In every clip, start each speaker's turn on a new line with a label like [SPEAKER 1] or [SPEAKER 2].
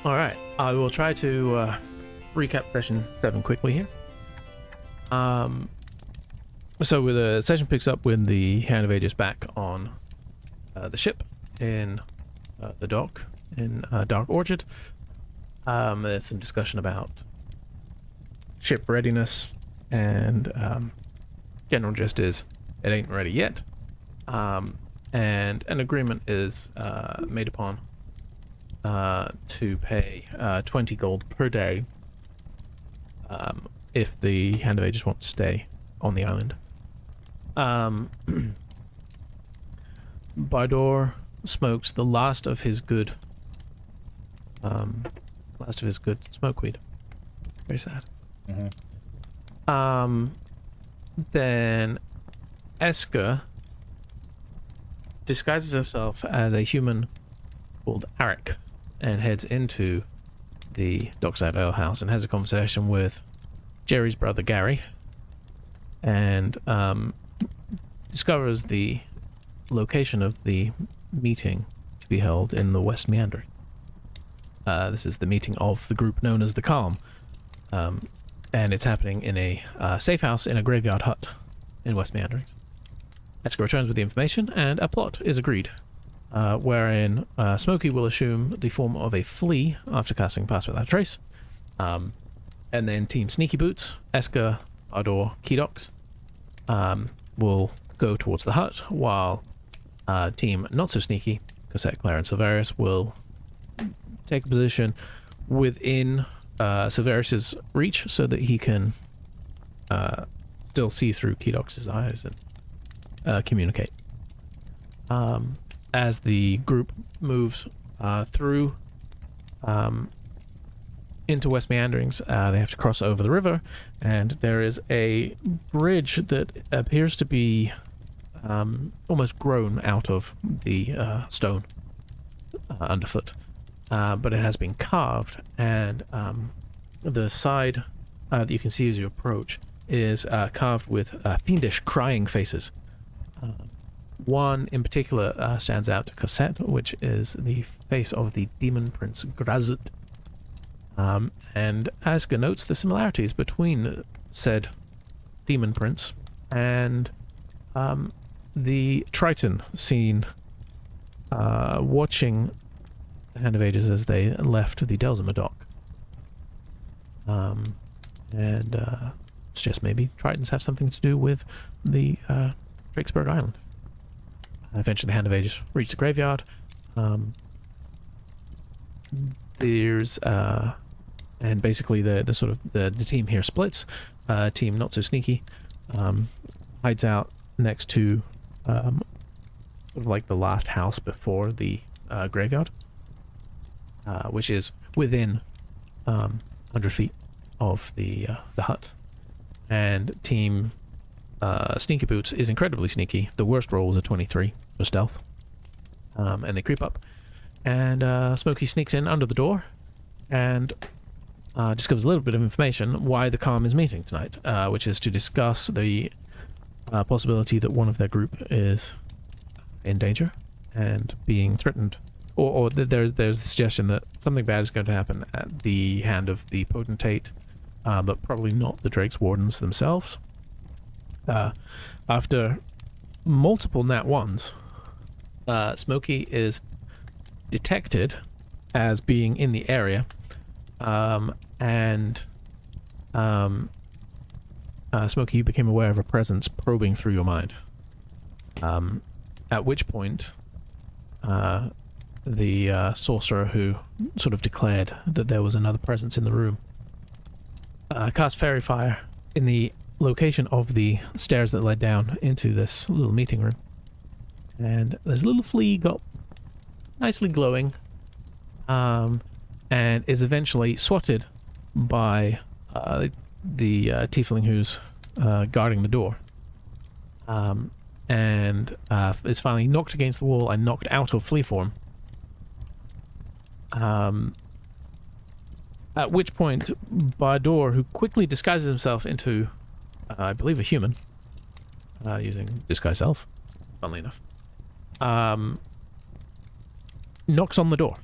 [SPEAKER 1] Alright, I will try to recap session 7 quickly here. So the session picks up when the Hand of Aegis back on the ship in the dock in Dark Orchard. There's some discussion about ship readiness, and general gist is it ain't ready yet. And an agreement is made upon to pay 20 gold per day if the Hand of Aegis wants to stay on the island. Bardor smokes the last of his good smokeweed. Very sad. Then Eska disguises herself as a human called Arik and heads into the Dockside Ale House and has a conversation with Jerry's brother Gary, and discovers the location of the meeting to be held in the West Meandering. This is the meeting of the group known as the Calm, and it's happening in a safe house in a graveyard hut in West Meandering. Eska returns with the information, and a plot is agreed, wherein Smokey will assume the form of a flea after casting Pass Without Trace, and then Team Sneaky Boots, Eska, Ardor, Kedox, will go towards the hut, while Team Not So Sneaky, Cosette, Claire, and Silverius will take a position within Silverius's reach so that he can still see through Kedox's eyes and communicate. As the group moves through into West Meanderings, they have to cross over the river, and there is a bridge that appears to be almost grown out of the stone underfoot, but it has been carved, and the side that you can see as you approach is carved with fiendish crying faces. One in particular stands out to Cosette, which is the face of the demon prince Grazut. And Asga notes the similarities between said demon prince and the Triton seen watching the Hand of Aegis as they left the Delzima dock. It's just maybe Tritons have something to do with the Drakesburg Island. Eventually the Hand of Aegis reach the graveyard. There's and basically the sort of the team here splits. Team Not So Sneaky hides out next to sort of like the last house before the graveyard, which is within 100 feet of the hut. And Team Sneaky Boots is incredibly sneaky. The worst roll was a 23 for stealth. And they creep up, and Smokey sneaks in under the door and discovers a little bit of information why the Calm is meeting tonight, which is to discuss the possibility that one of their group is in danger and being threatened, or there's a suggestion that something bad is going to happen at the hand of the potentate, but probably not the Drake's Wardens themselves. After multiple nat ones, Smokey is detected as being in the area, and Smokey, you became aware of a presence probing through your mind. At which point, the sorcerer who sort of declared that there was another presence in the room cast fairy fire in the location of the stairs that led down into this little meeting room. And there's a little flea got nicely glowing, and is eventually swatted by the tiefling who's guarding the door, and is finally knocked against the wall and knocked out of flea form. At which point, Bardor, who quickly disguises himself into, I believe, a human, using disguise self, funnily enough, knocks on the door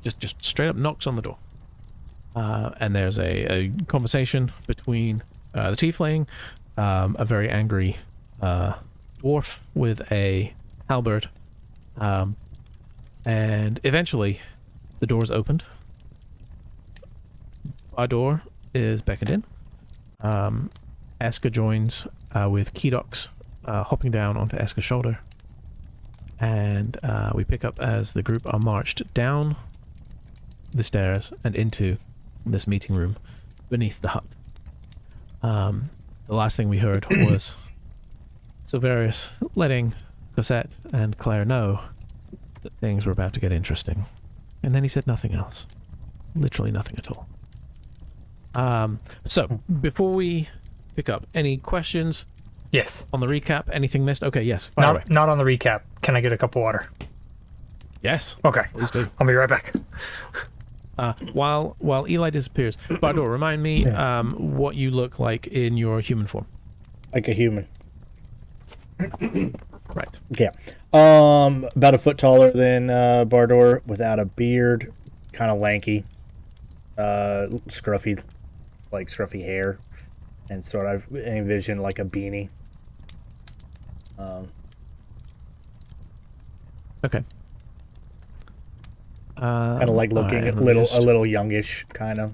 [SPEAKER 1] just straight up knocks on the door. And there's a conversation between the tiefling, a very angry dwarf with a halberd, and eventually the door is opened. Our door is beckoned in. Eska joins with Kedox hopping down onto Eska's shoulder, and we pick up as the group are marched down the stairs and into this meeting room beneath the hut. The last thing we heard was Silverius letting Cosette and Claire know that things were about to get interesting. And then he said nothing else. Literally nothing at all. So, before we pick up, any questions?
[SPEAKER 2] Yes.
[SPEAKER 1] On the recap? Anything missed? Okay, yes. Fire away.
[SPEAKER 2] Not on the recap. Can I get a cup of water?
[SPEAKER 1] Yes.
[SPEAKER 2] Okay.
[SPEAKER 1] Please do.
[SPEAKER 2] I'll be right back.
[SPEAKER 1] While Eli disappears, Bardor, remind me what you look like in your human form.
[SPEAKER 3] Like a human.
[SPEAKER 1] Right.
[SPEAKER 3] Yeah. About a foot taller than Bardor, without a beard, kind of lanky, scruffy, like scruffy hair, and sort of envision like a beanie.
[SPEAKER 1] Okay.
[SPEAKER 3] Kind of like looking
[SPEAKER 1] right,
[SPEAKER 3] a little youngish, kind of.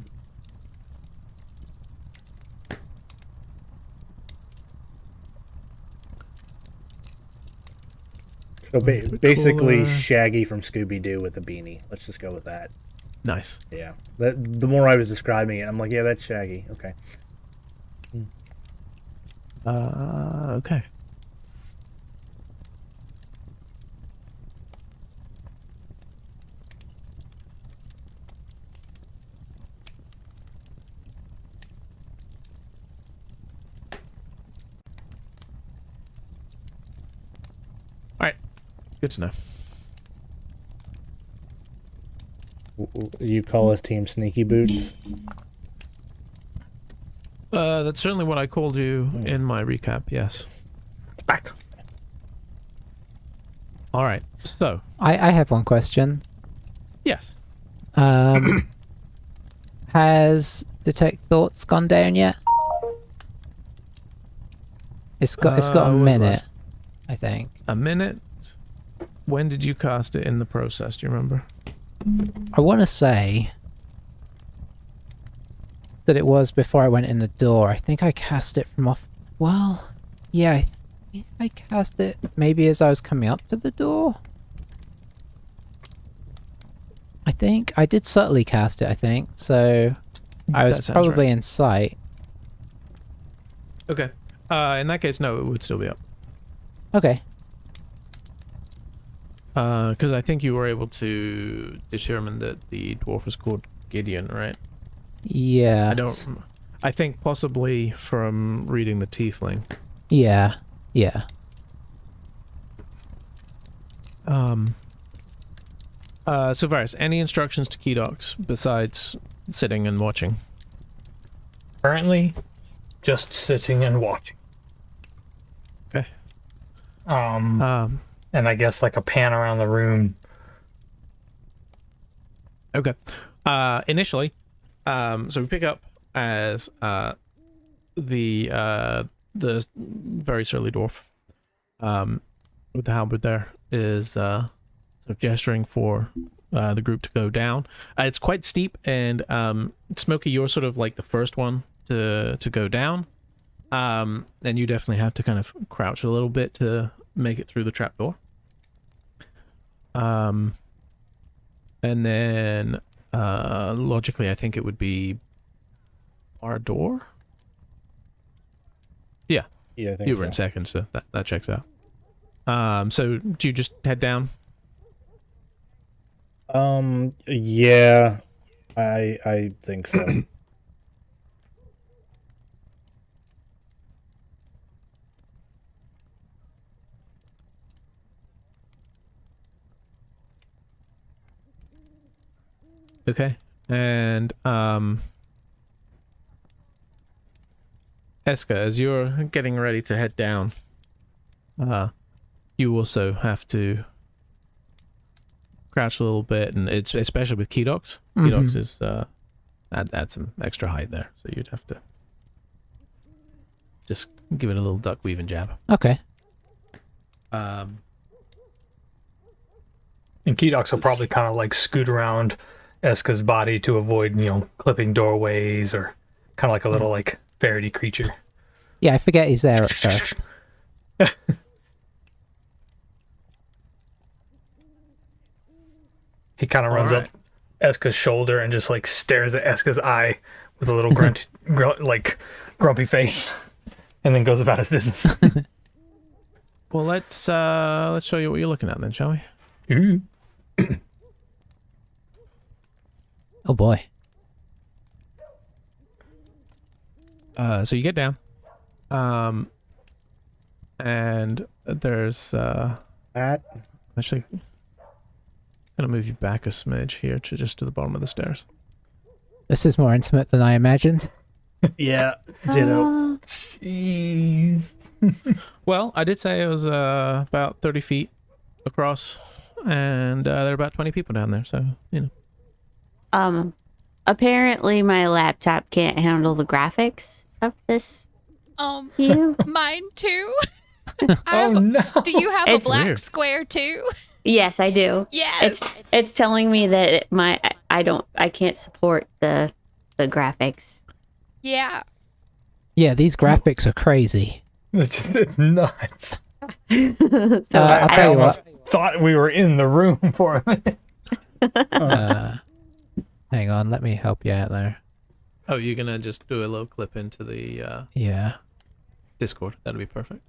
[SPEAKER 3] So basically, Shaggy from Scooby-Doo with a beanie. Let's just go with that.
[SPEAKER 1] Nice.
[SPEAKER 3] Yeah. The more I was describing it, I'm like, yeah, that's Shaggy. Okay.
[SPEAKER 1] Okay. Alright. Good to know.
[SPEAKER 3] You call us Team Sneaky Boots?
[SPEAKER 1] That's certainly what I called you in my recap, yes.
[SPEAKER 2] Back.
[SPEAKER 1] Alright, so.
[SPEAKER 4] I have one question.
[SPEAKER 1] Yes.
[SPEAKER 4] Has Detect Thoughts gone down yet? It's got a minute, I think.
[SPEAKER 1] A minute? When did you cast it in the process, do you remember?
[SPEAKER 4] I want to say that it was before I went in the door. I think I cast it from off... Well, yeah, I think I cast it maybe as I was coming up to the door. I think I did subtly cast it, I think, so I was probably in sight.
[SPEAKER 1] Okay. In that case, no, it would still be up.
[SPEAKER 4] Okay.
[SPEAKER 1] Because I think you were able to determine that the dwarf was called Gideon, right?
[SPEAKER 4] Yeah.
[SPEAKER 1] I think possibly from reading the tiefling.
[SPEAKER 4] Yeah. Yeah.
[SPEAKER 1] So Varys, any instructions to Kedox besides sitting and watching?
[SPEAKER 2] Currently, just sitting and watching.
[SPEAKER 1] Okay.
[SPEAKER 2] And I guess like a pan around the room.
[SPEAKER 1] Okay. Initially, so we pick up as the very surly dwarf with the halberd there is sort of gesturing for the group to go down. It's quite steep, and Smokey, you're sort of like the first one to go down, and you definitely have to kind of crouch a little bit to make it through the trapdoor. And then logically, I think it would be our door. Yeah,
[SPEAKER 3] Yeah, I think
[SPEAKER 1] you were in second, so that checks out. So do you just head down?
[SPEAKER 3] Yeah, I think so.
[SPEAKER 1] Okay. And Eska, as you're getting ready to head down, you also have to crouch a little bit, and it's especially with Kedox. Kedox is add some extra height there, so you'd have to just give it a little duck weave and jab.
[SPEAKER 4] Okay.
[SPEAKER 2] And Kedox will probably kind of like scoot around Eska's body to avoid, clipping doorways, or kind of like a little like Faraday creature.
[SPEAKER 4] Yeah, I forget he's there at first.
[SPEAKER 2] He kind of runs up Eska's shoulder and just like stares at Eska's eye with a little grumpy face, and then goes about his business.
[SPEAKER 1] Well, let's show you what you're looking at then, shall we?
[SPEAKER 2] Ooh.
[SPEAKER 4] Oh boy.
[SPEAKER 1] So you get down, and there's
[SPEAKER 3] That
[SPEAKER 1] actually gonna move you back a smidge here to just to the bottom of the stairs.
[SPEAKER 4] This is more intimate than I imagined.
[SPEAKER 3] yeah, ditto.
[SPEAKER 2] Jeez.
[SPEAKER 1] Well, I did say it was about 30 feet across, and there are about 20 people down there, so
[SPEAKER 5] Apparently my laptop can't handle the graphics of this view.
[SPEAKER 6] Mine too.
[SPEAKER 2] Oh no!
[SPEAKER 6] Do you have a
[SPEAKER 5] It's
[SPEAKER 6] black
[SPEAKER 1] weird.
[SPEAKER 6] square too?
[SPEAKER 5] Yes, I do.
[SPEAKER 6] Yes.
[SPEAKER 5] It's telling me that I can't support the graphics.
[SPEAKER 6] Yeah.
[SPEAKER 4] Yeah, these graphics are crazy.
[SPEAKER 2] It's nuts.
[SPEAKER 5] So
[SPEAKER 4] I'll
[SPEAKER 2] I
[SPEAKER 4] tell you
[SPEAKER 2] almost
[SPEAKER 4] what.
[SPEAKER 2] thought we were in the room for a minute.
[SPEAKER 4] Hang on, let me help you out there.
[SPEAKER 1] Oh, you're gonna just do a little clip into the
[SPEAKER 4] Yeah.
[SPEAKER 1] Discord. That'd be perfect.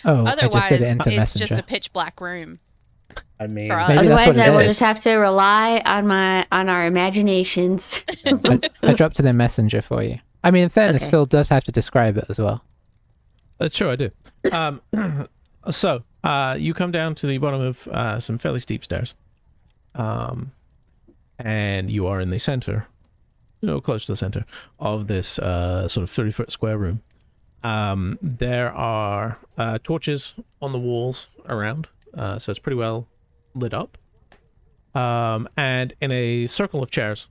[SPEAKER 4] Oh, I
[SPEAKER 6] Otherwise,
[SPEAKER 4] just did it into
[SPEAKER 6] it's
[SPEAKER 4] Messenger.
[SPEAKER 6] just a pitch black room
[SPEAKER 3] I mean,
[SPEAKER 6] for us.
[SPEAKER 4] Maybe that's
[SPEAKER 5] otherwise,
[SPEAKER 4] what
[SPEAKER 5] I
[SPEAKER 4] it
[SPEAKER 5] will
[SPEAKER 4] is.
[SPEAKER 5] just have to rely on our imaginations.
[SPEAKER 4] I dropped it in Messenger for you. I mean, in fairness,
[SPEAKER 5] Okay.
[SPEAKER 4] Phil does have to describe it as well.
[SPEAKER 1] Sure, I do. So you come down to the bottom of some fairly steep stairs, and you are in the center, close to the center of this sort of 30-foot square room. There are torches on the walls around, so it's pretty well lit up. And in a circle of chairs,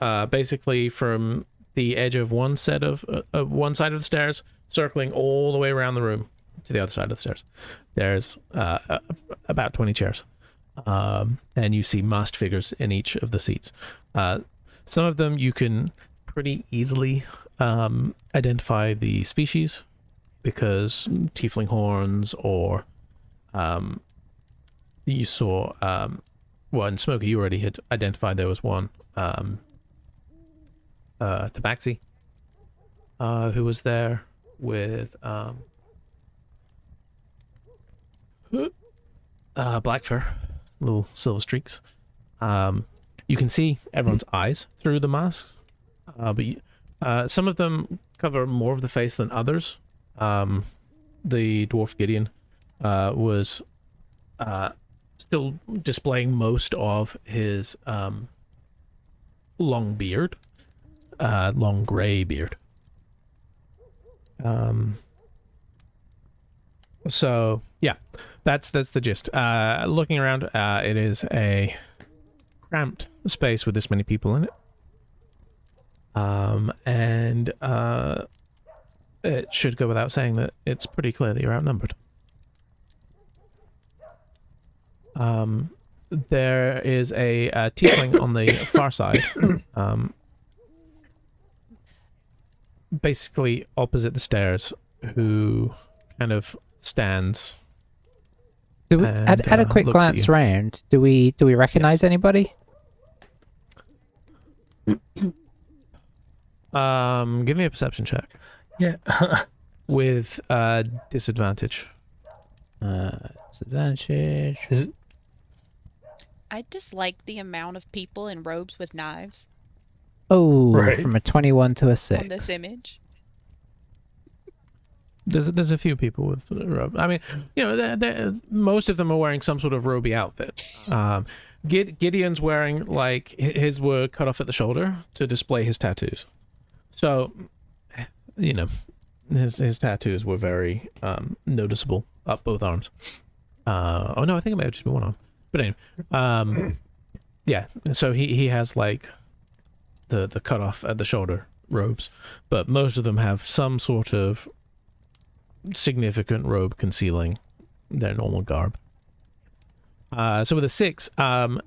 [SPEAKER 1] basically from the edge of one side of the stairs, circling all the way around the room to the other side of the stairs. There's about 20 chairs, and you see masked figures in each of the seats. Some of them you can pretty easily identify the species, because tiefling horns, or you saw well, in Smokey you already had identified there was one Tabaxi who was there with black fur, little silver streaks. You can see everyone's eyes through the masks, but some of them cover more of the face than others. The dwarf Gideon was still displaying most of his long beard, long gray beard. So yeah, that's the gist. Looking around, it is a cramped space with this many people in it. And it should go without saying that it's pretty clear that you're outnumbered. There is a tiefling on the far side, basically opposite the stairs, who kind of stands.
[SPEAKER 4] Do we,
[SPEAKER 1] And,
[SPEAKER 4] at a quick
[SPEAKER 1] looks at
[SPEAKER 4] glance
[SPEAKER 1] you.
[SPEAKER 4] round, do we recognize anybody?
[SPEAKER 1] Give me a perception check
[SPEAKER 2] Yeah.
[SPEAKER 1] with disadvantage.
[SPEAKER 4] Disadvantage.
[SPEAKER 6] I dislike the amount of people in robes with knives
[SPEAKER 4] Oh,
[SPEAKER 2] Right.
[SPEAKER 4] from a 21 to a
[SPEAKER 6] on
[SPEAKER 4] 6.
[SPEAKER 6] this image.
[SPEAKER 1] There's a few people with robe. I mean, most of them are wearing some sort of roby outfit. Gideon's wearing, like, his were cut off at the shoulder to display his tattoos. So, his tattoos were very noticeable up both arms. Oh no, I think it may have just been one But anyway, yeah. So he has like the cut off at the shoulder robes, but most of them have some sort of significant robe concealing their normal garb. So with a 6, no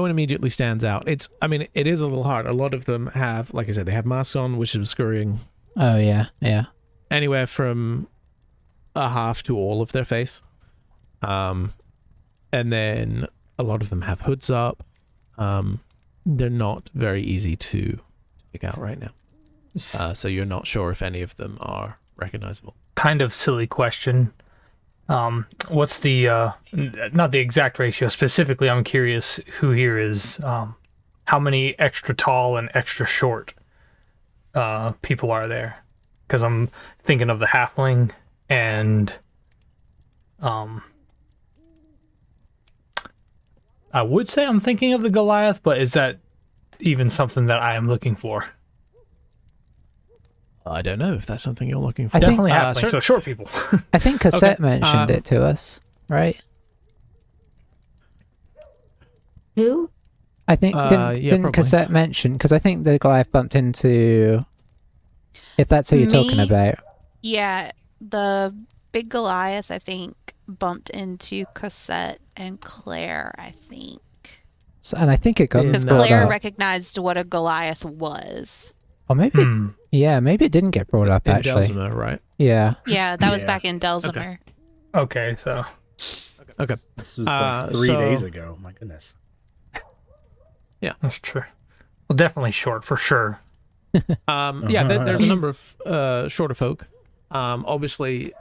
[SPEAKER 1] one immediately stands out. It is a little hard. A lot of them have, like I said, they have masks on, which is obscuring
[SPEAKER 4] Oh yeah, yeah.
[SPEAKER 1] anywhere from a half to all of their face. And then a lot of them have hoods up. They're not very easy to pick out right now. So you're not sure if any of them are recognizable.
[SPEAKER 2] Kind of silly question. What's the not the exact ratio specifically? I'm curious who here is how many extra tall and extra short people are there? Because I'm thinking of the halfling and I would say I'm thinking of the Goliath, but is that even something that I am looking for?
[SPEAKER 1] I don't know if that's something you're looking for.
[SPEAKER 4] I think-
[SPEAKER 2] Definitely halfling, so short people.
[SPEAKER 4] I think Cassette
[SPEAKER 1] Okay,
[SPEAKER 4] mentioned it to us, right?
[SPEAKER 5] Who?
[SPEAKER 4] I think
[SPEAKER 1] yeah,
[SPEAKER 4] didn't
[SPEAKER 1] probably.
[SPEAKER 4] Cassette mention, because I think the Goliath bumped into, if that's who you're talking
[SPEAKER 6] Me?
[SPEAKER 4] about.
[SPEAKER 6] Yeah, the big Goliath, I think, bumped into Cassette and Claire, I think.
[SPEAKER 4] So, and I think it got
[SPEAKER 1] Because
[SPEAKER 6] Because
[SPEAKER 4] brought
[SPEAKER 6] Claire
[SPEAKER 4] up.
[SPEAKER 6] recognized what a Goliath was.
[SPEAKER 4] Or maybe,
[SPEAKER 2] Hmm.
[SPEAKER 4] yeah, maybe it didn't get brought up
[SPEAKER 1] In
[SPEAKER 4] actually.
[SPEAKER 1] Delsima, right?
[SPEAKER 4] Yeah.
[SPEAKER 6] Yeah, that was
[SPEAKER 3] Yeah.
[SPEAKER 6] back in Delzimer.
[SPEAKER 2] Okay, so
[SPEAKER 1] Okay.
[SPEAKER 3] This was like 3
[SPEAKER 1] so-
[SPEAKER 3] days ago. My goodness.
[SPEAKER 2] that's true. Well, definitely short for sure.
[SPEAKER 1] Yeah, there's a number of shorter folk. Obviously,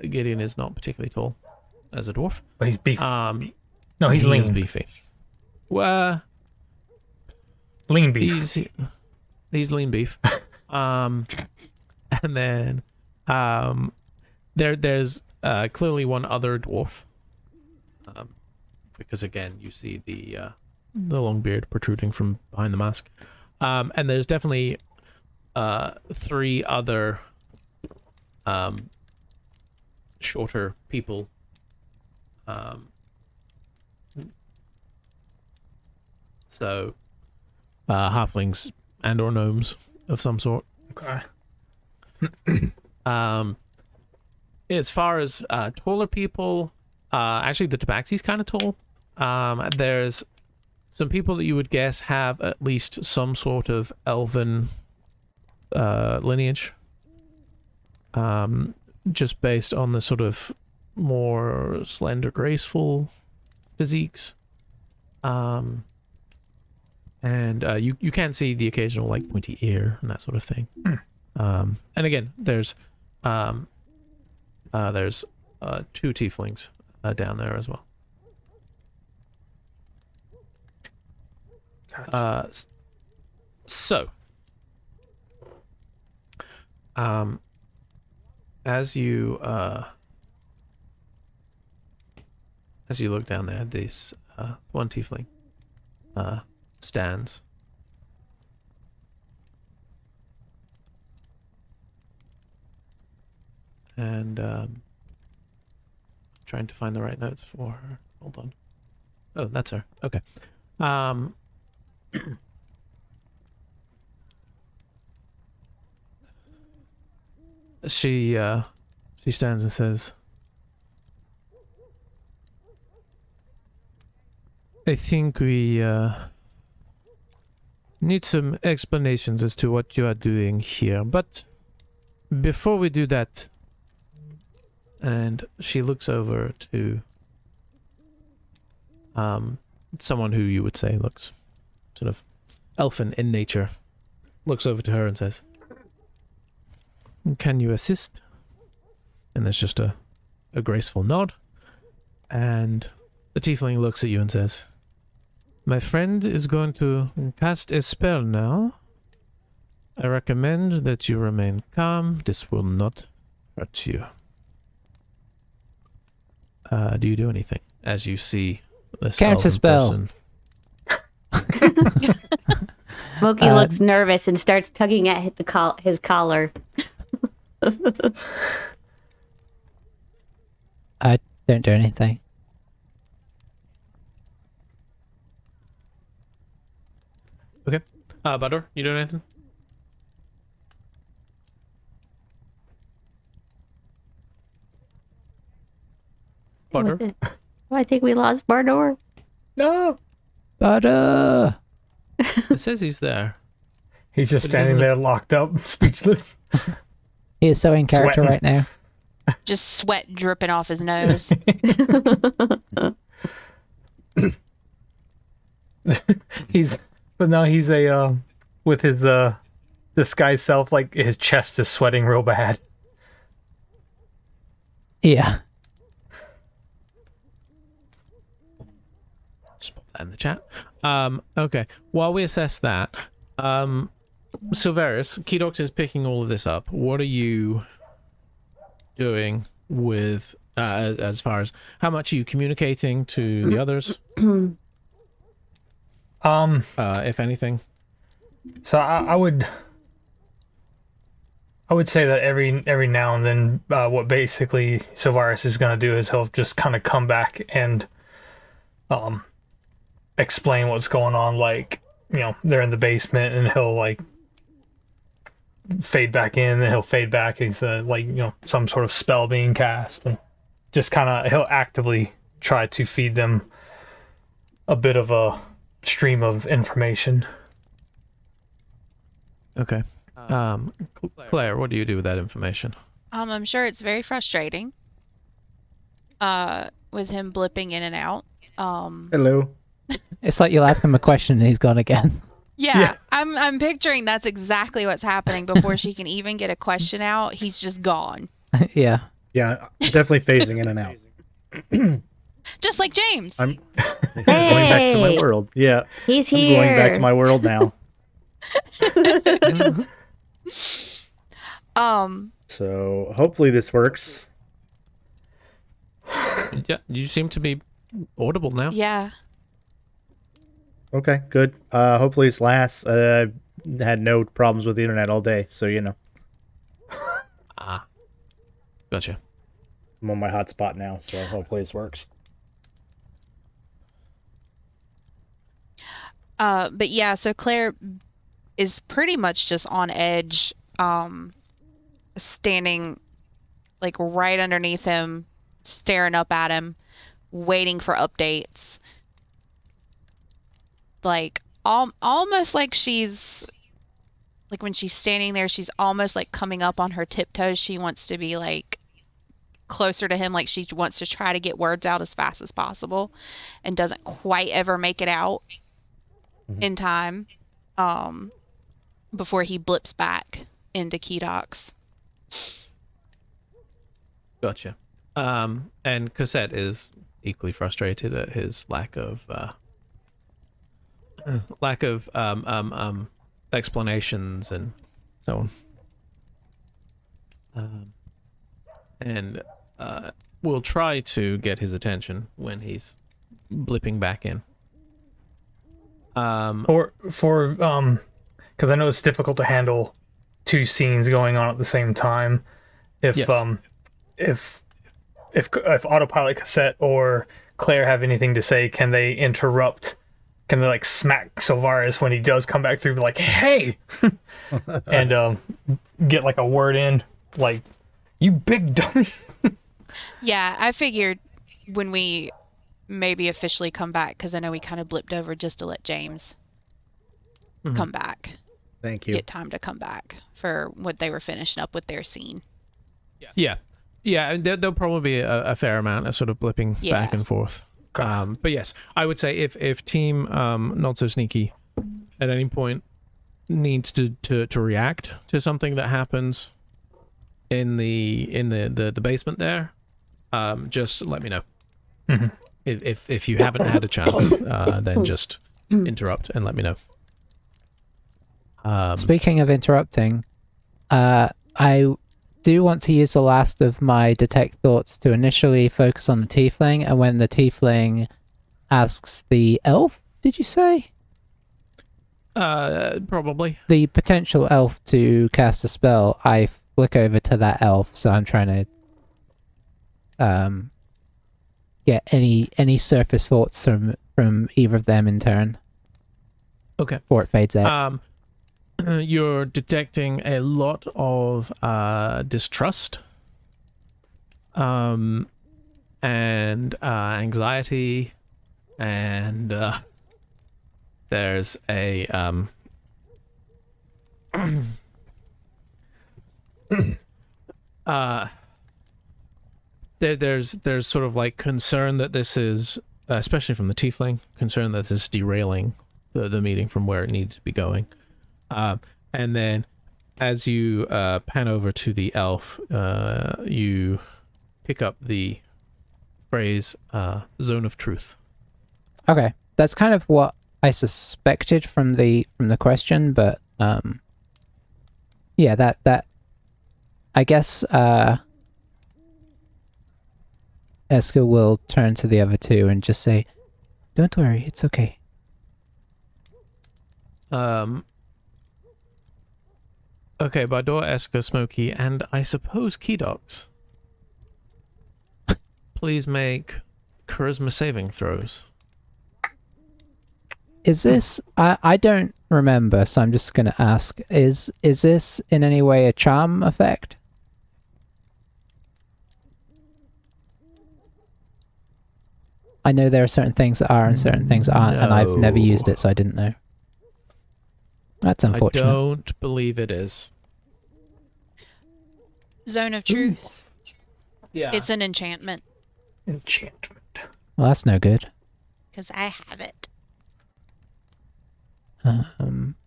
[SPEAKER 1] Gideon is not particularly tall as a dwarf.
[SPEAKER 2] But he's beefy.
[SPEAKER 1] No,
[SPEAKER 2] he's
[SPEAKER 1] he is
[SPEAKER 2] lean.
[SPEAKER 1] beefy. Well,
[SPEAKER 2] Lean beef.
[SPEAKER 1] he's lean beef. And then there's clearly one other dwarf. Because again, you see the long beard protruding from behind the mask. And there's definitely 3 other shorter people. So halflings and or gnomes of some sort.
[SPEAKER 2] Okay.
[SPEAKER 1] As far as taller people, actually the Tabaxi's kind of tall. There's some people that you would guess have at least some sort of elven lineage. Just based on the sort of more slender, graceful physiques. And you can see the occasional like pointy ear and that sort of thing. And again, there's 2 tieflings down there as well.
[SPEAKER 2] Gotcha.
[SPEAKER 1] So, as you look down there, this one tiefling stands. And trying to find the right notes for her. Hold on. Oh, that's her. Okay. She stands and says, I think we need some explanations as to what you are doing here, but before we do that, and she looks over to someone who you would say looks sort of elfin in nature, looks over to her and says, can you assist? And there's just a graceful nod, and the tiefling looks at you and says, my friend is going to cast a spell now. I recommend that you remain calm. This will not hurt you. Do you do anything as you see this
[SPEAKER 4] Counter
[SPEAKER 1] elven
[SPEAKER 4] spell.
[SPEAKER 1] person?
[SPEAKER 5] Smokey looks nervous and starts tugging at his collar.
[SPEAKER 4] I don't do anything.
[SPEAKER 1] Butter, you doing anything? Butter?
[SPEAKER 5] Oh, I think we lost Bardor.
[SPEAKER 2] No.
[SPEAKER 4] Butter!
[SPEAKER 1] It says he's there.
[SPEAKER 2] He's just
[SPEAKER 1] But he
[SPEAKER 2] standing
[SPEAKER 1] doesn't
[SPEAKER 2] there locked up, speechless.
[SPEAKER 4] He is so in character
[SPEAKER 2] Sweating.
[SPEAKER 4] right now.
[SPEAKER 6] Just sweat dripping off his nose.
[SPEAKER 2] But now he's a with his disguised self, like his chest is sweating real bad.
[SPEAKER 4] Yeah.
[SPEAKER 1] Just pop that in the chat. Okay. While we assess that, Silverius, Kedox is picking all of this up. What are you doing with, as far as how much are you communicating to the others, if anything?
[SPEAKER 2] So I would say that every now and then, what basically Silvarus is going to do is he'll just kind of come back and explain what's going on. Like, they're in the basement, and he'll like fade back in, and he'll fade back. He's some sort of spell being cast, and just kind of he'll actively try to feed them a bit of a stream of information.
[SPEAKER 1] Okay. Claire, what do you do with that information?
[SPEAKER 6] I'm sure it's very frustrating. With him blipping in and out.
[SPEAKER 3] Hello.
[SPEAKER 4] It's like you'll ask him a question and he's gone again.
[SPEAKER 6] Yeah. I'm picturing that's exactly what's happening before she can even get a question out. He's just gone.
[SPEAKER 4] Yeah.
[SPEAKER 3] Yeah, definitely phasing in and out.
[SPEAKER 6] Just like James.
[SPEAKER 3] I'm going back to my world. Yeah,
[SPEAKER 5] He's
[SPEAKER 3] I'm
[SPEAKER 5] here.
[SPEAKER 3] going back to my world now. So hopefully this works.
[SPEAKER 1] Yeah, you seem to be audible now.
[SPEAKER 6] Yeah.
[SPEAKER 3] Okay, good. Hopefully this lasts. Had no problems with the internet all day, so
[SPEAKER 1] Ah, gotcha.
[SPEAKER 3] I'm on my hotspot now, so hopefully this works.
[SPEAKER 6] But yeah, so Claire is pretty much just on edge, standing like right underneath him, staring up at him, waiting for updates. Like almost like she's like when she's standing there, she's almost like coming up on her tiptoes. She wants to be like closer to him, like she wants to try to get words out as fast as possible, and doesn't quite ever make it out in time before he blips back into Kedox.
[SPEAKER 1] Gotcha. And Cosette is equally frustrated at his lack of explanations and so on. And we'll try to get his attention when he's blipping back in.
[SPEAKER 2] Because I know it's difficult to handle two scenes going on at the same time. If
[SPEAKER 1] Yes.
[SPEAKER 2] if Autopilot Cassette or Claire have anything to say, can they interrupt? Can they like smack Silvarus when he does come back through, like, hey, and get like a word in, like, you big dummy.
[SPEAKER 6] Yeah, I figured when we maybe officially come back, because I know we kind of blipped over just to let James come back.
[SPEAKER 3] Thank you.
[SPEAKER 6] Get time to come back for what they were finishing up with their scene.
[SPEAKER 1] Yeah, and there'll probably be a fair amount of sort of blipping back and forth. But yes, I would say if Team Not So Sneaky at any point needs to react to something that happens in the basement there, just let me know.
[SPEAKER 2] Mm-hmm.
[SPEAKER 1] If you haven't had a chance, then just interrupt and let me know.
[SPEAKER 4] Speaking of interrupting, I do want to use the last of my detect thoughts to initially focus on the tiefling, and when the tiefling asks the elf, did you say?
[SPEAKER 1] Probably.
[SPEAKER 4] The potential elf to cast a spell, I flick over to that elf, so I'm trying to get any surface thoughts from either of them in turn
[SPEAKER 1] Okay.
[SPEAKER 4] before it fades out.
[SPEAKER 1] you're detecting a lot of distrust, and anxiety, and there's a there's sort of like concern that this is, especially from the tiefling, concern that this is derailing the meeting from where it needs to be going. And then as you pan over to the elf, you pick up the phrase "zone of truth."
[SPEAKER 4] Okay, that's kind of what I suspected from the question, but yeah, that I guess Eska will turn to the other two and just say, "Don't worry, it's okay."
[SPEAKER 1] Okay, Bardor, Eska, Smokey, and I suppose Keydox. Please make charisma saving throws.
[SPEAKER 4] Is this? I don't remember, so I'm just gonna ask. Is this in any way a charm effect? I know there are certain things that are and certain things aren't, and I've never used it, so I didn't know. That's unfortunate.
[SPEAKER 1] I don't believe it is.
[SPEAKER 6] Zone of Truth.
[SPEAKER 1] Yeah.
[SPEAKER 6] It's an enchantment.
[SPEAKER 2] Enchantment.
[SPEAKER 4] Well, that's no good.
[SPEAKER 6] Because I have it.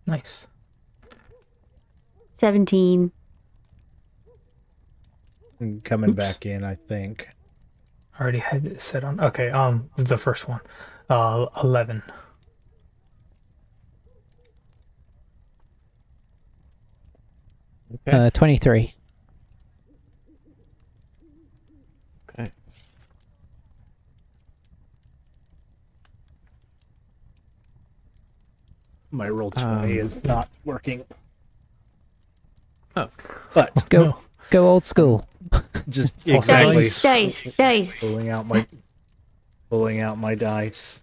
[SPEAKER 2] Nice.
[SPEAKER 5] 17.
[SPEAKER 3] Coming back in, I think.
[SPEAKER 2] I already had it set on. Okay, the first one. 11.
[SPEAKER 1] Okay.
[SPEAKER 4] 23.
[SPEAKER 1] Okay.
[SPEAKER 3] My roll 20 is not working.
[SPEAKER 1] Oh.
[SPEAKER 3] But
[SPEAKER 4] Go old school.
[SPEAKER 3] just
[SPEAKER 2] Exactly.
[SPEAKER 5] Dice.
[SPEAKER 3] pulling out my dice.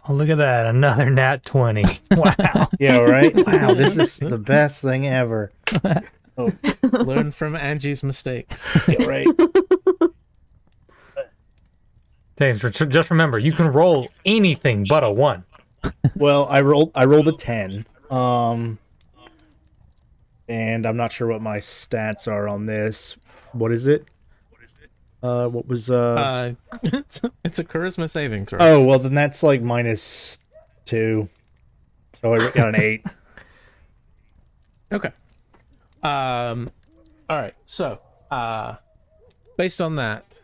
[SPEAKER 2] Oh, look at that. Another nat 20. Wow.
[SPEAKER 3] Yeah, right? Wow, this is the best thing ever. Oh,
[SPEAKER 1] Learn from Angie's mistakes.
[SPEAKER 3] yeah, right.
[SPEAKER 2] James, just remember, you can roll anything but a 1.
[SPEAKER 3] Well, I rolled a 10. And I'm not sure what my stats are on this. What is it? What was
[SPEAKER 1] It's a charisma saving throw.
[SPEAKER 3] Oh, well then that's like -2. So I got an 8.
[SPEAKER 1] Okay. All right. So, based on that,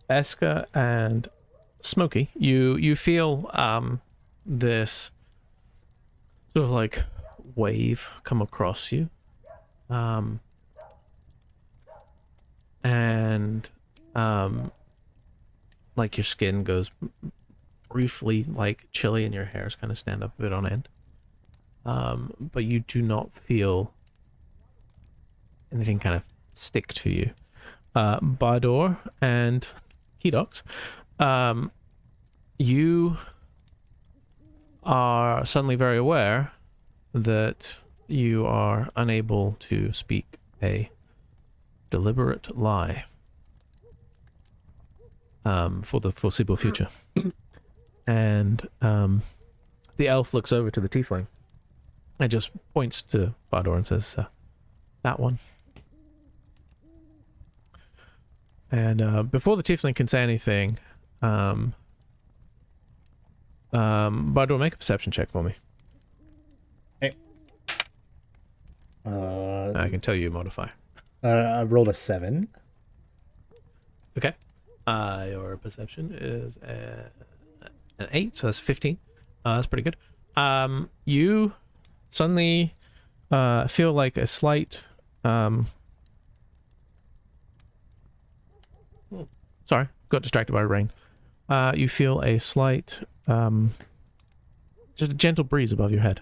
[SPEAKER 1] Eska and Smokey, you feel this sort of like wave come across you, and like your skin goes briefly like chilly and your hairs kind of stand up a bit on end. But you do not feel anything kind of stick to you. Bardor and Keydox, you are suddenly very aware that you are unable to speak a deliberate lie for the foreseeable future. And the elf looks over to the tiefling and just points to Bardor and says, that one. And before the tiefling can say anything, Bardor, make a perception check for me. I can tell you modify.
[SPEAKER 3] I rolled a 7.
[SPEAKER 1] Okay. Your perception is an 8, so that's 15. That's pretty good. You suddenly feel like a slight... Sorry, got distracted by rain. You feel a slight... just a gentle breeze above your head.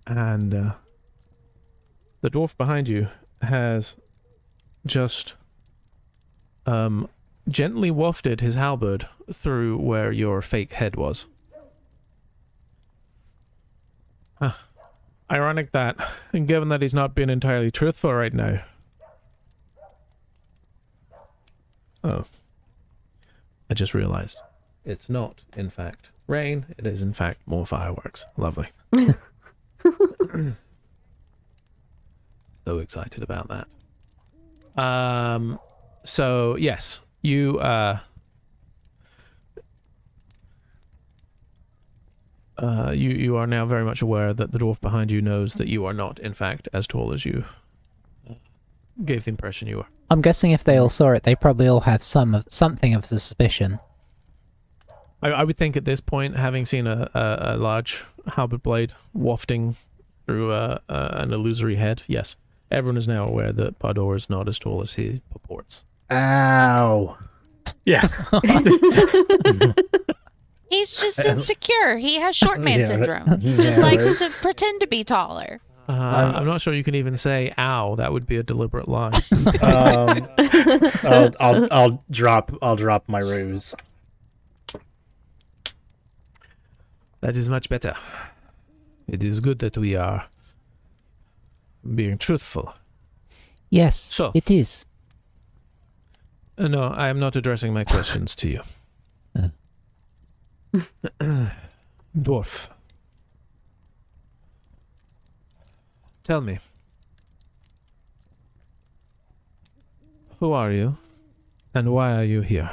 [SPEAKER 1] And the dwarf behind you has just gently wafted his halberd through where your fake head was. Huh. Ironic that, and given that he's not being entirely truthful right now. Oh. I just realized. It's not, in fact, rain. It is, in fact, more fireworks. Lovely. So excited about that. So, yes. You are now very much aware that the dwarf behind you knows that you are not, in fact, as tall as you gave the impression you were.
[SPEAKER 4] I'm guessing if they all saw it, they probably all have something of suspicion.
[SPEAKER 1] I would think at this point, having seen a large halberd blade wafting through an illusory head, yes, everyone is now aware that Bardor is not as tall as he purports.
[SPEAKER 3] Ow.
[SPEAKER 2] Yeah.
[SPEAKER 6] He's just insecure. He has short man
[SPEAKER 3] Yeah,
[SPEAKER 6] syndrome. He
[SPEAKER 3] yeah,
[SPEAKER 6] just likes
[SPEAKER 3] right.
[SPEAKER 6] to pretend to be taller.
[SPEAKER 1] I'm not sure you can even say "ow." That would be a deliberate lie.
[SPEAKER 3] I'll drop my ruse.
[SPEAKER 1] That is much better. It is good that we are being truthful.
[SPEAKER 4] Yes,
[SPEAKER 1] So-
[SPEAKER 4] it is.
[SPEAKER 1] No, I am not addressing my questions to you. Dwarf. Tell me. Who are you? And why are you here?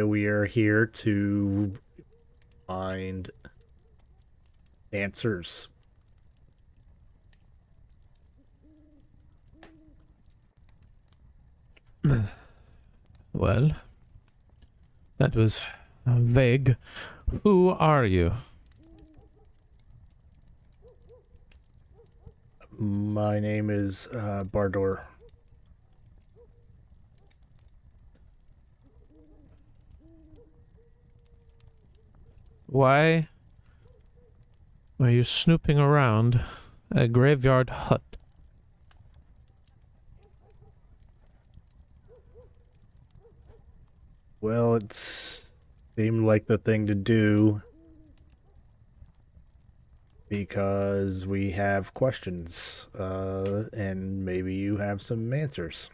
[SPEAKER 3] We are here to find answers.
[SPEAKER 1] Well, that was vague. Who are you?
[SPEAKER 3] My name is Bardor.
[SPEAKER 1] Why are you snooping around a graveyard hut?
[SPEAKER 3] Well, it seemed like the thing to do because we have questions, and maybe you have some answers.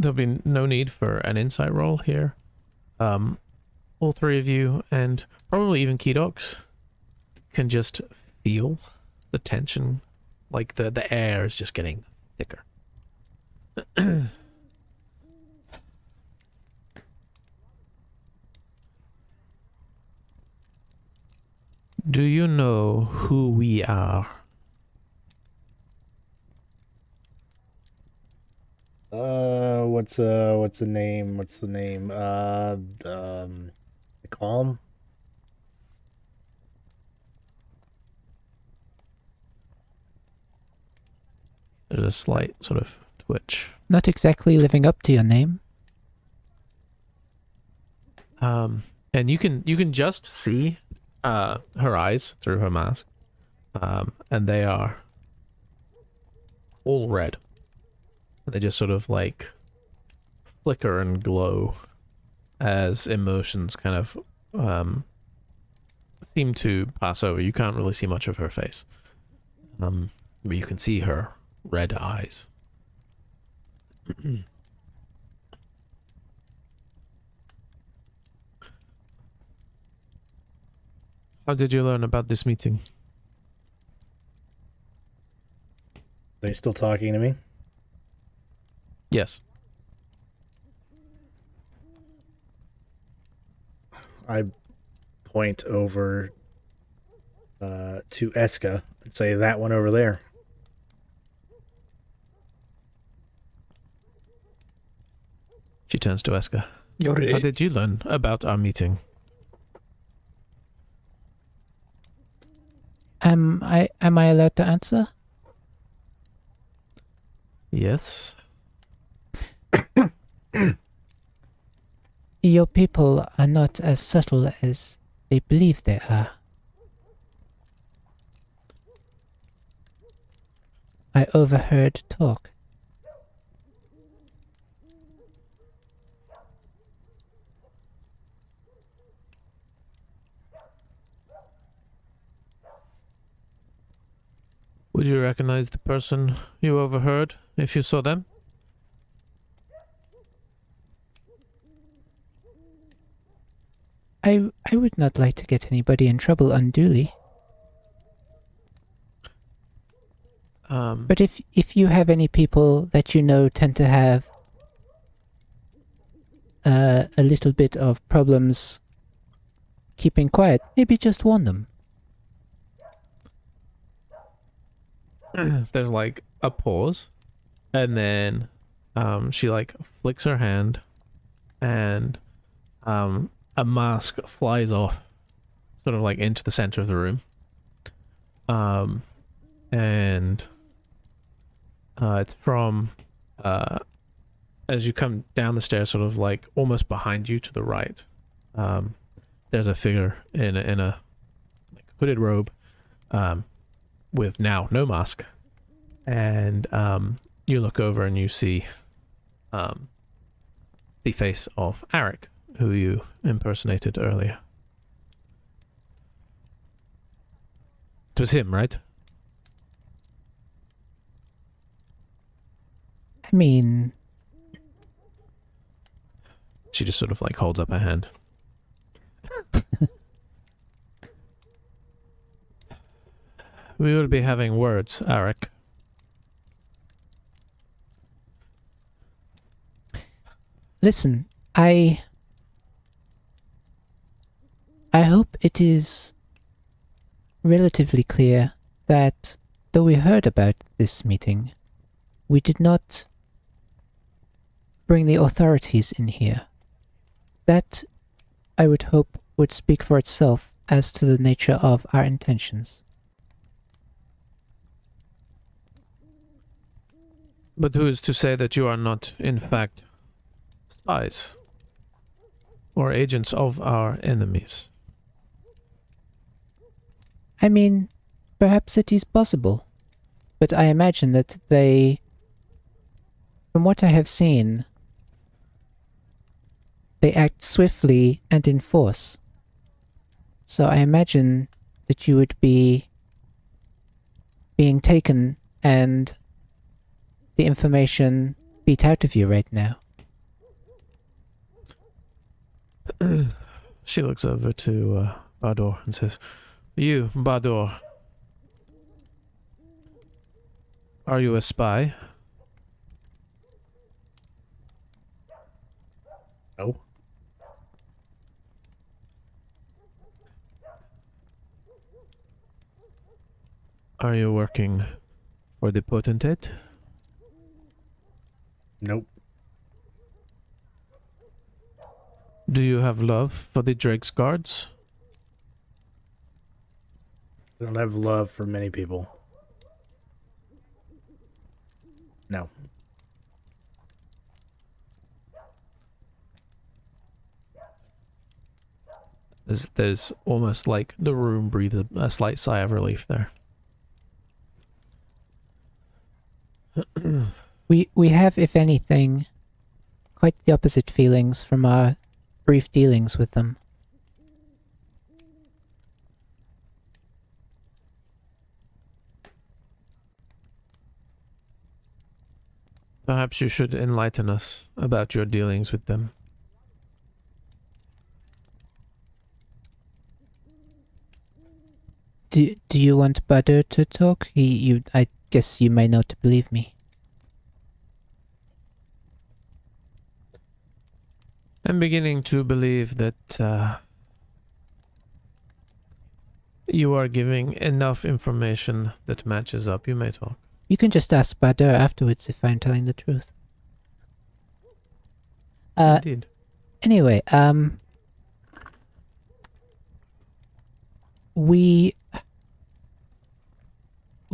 [SPEAKER 1] There'll be no need for an insight roll here. All three of you, and probably even Kedox, can just feel the tension. Like the air is just getting thicker. Do you know who we are?
[SPEAKER 3] What's the name? What's the name? Calm?
[SPEAKER 1] There's a slight sort of twitch.
[SPEAKER 4] Not exactly living up to your name.
[SPEAKER 1] And you can just see her eyes through her mask. And they are all red. They just sort of like flicker and glow as emotions kind of seem to pass over. You can't really see much of her face. But you can see her red eyes. How did you learn about this meeting?
[SPEAKER 3] They still talking to me?
[SPEAKER 1] Yes.
[SPEAKER 3] I point over to Eska and say, that one over there.
[SPEAKER 1] She turns to Eska. How
[SPEAKER 2] Yore.
[SPEAKER 1] did you learn about our meeting?
[SPEAKER 4] Am I allowed to answer?
[SPEAKER 1] Yes.
[SPEAKER 4] Your people are not as subtle as they believe they are. I overheard talk.
[SPEAKER 1] Would you recognize the person you overheard if you saw them?
[SPEAKER 4] I would not like to get anybody in trouble unduly. But if you have any people that you know tend to have a little bit of problems keeping quiet, maybe just warn them.
[SPEAKER 1] There's like a pause, and then she like flicks her hand, and a mask flies off, sort of like into the center of the room. And it's from as you come down the stairs, sort of like almost behind you to the right. There's a figure in a like hooded robe, with now no mask, and you look over and you see the face of Arik, who you impersonated earlier. It was him, right?
[SPEAKER 4] I mean,
[SPEAKER 1] She just sort of like holds up her hand. We will be having words, Arik.
[SPEAKER 4] listen, I hope it is relatively clear that though we heard about this meeting, we did not bring the authorities in here. That, I would hope, would speak for itself as to the nature of our intentions.
[SPEAKER 1] But who is to say that you are not, in fact, spies or agents of our enemies?
[SPEAKER 4] I mean, perhaps it is possible, but I imagine that they, from what I have seen, they act swiftly and in force. So I imagine that you would be being taken and the information beat out of you right now.
[SPEAKER 1] She looks over to Bador and says, "You, Bador, are you a spy?"
[SPEAKER 3] No.
[SPEAKER 1] Are you working for the potentate?
[SPEAKER 3] Nope.
[SPEAKER 1] Do you have love for the Drake's guards?
[SPEAKER 3] I don't have love for many people. No.
[SPEAKER 1] There's almost like the room breathes a slight sigh of relief there.
[SPEAKER 4] We have, if anything, quite the opposite feelings from our brief dealings with them.
[SPEAKER 1] Perhaps you should enlighten us about your dealings with them.
[SPEAKER 4] Do you want Butter to talk? I guess you may not believe me.
[SPEAKER 1] I'm beginning to believe that you are giving enough information that matches up. You may talk.
[SPEAKER 4] You can just ask Butter afterwards if I'm telling the truth.
[SPEAKER 1] Indeed.
[SPEAKER 4] Anyway, we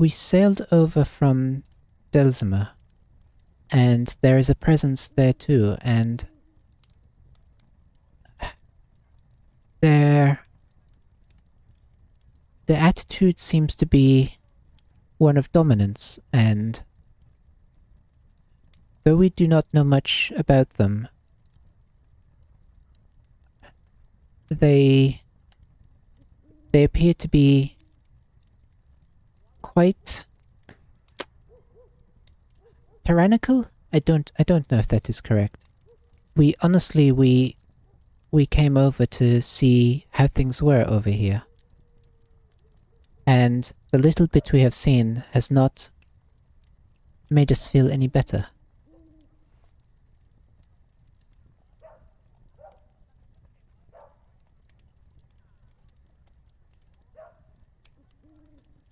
[SPEAKER 4] sailed over from Delzima and there is a presence there too, and their attitude seems to be one of dominance, and though we do not know much about them, they appear to be quite tyrannical. I don't know if that is correct. We came over to see how things were over here, and the little bit we have seen has not made us feel any better.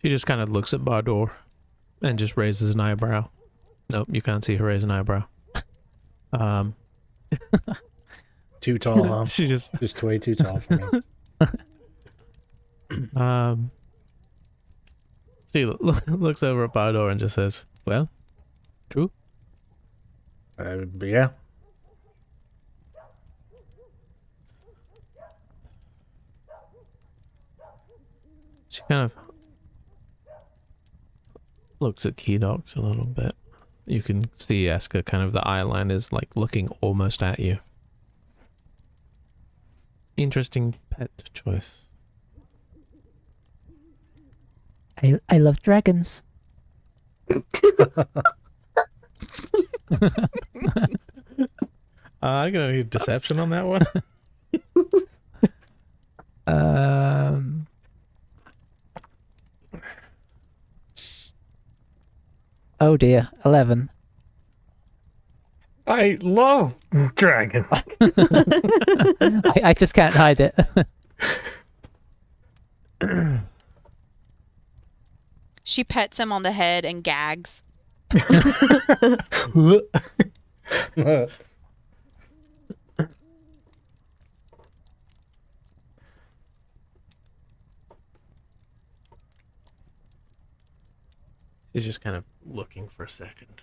[SPEAKER 1] She just kind of looks at Bardor and just raises an eyebrow. Nope, you can't see her raise an eyebrow.
[SPEAKER 3] Too tall, huh?
[SPEAKER 1] She
[SPEAKER 3] Just way too tall for me.
[SPEAKER 1] She looks over at Bardor and just says, "Well, true."
[SPEAKER 3] Yeah.
[SPEAKER 1] She kind of looks at Keydox a little bit. You can see Eska kind of the eye line is like looking almost at you. Interesting pet choice.
[SPEAKER 4] I love dragons.
[SPEAKER 1] I'm gonna need deception on that one.
[SPEAKER 4] Oh dear, 11.
[SPEAKER 2] I love dragon.
[SPEAKER 4] I just can't hide it.
[SPEAKER 6] She pets him on the head and gags.
[SPEAKER 1] She's just kind of looking for a second.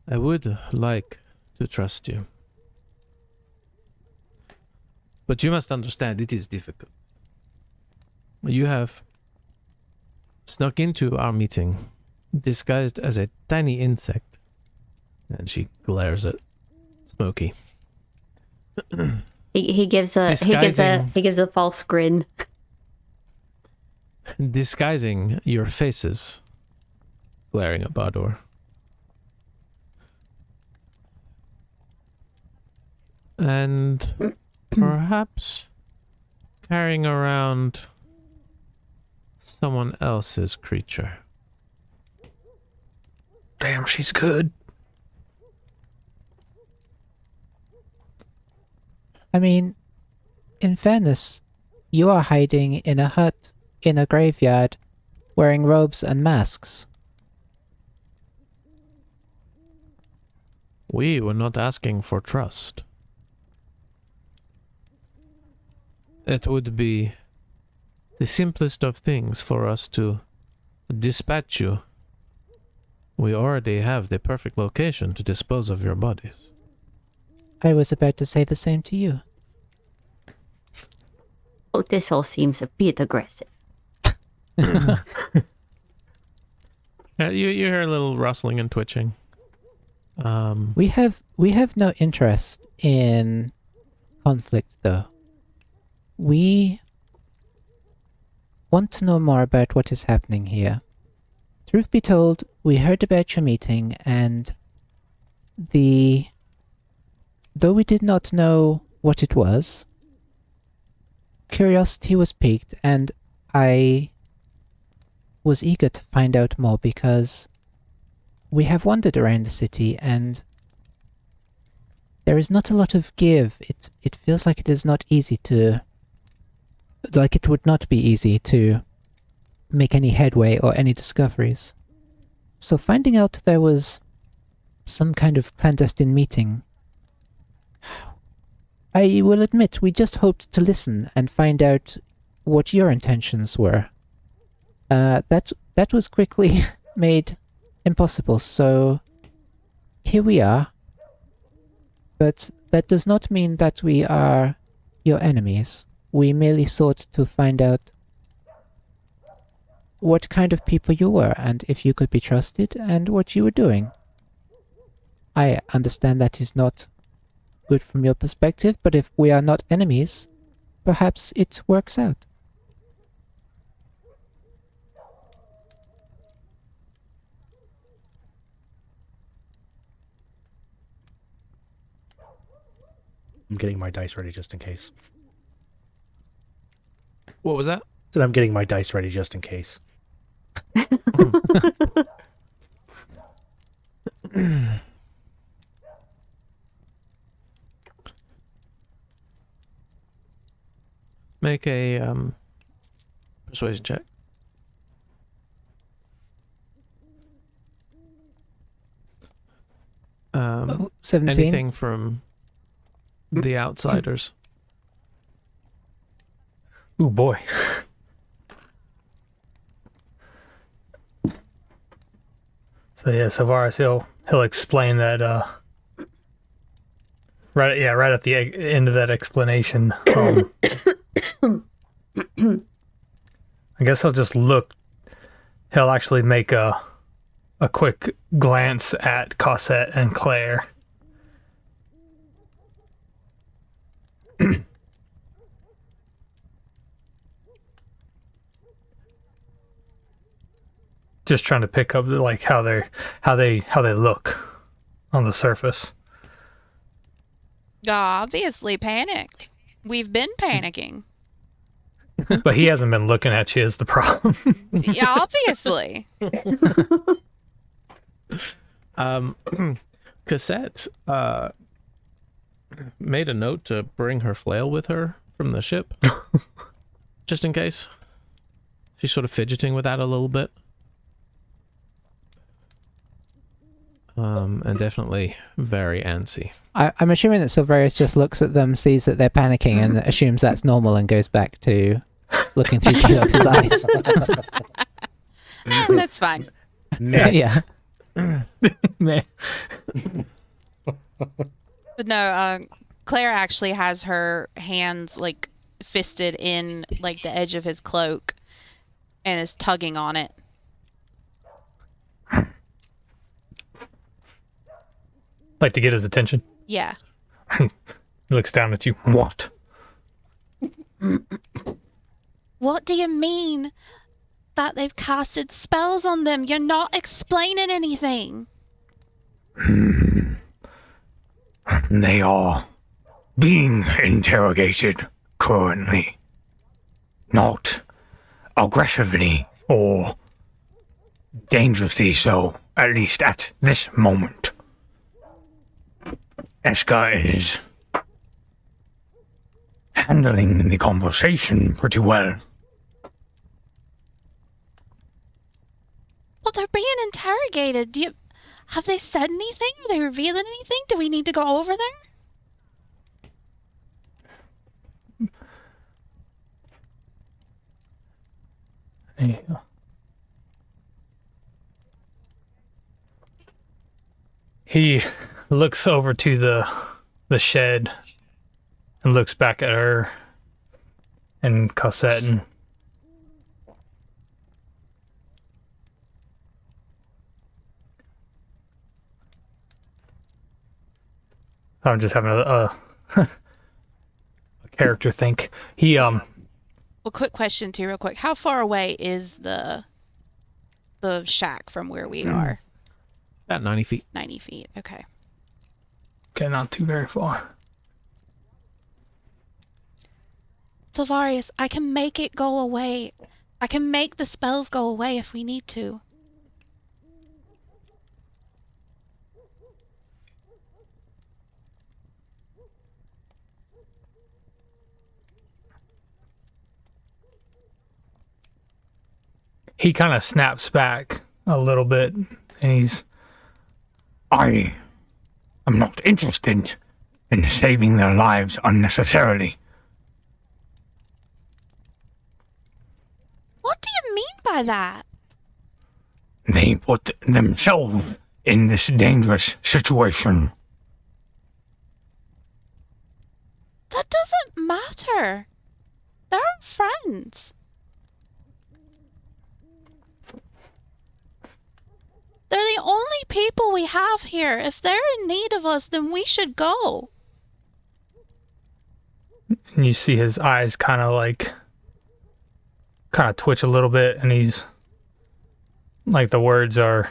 [SPEAKER 1] I would like to trust you. But you must understand it is difficult. You have snuck into our meeting disguised as a tiny insect. And she glares at Smokey.
[SPEAKER 5] He gives a false grin.
[SPEAKER 1] Disguising your faces. Glaring at Bardor. And perhaps carrying around someone else's creature.
[SPEAKER 2] Damn, she's good.
[SPEAKER 4] I mean, in fairness, you are hiding in a hut in a graveyard, wearing robes and masks.
[SPEAKER 1] We were not asking for trust. It would be the simplest of things for us to dispatch you. We already have the perfect location to dispose of your bodies.
[SPEAKER 4] I was about to say the same to you.
[SPEAKER 5] Oh, this all seems a bit aggressive.
[SPEAKER 1] You hear a little rustling and twitching.
[SPEAKER 4] We have no interest in conflict, though. We want to know more about what is happening here. Truth be told, we heard about your meeting, and though we did not know what it was, curiosity was piqued, and I was eager to find out more because we have wandered around the city and there is not a lot of give. It feels like it is not easy to... like it would not be easy to make any headway or any discoveries. So finding out there was some kind of clandestine meeting I will admit, we just hoped to listen and find out what your intentions were. That was quickly made impossible, so here we are. But that does not mean that we are your enemies. We merely sought to find out what kind of people you were, and if you could be trusted, and what you were doing. I understand that is not good from your perspective, but if we are not enemies, perhaps it works out.
[SPEAKER 3] I'm getting my dice ready just in case.
[SPEAKER 1] What was that?
[SPEAKER 3] Said I'm getting my dice ready just in case.
[SPEAKER 1] Make a persuasion check.
[SPEAKER 4] Oh, 17?
[SPEAKER 1] Anything from the outsiders.
[SPEAKER 2] Ooh, boy. So yeah, Savaris, he'll explain that right at the end of that explanation. I guess he'll actually make a quick glance at Cosette and Claire. Just trying to pick up like how they look on the surface.
[SPEAKER 6] Obviously panicked. We've been panicking.
[SPEAKER 2] But he hasn't been looking at you is the problem.
[SPEAKER 6] Yeah, obviously.
[SPEAKER 1] Cassette made a note to bring her flail with her from the ship. Just in case. She's sort of fidgeting with that a little bit. And definitely very antsy.
[SPEAKER 4] I'm assuming that Silverius just looks at them, sees that they're panicking, and assumes that's normal and goes back to looking through Kelox's eyes.
[SPEAKER 6] That's fine.
[SPEAKER 4] Yeah.
[SPEAKER 2] Man.
[SPEAKER 6] But no, Claire actually has her hands like fisted in like the edge of his cloak and is tugging on it.
[SPEAKER 2] Like to get his attention.
[SPEAKER 6] Yeah.
[SPEAKER 2] He looks down at you. What?
[SPEAKER 6] What do you mean? That they've casted spells on them? You're not explaining anything.
[SPEAKER 7] They are being interrogated currently. Not aggressively or dangerously so, at least at this moment. Eska is handling the conversation pretty well.
[SPEAKER 6] Well, they're being interrogated. Have they said anything? Are they revealing anything? Do we need to go over there?
[SPEAKER 2] Yeah. He looks over to the shed and looks back at her and Cosette and I'm just having a character think. He
[SPEAKER 6] Well, quick question too, real quick. How far away is the shack from where we are?
[SPEAKER 1] About 90 feet.
[SPEAKER 6] 90 feet. Okay.
[SPEAKER 2] okay, not too very far.
[SPEAKER 6] Silvarius, I can make it go away. I can make the spells go away if we need to.
[SPEAKER 2] He kind of snaps back a little bit and he's
[SPEAKER 7] I am not interested and saving their lives unnecessarily.
[SPEAKER 6] What do you mean by that?
[SPEAKER 7] They put themselves in this dangerous situation.
[SPEAKER 6] That doesn't matter. They're friends. They're the only people we have here. If they're in need of us, then we should go.
[SPEAKER 2] And you see his eyes kind of twitch a little bit, and he's like, the words are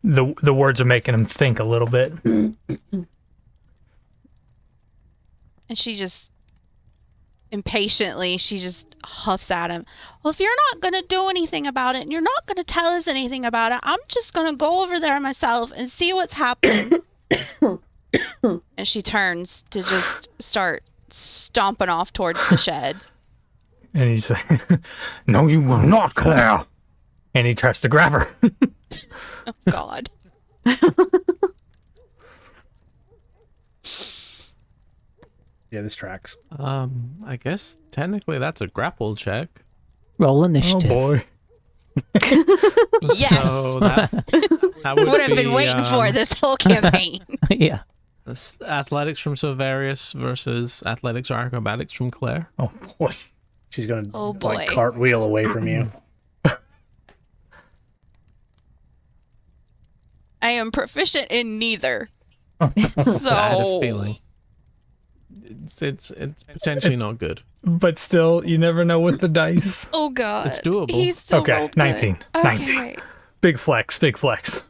[SPEAKER 2] the words are making him think a little bit.
[SPEAKER 6] And she just impatiently, she just huffs at him. Well, if you're not going to do anything about it and you're not going to tell us anything about it, I'm just going to go over there myself and see what's happening. And she turns to just start stomping off towards the shed.
[SPEAKER 2] And he's like,
[SPEAKER 7] No, you will not, Claire.
[SPEAKER 2] and he tries to grab her.
[SPEAKER 6] Oh, God.
[SPEAKER 3] Yeah, this tracks.
[SPEAKER 1] I guess technically that's a grapple check.
[SPEAKER 4] Roll
[SPEAKER 2] Oh
[SPEAKER 4] initiative.
[SPEAKER 2] boy.
[SPEAKER 6] Yes.
[SPEAKER 1] So that would
[SPEAKER 6] Would have been
[SPEAKER 1] be,
[SPEAKER 6] waiting for this whole campaign.
[SPEAKER 4] Yeah.
[SPEAKER 1] this athletics from Silverius versus athletics or acrobatics from Claire.
[SPEAKER 2] Oh boy.
[SPEAKER 3] She's gonna
[SPEAKER 6] Oh,
[SPEAKER 3] like
[SPEAKER 6] boy.
[SPEAKER 3] cartwheel away from you.
[SPEAKER 6] I am proficient in neither.
[SPEAKER 1] I had a
[SPEAKER 6] So
[SPEAKER 1] feeling. It's potentially not good.
[SPEAKER 2] But still, you never know with the dice.
[SPEAKER 6] oh, God.
[SPEAKER 1] It's doable.
[SPEAKER 6] He's still
[SPEAKER 2] Okay,
[SPEAKER 6] rolled good.
[SPEAKER 2] 19.
[SPEAKER 6] Okay.
[SPEAKER 2] 19. Big flex, big flex.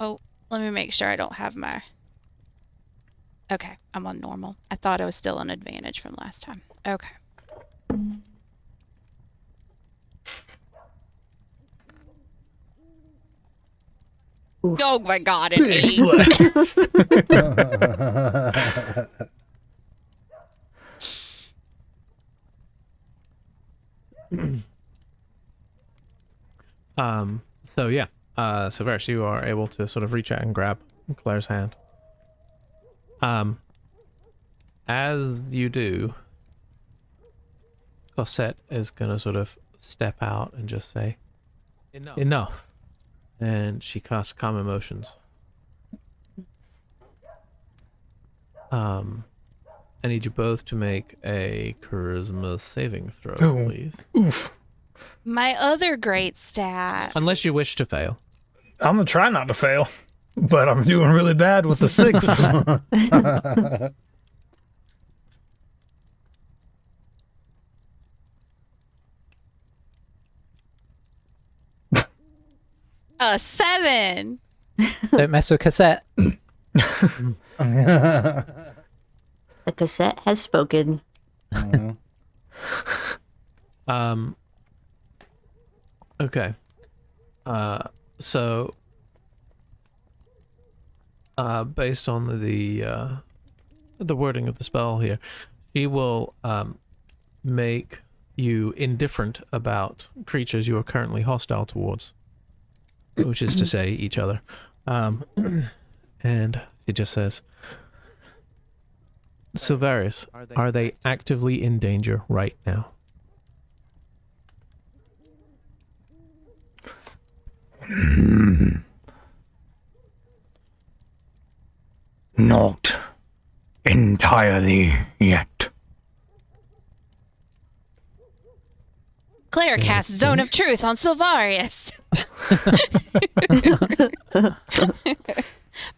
[SPEAKER 6] Oh, let me make sure I don't have my... Okay, I'm on normal. I thought I was still on advantage from last time. Okay. Oh my God, an
[SPEAKER 2] Big
[SPEAKER 6] 8.
[SPEAKER 2] flex.
[SPEAKER 1] So yeah. Severus, you are able to sort of reach out and grab Claire's hand. As you do, Cosette is gonna sort of step out and just say, Enough. And she casts Calm Emotions. I need you both to make a charisma saving throw,
[SPEAKER 2] Ooh.
[SPEAKER 1] please.
[SPEAKER 2] Oof.
[SPEAKER 6] My other great stat.
[SPEAKER 1] Unless you wish to fail.
[SPEAKER 2] I'm gonna try not to fail, but I'm doing really bad with the 6.
[SPEAKER 6] A 7.
[SPEAKER 4] Don't mess with cassette.
[SPEAKER 5] The cassette has spoken.
[SPEAKER 1] Okay. So based on the wording of the spell here, she will make you indifferent about creatures you are currently hostile towards, which is to say each other. And it just says, Silverius, are they actively in danger right now?
[SPEAKER 7] Not entirely yet.
[SPEAKER 6] Claire casts Zone of Truth on Silvarius.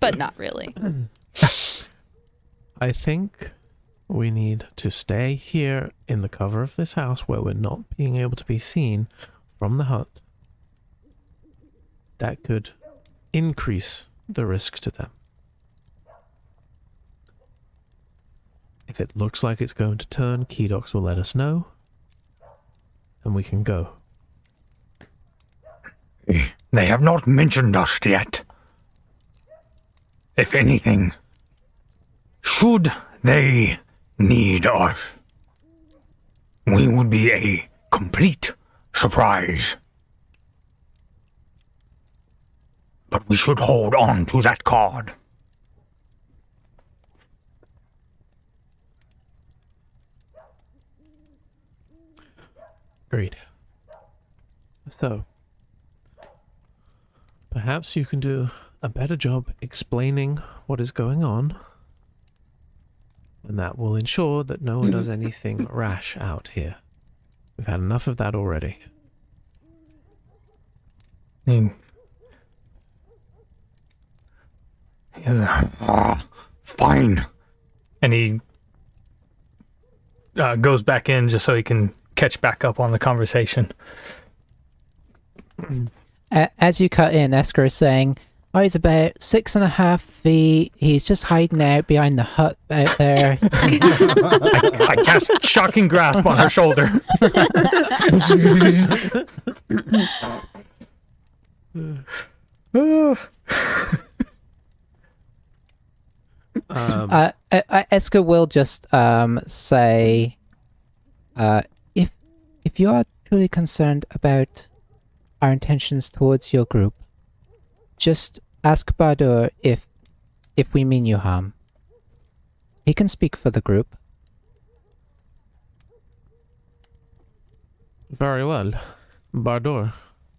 [SPEAKER 6] But not really.
[SPEAKER 1] I think we need to stay here in the cover of this house where we're not being able to be seen from the hut. That could increase the risk to them. If it looks like it's going to turn, Kedox will let us know, and we can go.
[SPEAKER 7] They have not mentioned us yet. If anything, should they need us, we would be a complete surprise but we should hold on to that card.
[SPEAKER 1] Agreed. So, perhaps you can do a better job explaining what is going on, and that will ensure that no one does anything rash out here. We've had enough of that already.
[SPEAKER 7] Fine.
[SPEAKER 2] And he goes back in just so he can catch back up on the conversation.
[SPEAKER 4] As you cut in, Esker is saying, "Oh, he's about 6.5 feet. He's just hiding out behind the hut out there."
[SPEAKER 2] I cast Shocking Grasp on her shoulder.
[SPEAKER 4] Esker will just say, if you are truly concerned about our intentions towards your group, just ask Bardur if we mean you harm. He can speak for the group.
[SPEAKER 1] Very well. Bardur,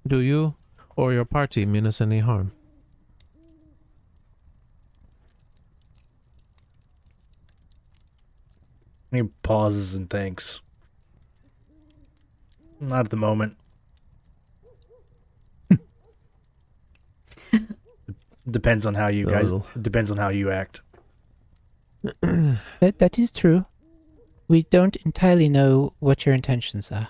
[SPEAKER 1] do you or your party mean us any harm?
[SPEAKER 3] He pauses and thinks. Not at the moment. Depends on how you guys. Depends on how you act.
[SPEAKER 4] That is true. We don't entirely know what your intentions are.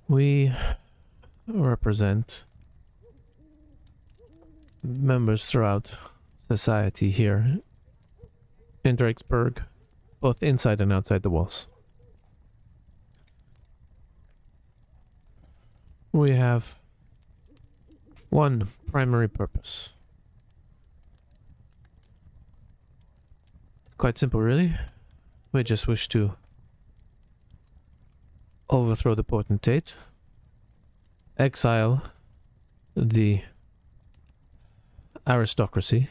[SPEAKER 1] We represent members throughout society here in Drakesburg, both inside and outside the walls. We have one primary purpose. Quite simple, really. We just wish to overthrow the potentate, exile the aristocracy,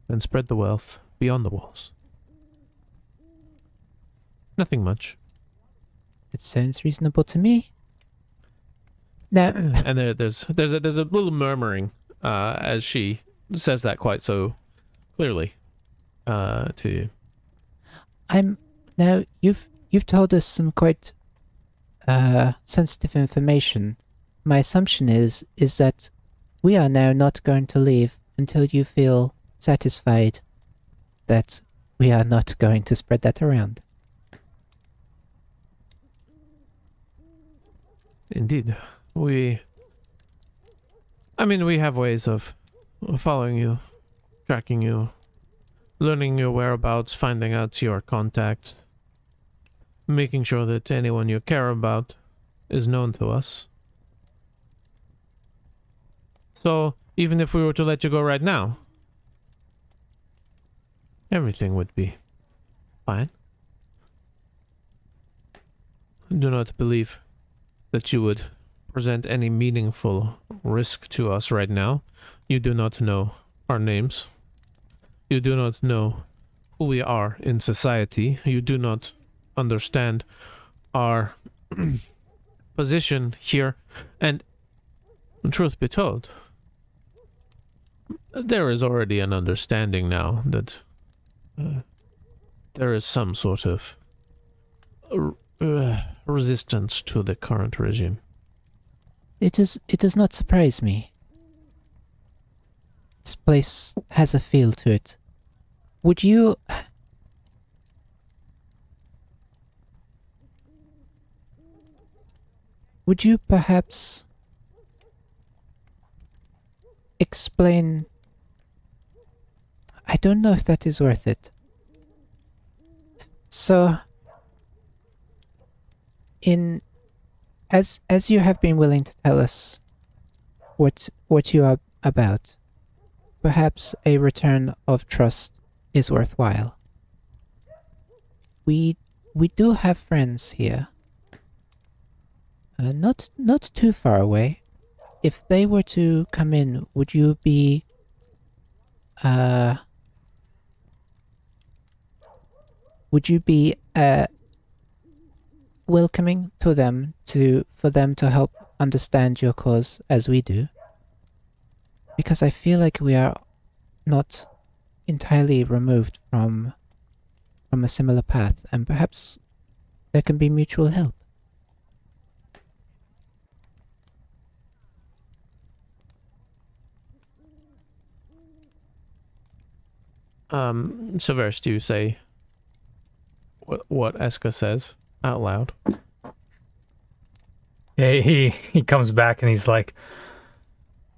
[SPEAKER 1] and spread the wealth beyond the walls. Nothing much.
[SPEAKER 4] It sounds reasonable to me. Now,
[SPEAKER 1] And there's a little murmuring as she says that quite so clearly to you.
[SPEAKER 4] Now you've told us some quite sensitive information. My assumption is that we are now not going to leave until you feel satisfied that we are not going to spread that around.
[SPEAKER 1] Indeed. We have ways of following you, tracking you, learning your whereabouts, finding out your contacts, making sure that anyone you care about is known to us. So, even if we were to let you go right now, everything would be fine. Do not believe that you would present any meaningful risk to us right now. You do not know our names. You do not know who we are in society. You do not understand our position here. And truth be told, there is already an understanding now that there is some sort of resistance to the current regime.
[SPEAKER 4] It does not surprise me. This place has a feel to it. Would you perhaps explain? I don't know if that is worth it. So, as you have been willing to tell us what you are about, perhaps a return of trust is worthwhile. we do have friends here. Not too far away. If they were to come in, would you be welcoming to them for them to help understand your cause as we do? Because I feel like we are not entirely removed from a similar path, and perhaps there can be mutual help.
[SPEAKER 1] Severus, do you say what Eska says out loud?
[SPEAKER 2] Yeah, he comes back and he's like,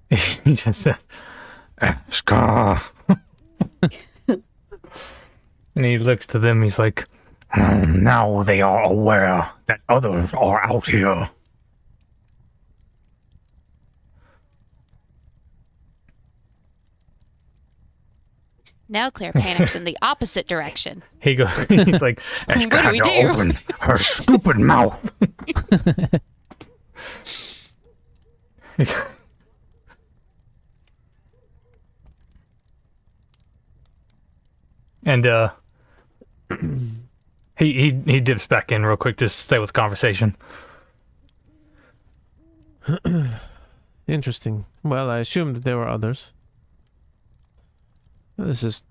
[SPEAKER 2] he just says,
[SPEAKER 7] Ska.
[SPEAKER 2] and he looks to them. He's like,
[SPEAKER 7] Now they are aware that others are out here.
[SPEAKER 6] Now Claire panics in the opposite direction.
[SPEAKER 2] he's like,
[SPEAKER 7] Eska
[SPEAKER 6] What do
[SPEAKER 7] had
[SPEAKER 6] we
[SPEAKER 7] to
[SPEAKER 6] do?
[SPEAKER 7] open her stupid mouth.
[SPEAKER 2] he's- and he dips back in real quick to stay with the conversation.
[SPEAKER 1] Interesting. Well, I assumed there were others. This is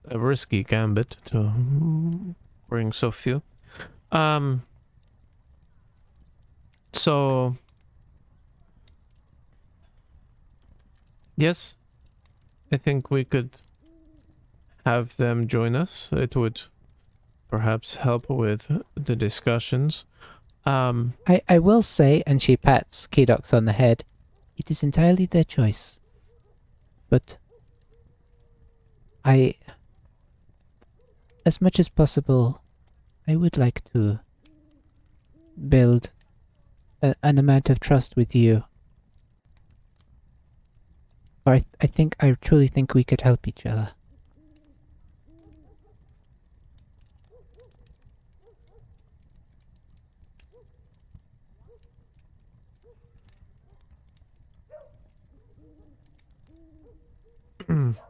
[SPEAKER 1] a risky gambit to bring so few. So yes, I think we could have them join us. It would perhaps help with the discussions.
[SPEAKER 4] I will say, and she pats Kedox on the head, it is entirely their choice. But as much as possible, I would like to build an amount of trust with you. Or I truly think we could help each other.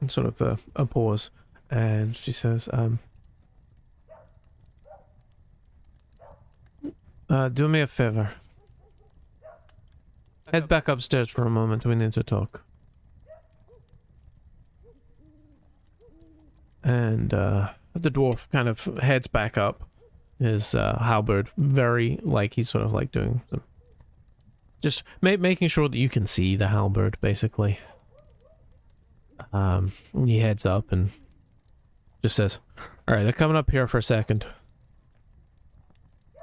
[SPEAKER 1] Sort of a pause, and she says, do me a favor. Head back upstairs for a moment, we need to talk. And the dwarf kind of heads back up, his halberd very, like, he's sort of like doing some, just making sure that you can see the halberd, basically. He heads up and just says, alright, they're coming up here for a second.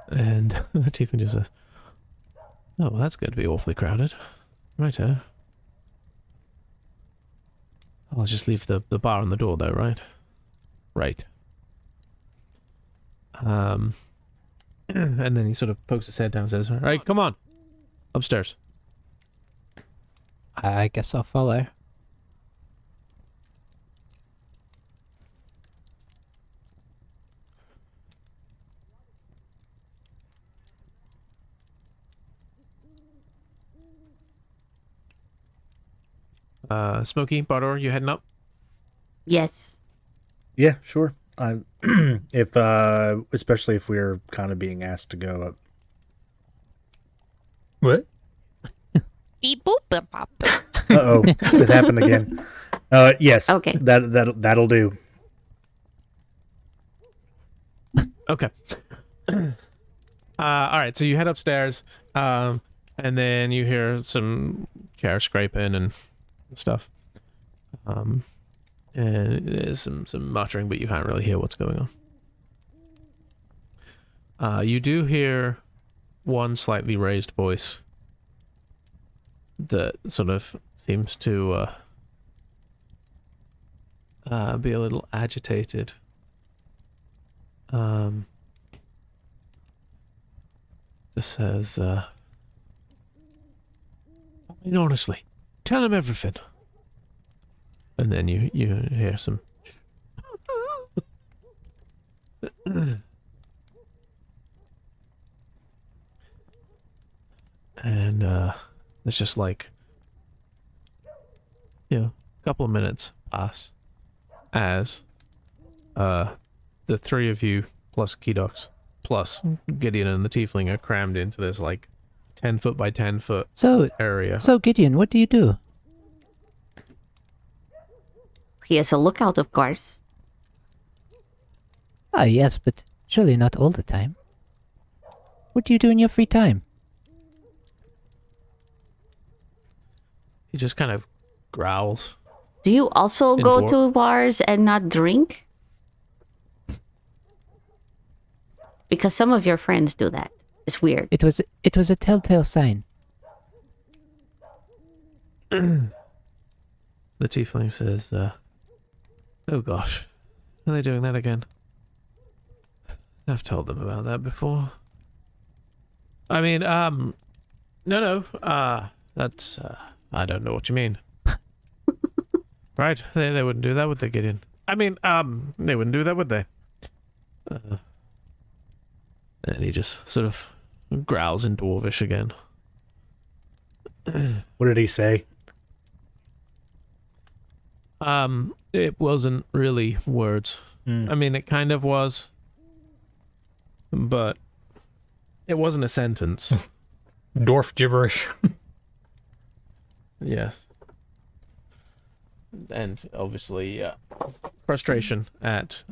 [SPEAKER 1] And the tiefling just says, oh, well, that's going to be awfully crowded. Right, I'll just leave the bar on the door though, right? Right. And then he sort of pokes his head down and says, alright, come on. Upstairs.
[SPEAKER 4] I guess I'll follow.
[SPEAKER 1] Smokey, Bardor, you heading up?
[SPEAKER 5] Yes.
[SPEAKER 3] Yeah, sure. I if especially if we're kind of being asked to go up.
[SPEAKER 2] What?
[SPEAKER 6] Beep boop boop bop.
[SPEAKER 3] Uh-oh, it happened again. Yes.
[SPEAKER 5] Okay.
[SPEAKER 3] That'll do.
[SPEAKER 1] Okay. Alright, so you head upstairs, and then you hear some chair scraping and stuff. And there's some muttering, but you can't really hear what's going on. You do hear one slightly raised voice that sort of seems to be a little agitated. Just says, I mean, honestly, tell him everything. And then you hear some And it's just like, a couple of minutes pass as the three of you plus Kedox plus Gideon and the Tiefling are crammed into this like 10-foot by 10-foot area.
[SPEAKER 4] So Gideon, what do you do?
[SPEAKER 5] He has a lookout, of course.
[SPEAKER 4] Ah, yes, but surely not all the time. What do you do in your free time?
[SPEAKER 1] He just kind of growls.
[SPEAKER 5] Do you also
[SPEAKER 1] In
[SPEAKER 5] go
[SPEAKER 1] dwar-
[SPEAKER 5] to bars and not drink? Because some of your friends do that. It's weird.
[SPEAKER 4] It was a telltale sign.
[SPEAKER 1] The Tiefling says, oh gosh, are they doing that again? I've told them about that before. I mean, no, that's, I don't know what you mean. Right, they wouldn't do that, would they, Gideon? I mean, they wouldn't do that, would they? And he just sort of growls in Dwarvish again.
[SPEAKER 3] What did he say?
[SPEAKER 1] It wasn't really words. I mean, it kind of was, but it wasn't a sentence.
[SPEAKER 2] Dwarf gibberish.
[SPEAKER 1] Yes. And obviously, frustration at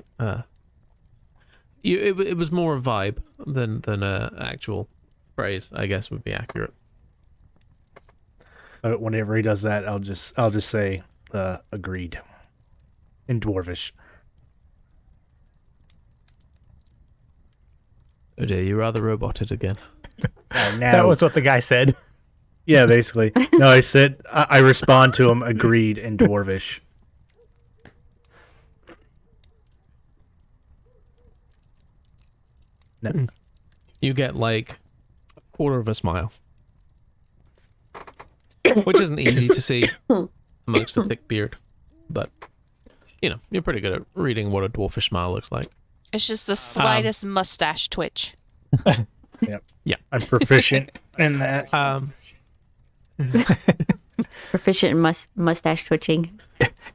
[SPEAKER 1] it was more a vibe than a actual phrase, I guess would be accurate.
[SPEAKER 3] Whenever he does that, I'll just say agreed in Dwarvish.
[SPEAKER 1] Oh dear, you rather roboted again.
[SPEAKER 3] Now,
[SPEAKER 2] That was what the guy said.
[SPEAKER 3] yeah, basically. No, I said I respond to him agreed in Dwarvish. No.
[SPEAKER 1] You get like a quarter of a smile, which isn't easy to see amongst a thick beard, but you're pretty good at reading what a dwarfish smile looks like.
[SPEAKER 6] It's just the slightest mustache twitch.
[SPEAKER 3] Yep.
[SPEAKER 1] Yeah.
[SPEAKER 3] I'm proficient in that.
[SPEAKER 5] Proficient in mustache twitching.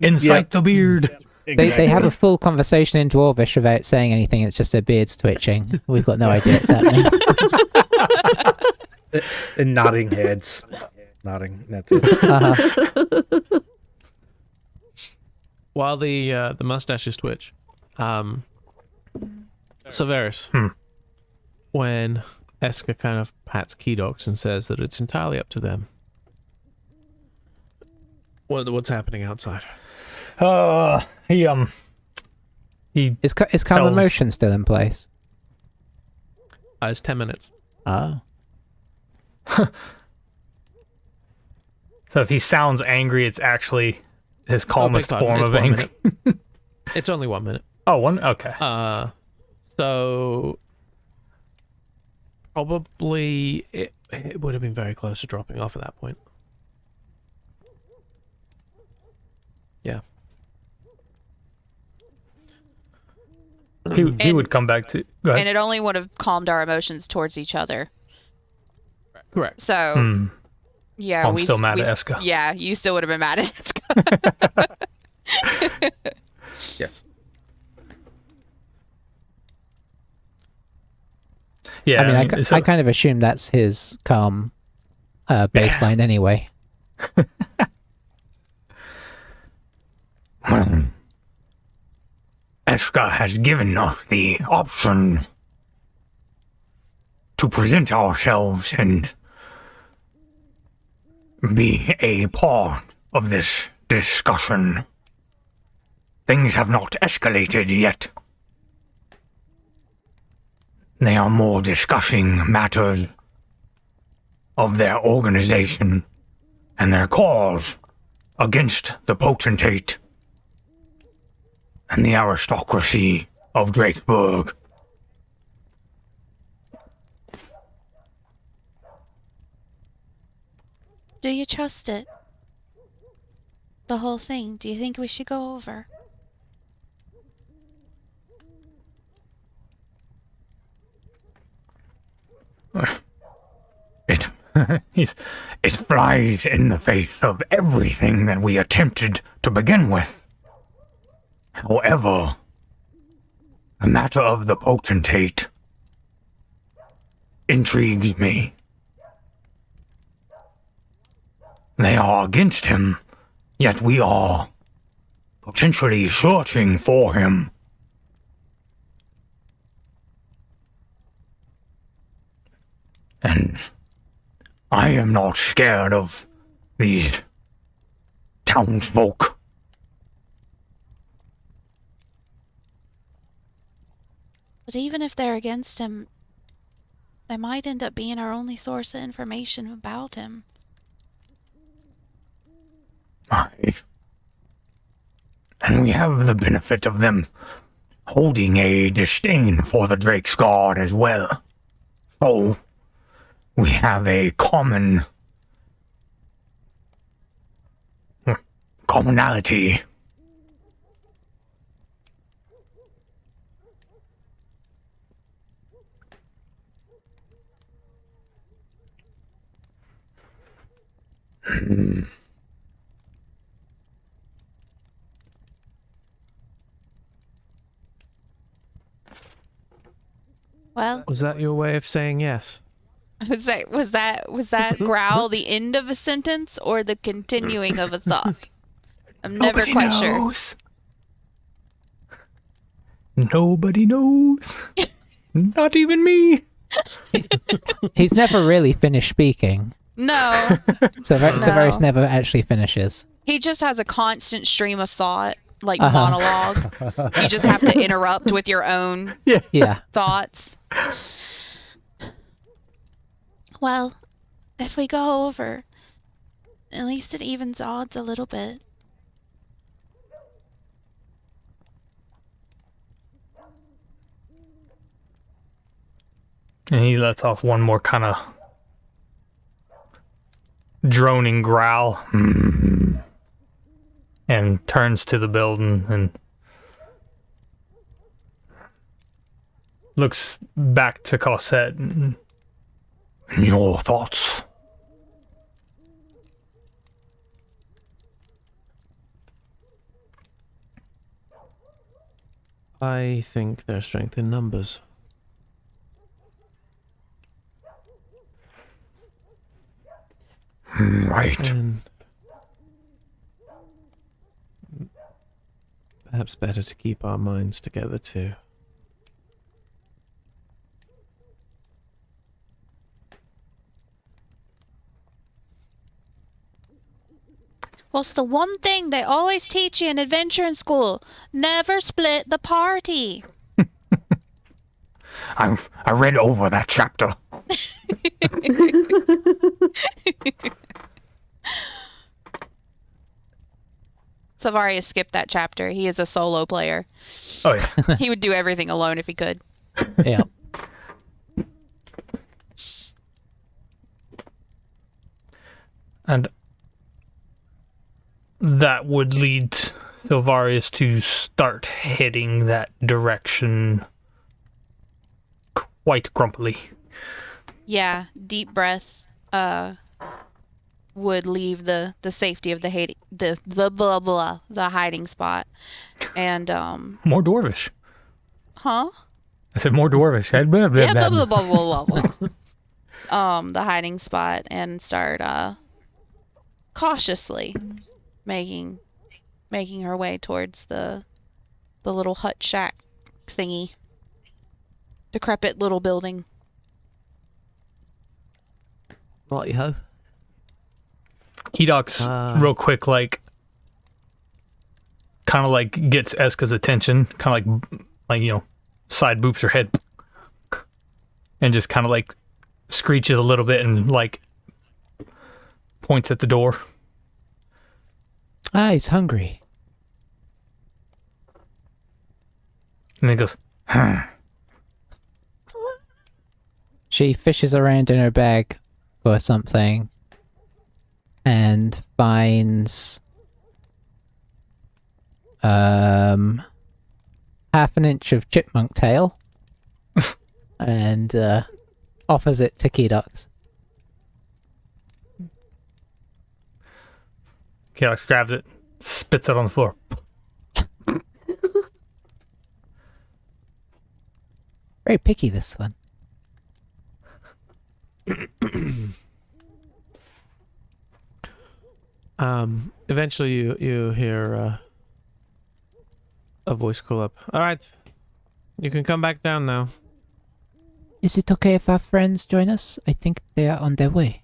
[SPEAKER 2] Incite the beard.
[SPEAKER 4] They have a full conversation in Dwarvish without saying anything. It's just their beards twitching. We've got no idea what's happening.
[SPEAKER 3] And nodding heads. Nodding. That's it.
[SPEAKER 4] Uh-huh.
[SPEAKER 1] While the mustaches twitch, Severus, when Eska kind of pats Kedox and says that it's entirely up to them. What's happening outside?
[SPEAKER 2] He
[SPEAKER 4] Is calm
[SPEAKER 2] Tells-
[SPEAKER 4] emotion still in place?
[SPEAKER 1] It's 10 minutes.
[SPEAKER 4] Oh.
[SPEAKER 2] So if he sounds angry, it's actually his
[SPEAKER 1] Oh,
[SPEAKER 2] calmest
[SPEAKER 1] beg pardon,
[SPEAKER 2] form
[SPEAKER 1] it's
[SPEAKER 2] of
[SPEAKER 1] 1
[SPEAKER 2] anger.
[SPEAKER 1] minute. It's only 1 minute.
[SPEAKER 2] Oh, one? Okay.
[SPEAKER 1] So probably it would have been very close to dropping off at that point. Yeah.
[SPEAKER 2] He
[SPEAKER 6] And-
[SPEAKER 2] would come back to... Go ahead.
[SPEAKER 6] And it only would have calmed our emotions towards each other.
[SPEAKER 1] Correct.
[SPEAKER 6] So, yeah,
[SPEAKER 2] I'm still mad at Eska.
[SPEAKER 6] Yeah, you still would have been mad at Eska.
[SPEAKER 1] Yes.
[SPEAKER 2] Yeah,
[SPEAKER 4] I mean,
[SPEAKER 2] so-
[SPEAKER 4] I kind of assume that's his calm baseline anyway.
[SPEAKER 7] Well, Eska has given us the option to present ourselves and be a part of this discussion. Things have not escalated yet. They are more discussing matters of their organization and their cause against the potentate and the aristocracy of Drakesburg.
[SPEAKER 6] Do you trust it? The whole thing. Do you think we should go over?
[SPEAKER 7] It, it flies in the face of everything that we attempted to begin with. However, the matter of the potentate intrigues me. They are against him, yet we are potentially searching for him. And I am not scared of these townsfolk.
[SPEAKER 6] But even if they're against him, they might end up being our only source of information about him.
[SPEAKER 7] And we have the benefit of them holding a disdain for the Drake's Guard as well. So, we have a commonality.
[SPEAKER 6] Well,
[SPEAKER 1] Was that your way of saying yes?
[SPEAKER 6] was that growl the end of a sentence or the continuing of a thought? I'm never
[SPEAKER 7] Nobody
[SPEAKER 6] quite sure.
[SPEAKER 7] knows. Nobody knows. Not even me.
[SPEAKER 4] He's never really finished speaking.
[SPEAKER 6] No,
[SPEAKER 4] So Varys
[SPEAKER 6] No.
[SPEAKER 4] never actually finishes.
[SPEAKER 6] he just has a constant stream of thought, like monologue. You just have to interrupt with your own
[SPEAKER 4] Yeah.
[SPEAKER 6] thoughts. Well, if we go over, at least it evens odds a little bit.
[SPEAKER 2] And he lets off one more kind of droning growl and turns to the building and looks back to Cosette. And
[SPEAKER 7] Your thoughts?
[SPEAKER 1] I think there's strength in numbers.
[SPEAKER 7] Right.
[SPEAKER 1] And perhaps better to keep our minds together too.
[SPEAKER 6] What's the one thing they always teach you in adventure in school? Never split the party.
[SPEAKER 7] I read over that chapter.
[SPEAKER 6] Savarius skipped that chapter. He is a solo player.
[SPEAKER 2] oh yeah,
[SPEAKER 6] He would do everything alone if he could.
[SPEAKER 4] Yeah.
[SPEAKER 2] and that would lead Silvarius to start heading that direction quite grumpily.
[SPEAKER 6] Yeah, deep breath. Would leave the safety of the blah blah the hiding spot, and
[SPEAKER 2] More dwarvish.
[SPEAKER 6] huh?
[SPEAKER 2] I said more dwarvish. I'd been a bit
[SPEAKER 6] Yeah, blah
[SPEAKER 2] bad.
[SPEAKER 6] blah blah blah blah. The hiding spot and start cautiously making her way towards the little hut shack thingy. Decrepit little building.
[SPEAKER 1] Righty-ho.
[SPEAKER 2] He docks real quick, like kind of like gets Eska's attention, kind of like side boops her head, and just kind of like screeches a little bit and like points at the door.
[SPEAKER 4] Ah, he's hungry.
[SPEAKER 2] And then goes,
[SPEAKER 4] She fishes around in her bag for something and finds half an inch of chipmunk tail and offers it to Kedox.
[SPEAKER 2] Kedox grabs it, spits it on the floor.
[SPEAKER 4] Very picky, this one.
[SPEAKER 1] Eventually you hear a voice call up. All right, you can come back down now.
[SPEAKER 4] Is it okay if our friends join us? I think they are on their way.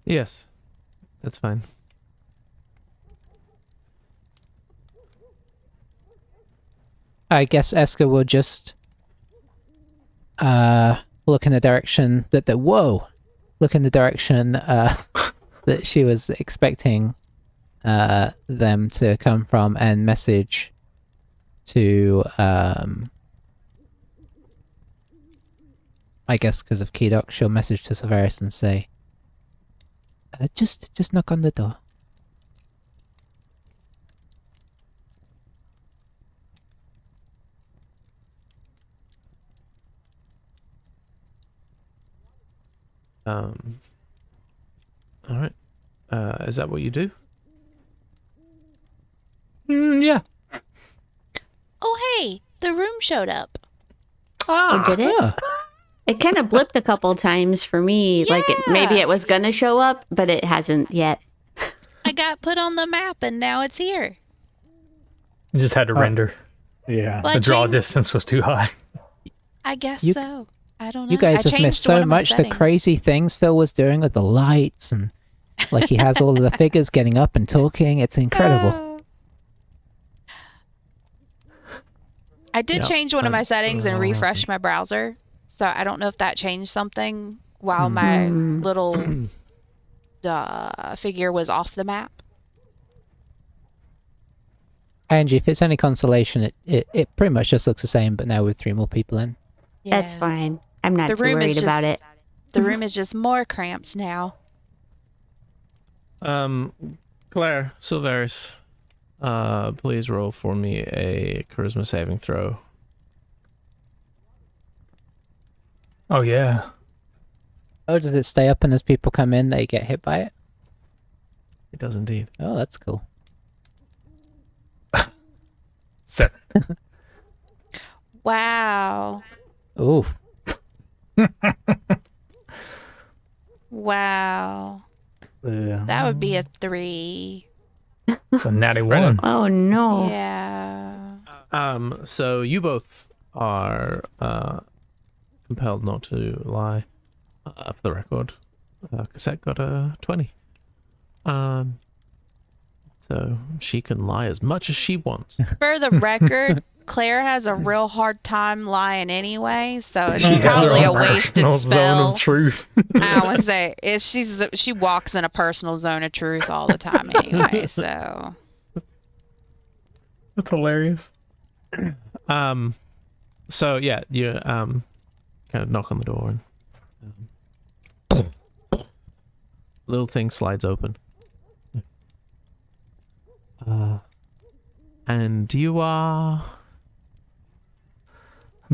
[SPEAKER 1] Yes, that's fine.
[SPEAKER 4] I guess Eska will just look in the direction look in the direction that she was expecting them to come from, and message to I guess because of Kedox, she'll message to Severus and say, just knock on the door.
[SPEAKER 1] All right. Is that what you do?
[SPEAKER 2] Yeah.
[SPEAKER 6] Oh, hey, the room showed up.
[SPEAKER 5] Oh, did it?
[SPEAKER 4] Yeah.
[SPEAKER 5] It kind of blipped a couple times for me. Like maybe it was gonna show up, but it hasn't yet.
[SPEAKER 6] I got put on the map and now it's here.
[SPEAKER 2] You just had to render.
[SPEAKER 3] Yeah.
[SPEAKER 6] Well,
[SPEAKER 2] The draw
[SPEAKER 6] changed-
[SPEAKER 2] distance was too high.
[SPEAKER 6] I guess
[SPEAKER 4] You-
[SPEAKER 6] so. I don't know.
[SPEAKER 4] You guys
[SPEAKER 6] I
[SPEAKER 4] have
[SPEAKER 6] changed
[SPEAKER 4] missed
[SPEAKER 6] one
[SPEAKER 4] so
[SPEAKER 6] of my
[SPEAKER 4] much the
[SPEAKER 6] settings.
[SPEAKER 4] crazy things Phil was doing with the lights, and like he has all of the figures getting up and talking. It's incredible.
[SPEAKER 6] I did
[SPEAKER 1] Yeah,
[SPEAKER 6] change one of my settings and refresh my browser. So I don't know if that changed something while my little figure was off the map.
[SPEAKER 4] Angie, if it's any consolation, it pretty much just looks the same, but now with 3 more people in.
[SPEAKER 5] That's
[SPEAKER 6] Yeah.
[SPEAKER 5] fine. I'm not
[SPEAKER 6] The
[SPEAKER 5] too
[SPEAKER 6] room is
[SPEAKER 5] worried about
[SPEAKER 6] just-
[SPEAKER 5] it.
[SPEAKER 6] The room is just more cramped now.
[SPEAKER 1] Claire, Silveris, please roll for me a charisma saving throw.
[SPEAKER 2] Oh, yeah.
[SPEAKER 4] Oh, does it stay up, and as people come in, they get hit by it?
[SPEAKER 1] It does indeed.
[SPEAKER 4] Oh, that's cool.
[SPEAKER 2] 7.
[SPEAKER 6] Wow.
[SPEAKER 4] Ooh.
[SPEAKER 6] Wow.
[SPEAKER 3] Yeah.
[SPEAKER 6] That would be a 3.
[SPEAKER 2] It's a natty 1.
[SPEAKER 5] Oh no.
[SPEAKER 6] Yeah.
[SPEAKER 1] So you both are compelled not to lie. For the record, Cassette got a 20. So she can lie as much as she wants.
[SPEAKER 6] For the record, Claire has a real hard time lying anyway, so it's
[SPEAKER 2] She has her
[SPEAKER 6] probably a
[SPEAKER 2] own
[SPEAKER 6] wasted
[SPEAKER 2] personal zone
[SPEAKER 6] spell.
[SPEAKER 2] of truth.
[SPEAKER 6] I want to say she walks in a personal zone of truth all the time anyway. So
[SPEAKER 2] That's hilarious.
[SPEAKER 1] So yeah, you kind of knock on the door and little thing slides open. And you are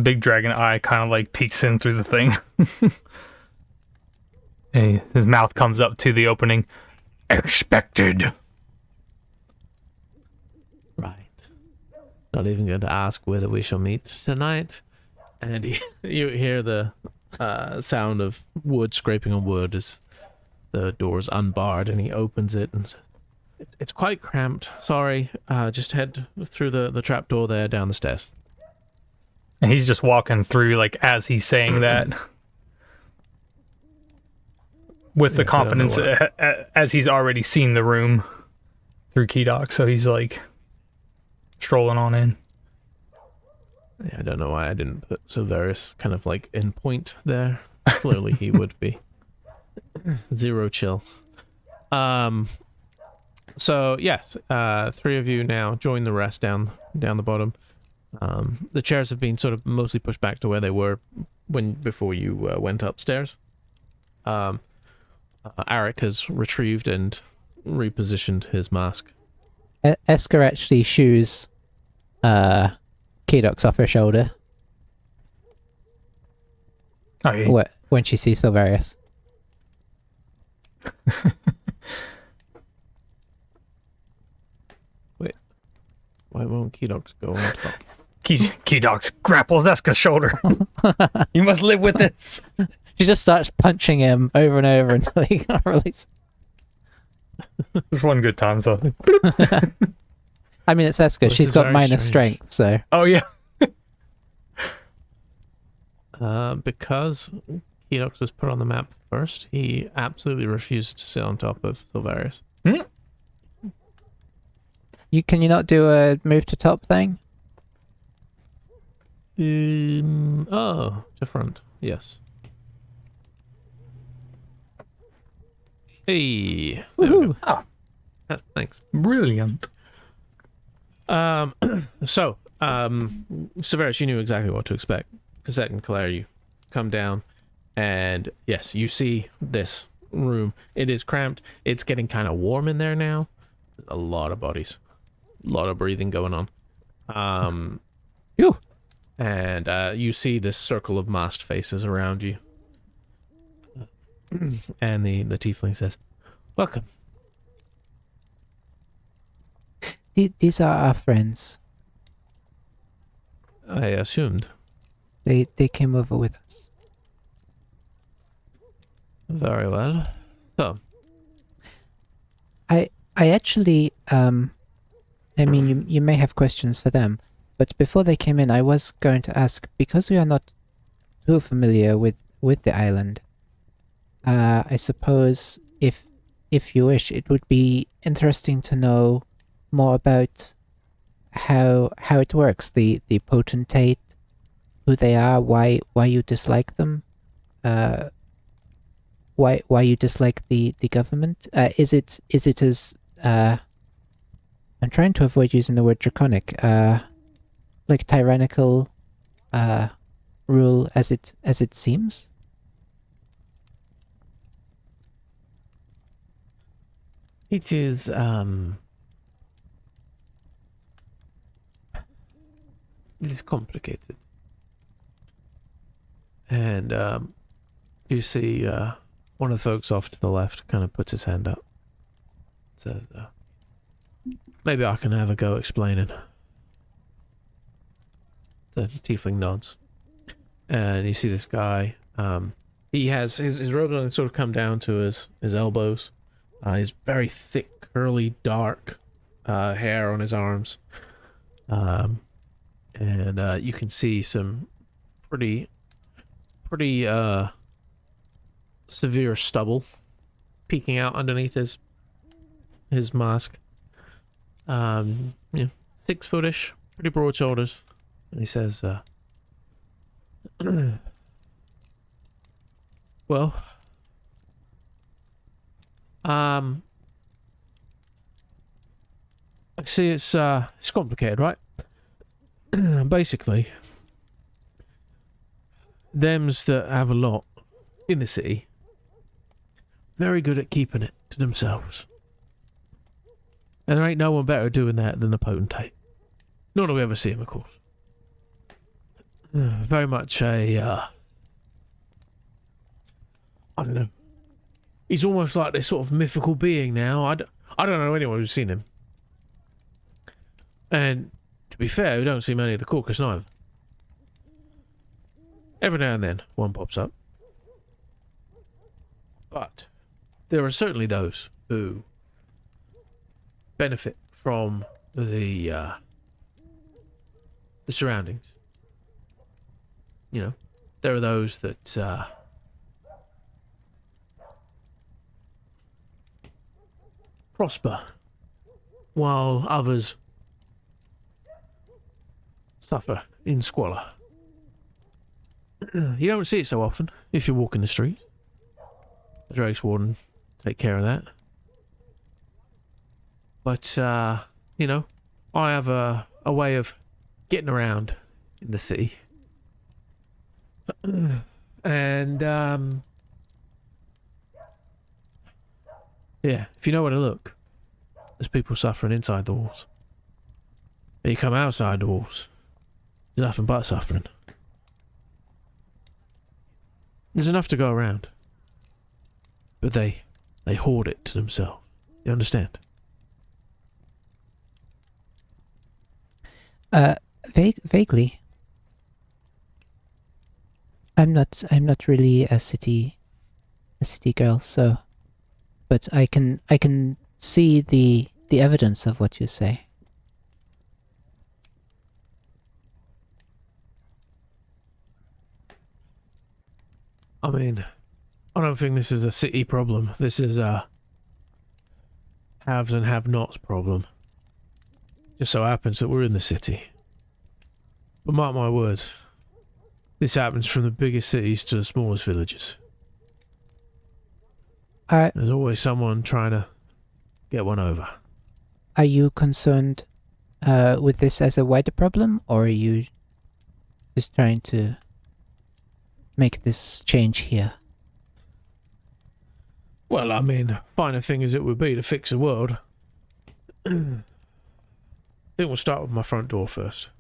[SPEAKER 2] Big dragon eye kind of like peeks in through the thing. And his mouth comes up to the opening. Expected.
[SPEAKER 1] right. Not even going to ask whether we shall meet tonight. And you hear the sound of wood scraping on wood as the door's unbarred, and he opens it and says, it's quite cramped. Sorry. Just head through the trap door there down the stairs.
[SPEAKER 2] And he's just walking through, like, as he's saying that. With the
[SPEAKER 1] Yeah, 'cause I don't know
[SPEAKER 2] confidence, as he's already seen the room through Kedox. So he's, like, strolling on in.
[SPEAKER 1] Yeah, I don't know why I didn't put Silveris kind of like in point there. Clearly he would be. 0 chill. So yes, 3 of you now join the rest down the bottom. The chairs have been sort of mostly pushed back to where they were before you went upstairs. Arik has retrieved and repositioned his mask.
[SPEAKER 4] Esker actually shoos Kedox off her shoulder.
[SPEAKER 2] Oh, yeah.
[SPEAKER 4] when she sees Silverius.
[SPEAKER 1] Why won't Kedox go on top?
[SPEAKER 2] Keydox grapples Eska's shoulder. You must live with this.
[SPEAKER 4] She just starts punching him over and over until he can't release.
[SPEAKER 2] It's one good time, so.
[SPEAKER 4] I mean, it's Eska.
[SPEAKER 1] This
[SPEAKER 4] She's
[SPEAKER 1] is
[SPEAKER 4] got
[SPEAKER 1] very
[SPEAKER 4] minus
[SPEAKER 1] strange.
[SPEAKER 4] strength, so.
[SPEAKER 2] Oh, yeah.
[SPEAKER 1] Because Kedox was put on the map first, he absolutely refused to sit on top of Silverius.
[SPEAKER 4] Can you not do a move to top thing?
[SPEAKER 1] Oh, to front. Yes. Hey. There we go.
[SPEAKER 2] Oh,
[SPEAKER 1] Thanks.
[SPEAKER 2] brilliant.
[SPEAKER 1] So, Severus, you knew exactly what to expect. Cassette and Claire, you come down, and yes, you see this room. It is cramped. It's getting kind of warm in there now. There's a lot of bodies, a lot of breathing going on.
[SPEAKER 4] Phew.
[SPEAKER 1] And you see this circle of masked faces around you. And the tiefling says, "Welcome."
[SPEAKER 4] These are our friends.
[SPEAKER 1] I assumed.
[SPEAKER 4] They came over with us.
[SPEAKER 1] Very well. So,
[SPEAKER 4] I actually I mean you may have questions for them, but before they came in I was going to ask, because we are not too familiar with the island. I suppose if you wish, it would be interesting to know more about how it works, the potentate, who they are, why you dislike them, why you dislike the government. Is it as I'm trying to avoid using the word draconic, like tyrannical rule as it seems?
[SPEAKER 1] it is, it is complicated. And, you see, one of the folks off to the left kind of puts his hand up. Says, maybe I can have a go explaining. The tiefling nods. And you see this guy, he has his robes on sort of come down to his elbows. He's very thick, curly, dark hair on his arms. And you can see some pretty severe stubble peeking out underneath his mask. 6-footish, pretty broad shoulders. And he says, well, see, it's complicated, right? Basically, thems that have a lot in the city, very good at keeping it to themselves. And there ain't no one better doing that than a potentate. Nor do we ever see him, of course. Very much a, I don't know. He's almost like this sort of mythical being now. I don't know anyone who's seen him. And to be fair, we don't see many of the Caucus neither. Every now and then, one pops up. But there are certainly those who benefit from the surroundings. You know, there are those that prosper, while others suffer in squalor. You don't see it so often if you walk in the streets. The Drake's Warden take care of that. But, you know, I have a way of getting around in the city. And, yeah, if you know where to look, there's people suffering inside the walls. And you come outside the walls, there's nothing but suffering. There's enough to go around. But they hoard it to themselves. You understand?
[SPEAKER 4] Vaguely. I'm not really a city girl, so, but I can see the evidence of what you say.
[SPEAKER 1] I mean, I don't think this is a city problem. This is a haves and have-nots problem. Just so happens that we're in the city. But mark my words, this happens from the biggest cities to the smallest villages. There's always someone trying to get one over.
[SPEAKER 4] Are you concerned with this as a wider problem, or are you just trying to make this change here?
[SPEAKER 1] Well, I mean, finer thing as it would be to fix the world. I think we'll start with my front door first.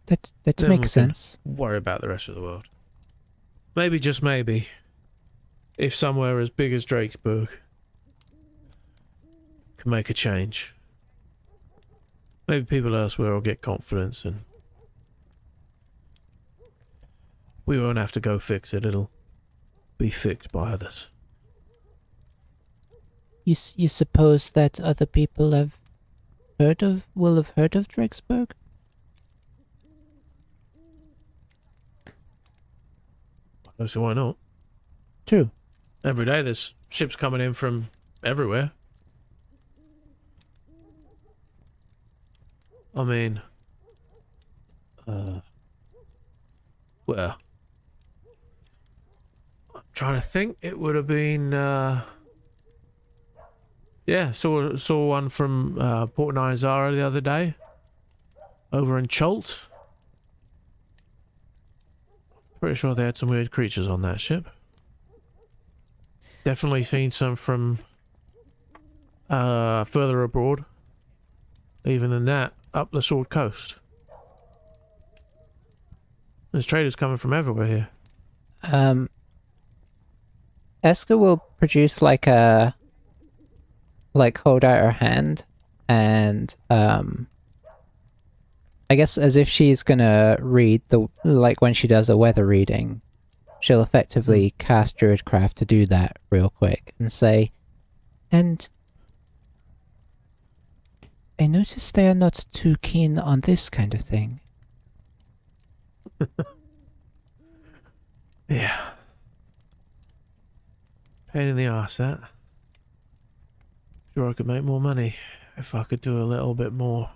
[SPEAKER 4] That
[SPEAKER 1] Then
[SPEAKER 4] makes
[SPEAKER 1] we can
[SPEAKER 4] sense.
[SPEAKER 1] worry about the rest of the world. Maybe, just maybe, if somewhere as big as Drakesburg can make a change, maybe people elsewhere will get confidence and we won't have to go fix it. It'll be fixed by others.
[SPEAKER 4] You suppose that other people will have heard of Drakesburg?
[SPEAKER 1] I don't see why not.
[SPEAKER 4] True.
[SPEAKER 1] Every day there's ships coming in from everywhere. I mean, well, I'm trying to think. It would have been, yeah, saw one from Port Nyanzara the other day, over in Cholt. Pretty sure they had some weird creatures on that ship. Definitely seen some from further abroad. Even than that, up the Sword Coast. There's traders coming from everywhere here.
[SPEAKER 4] Eska will produce hold out her hand, and I guess as if she's gonna read when she does a weather reading, she'll effectively cast Druidcraft to do that real quick and say, and I notice they are not too keen on this kind of thing.
[SPEAKER 1] Yeah. Pain in the arse, that. Sure, I could make more money if I could do a little bit more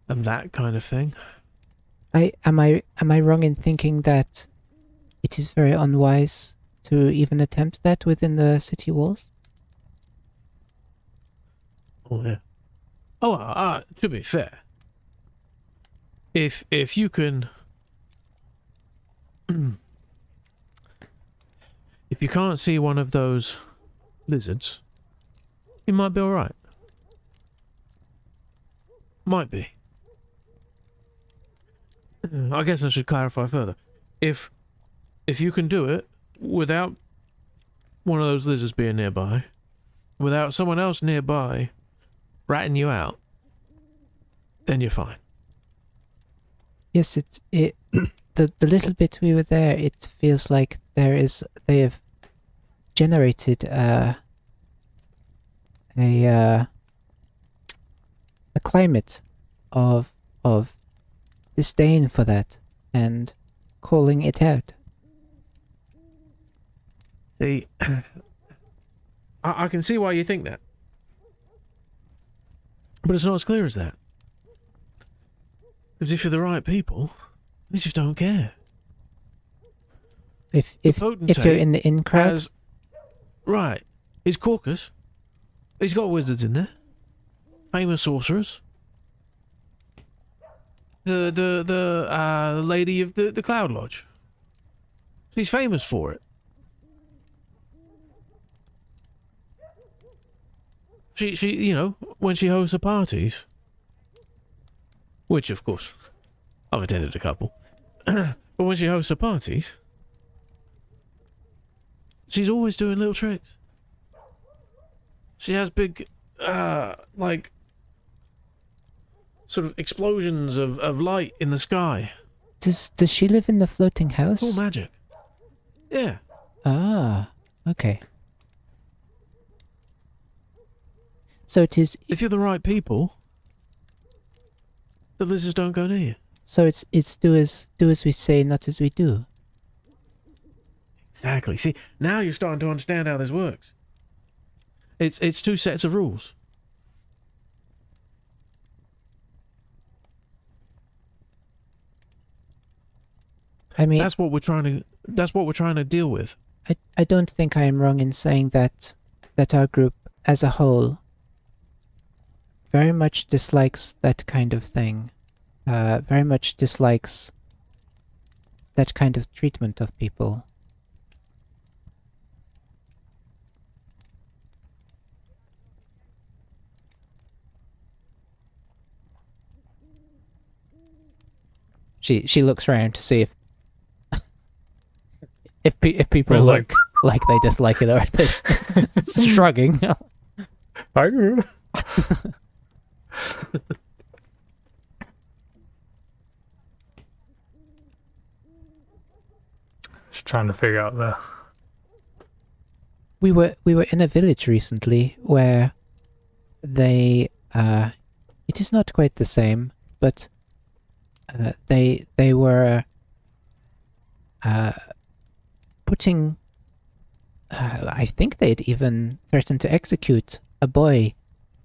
[SPEAKER 1] of that kind of thing.
[SPEAKER 4] Am I wrong in thinking that it is very unwise to even attempt that within the city walls?
[SPEAKER 1] Oh yeah. Oh, to be fair, if you can, if you can't see one of those lizards, you might be all right. Might be. I guess I should clarify further. If you can do it without one of those lizards being nearby, without someone else nearby ratting you out, then you're fine.
[SPEAKER 4] Yes, the little bit we were there, it feels like they have generated a climate of disdain for that and calling it out.
[SPEAKER 1] See, I can see why you think that. But it's not as clear as that. Because if you're the right people, they just don't care.
[SPEAKER 4] If you're in the in crowd,
[SPEAKER 1] right, he's Caucus. He's got wizards in there, famous sorcerers. The lady of the Cloud Lodge. She's famous for it. She you know, when she hosts her parties, which of course I've attended a couple. When But when she hosts her parties, she's always doing little tricks. She has big, like, sort of explosions of light in the sky.
[SPEAKER 4] Does she live in the floating house?
[SPEAKER 1] It's all magic. Yeah.
[SPEAKER 4] Ah, okay. So it is.
[SPEAKER 1] If you're the right people, the lizards don't go near you.
[SPEAKER 4] So it's do as we say, not as we do.
[SPEAKER 1] Exactly. See, now you're starting to understand how this works. It's two sets of rules.
[SPEAKER 4] I mean,
[SPEAKER 1] That's what we're trying to deal with.
[SPEAKER 4] I don't think I am wrong in saying that our group as a whole very much dislikes that kind of thing. Very much dislikes that kind of treatment of people. She looks around to see if people
[SPEAKER 2] Well,
[SPEAKER 4] look like they dislike it or they're shrugging.
[SPEAKER 2] Just trying to figure out the.
[SPEAKER 4] We were in a village recently where they it is not quite the same, but they were putting I think they'd even threatened to execute a boy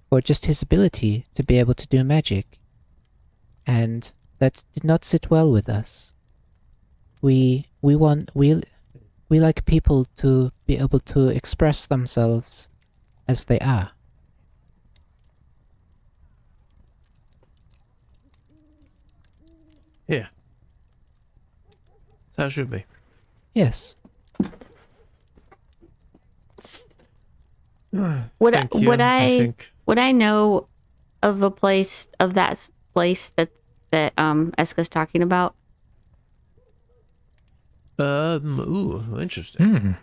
[SPEAKER 4] for just his ability to be able to do magic. And that did not sit well with us. We like people to be able to express themselves as they are.
[SPEAKER 1] Yeah. That should be.
[SPEAKER 4] Yes.
[SPEAKER 5] Would
[SPEAKER 1] Thank you.
[SPEAKER 5] would I know of a place that Eska's talking about?
[SPEAKER 1] Ooh, interesting.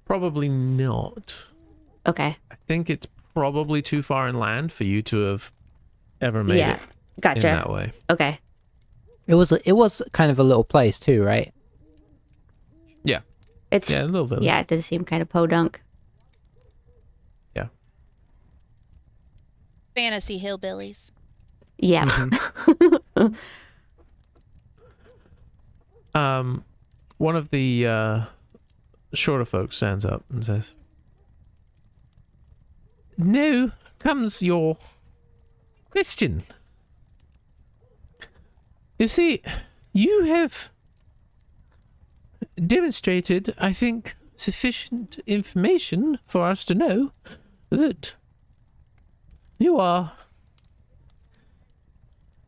[SPEAKER 1] Probably not.
[SPEAKER 5] Okay.
[SPEAKER 1] I think it's probably too far inland for you to have ever made
[SPEAKER 5] Yeah.
[SPEAKER 1] it
[SPEAKER 5] Gotcha.
[SPEAKER 1] in that way.
[SPEAKER 5] Okay.
[SPEAKER 4] It was kind of a little place too, right?
[SPEAKER 1] Yeah.
[SPEAKER 5] It's
[SPEAKER 1] Yeah, a little bit.
[SPEAKER 5] yeah, it does seem kind of podunk.
[SPEAKER 1] Yeah.
[SPEAKER 6] Fantasy hillbillies.
[SPEAKER 5] Yeah.
[SPEAKER 1] One of the shorter folks stands up and says, "Now comes your question. You see, you have demonstrated, I think, sufficient information for us to know that you are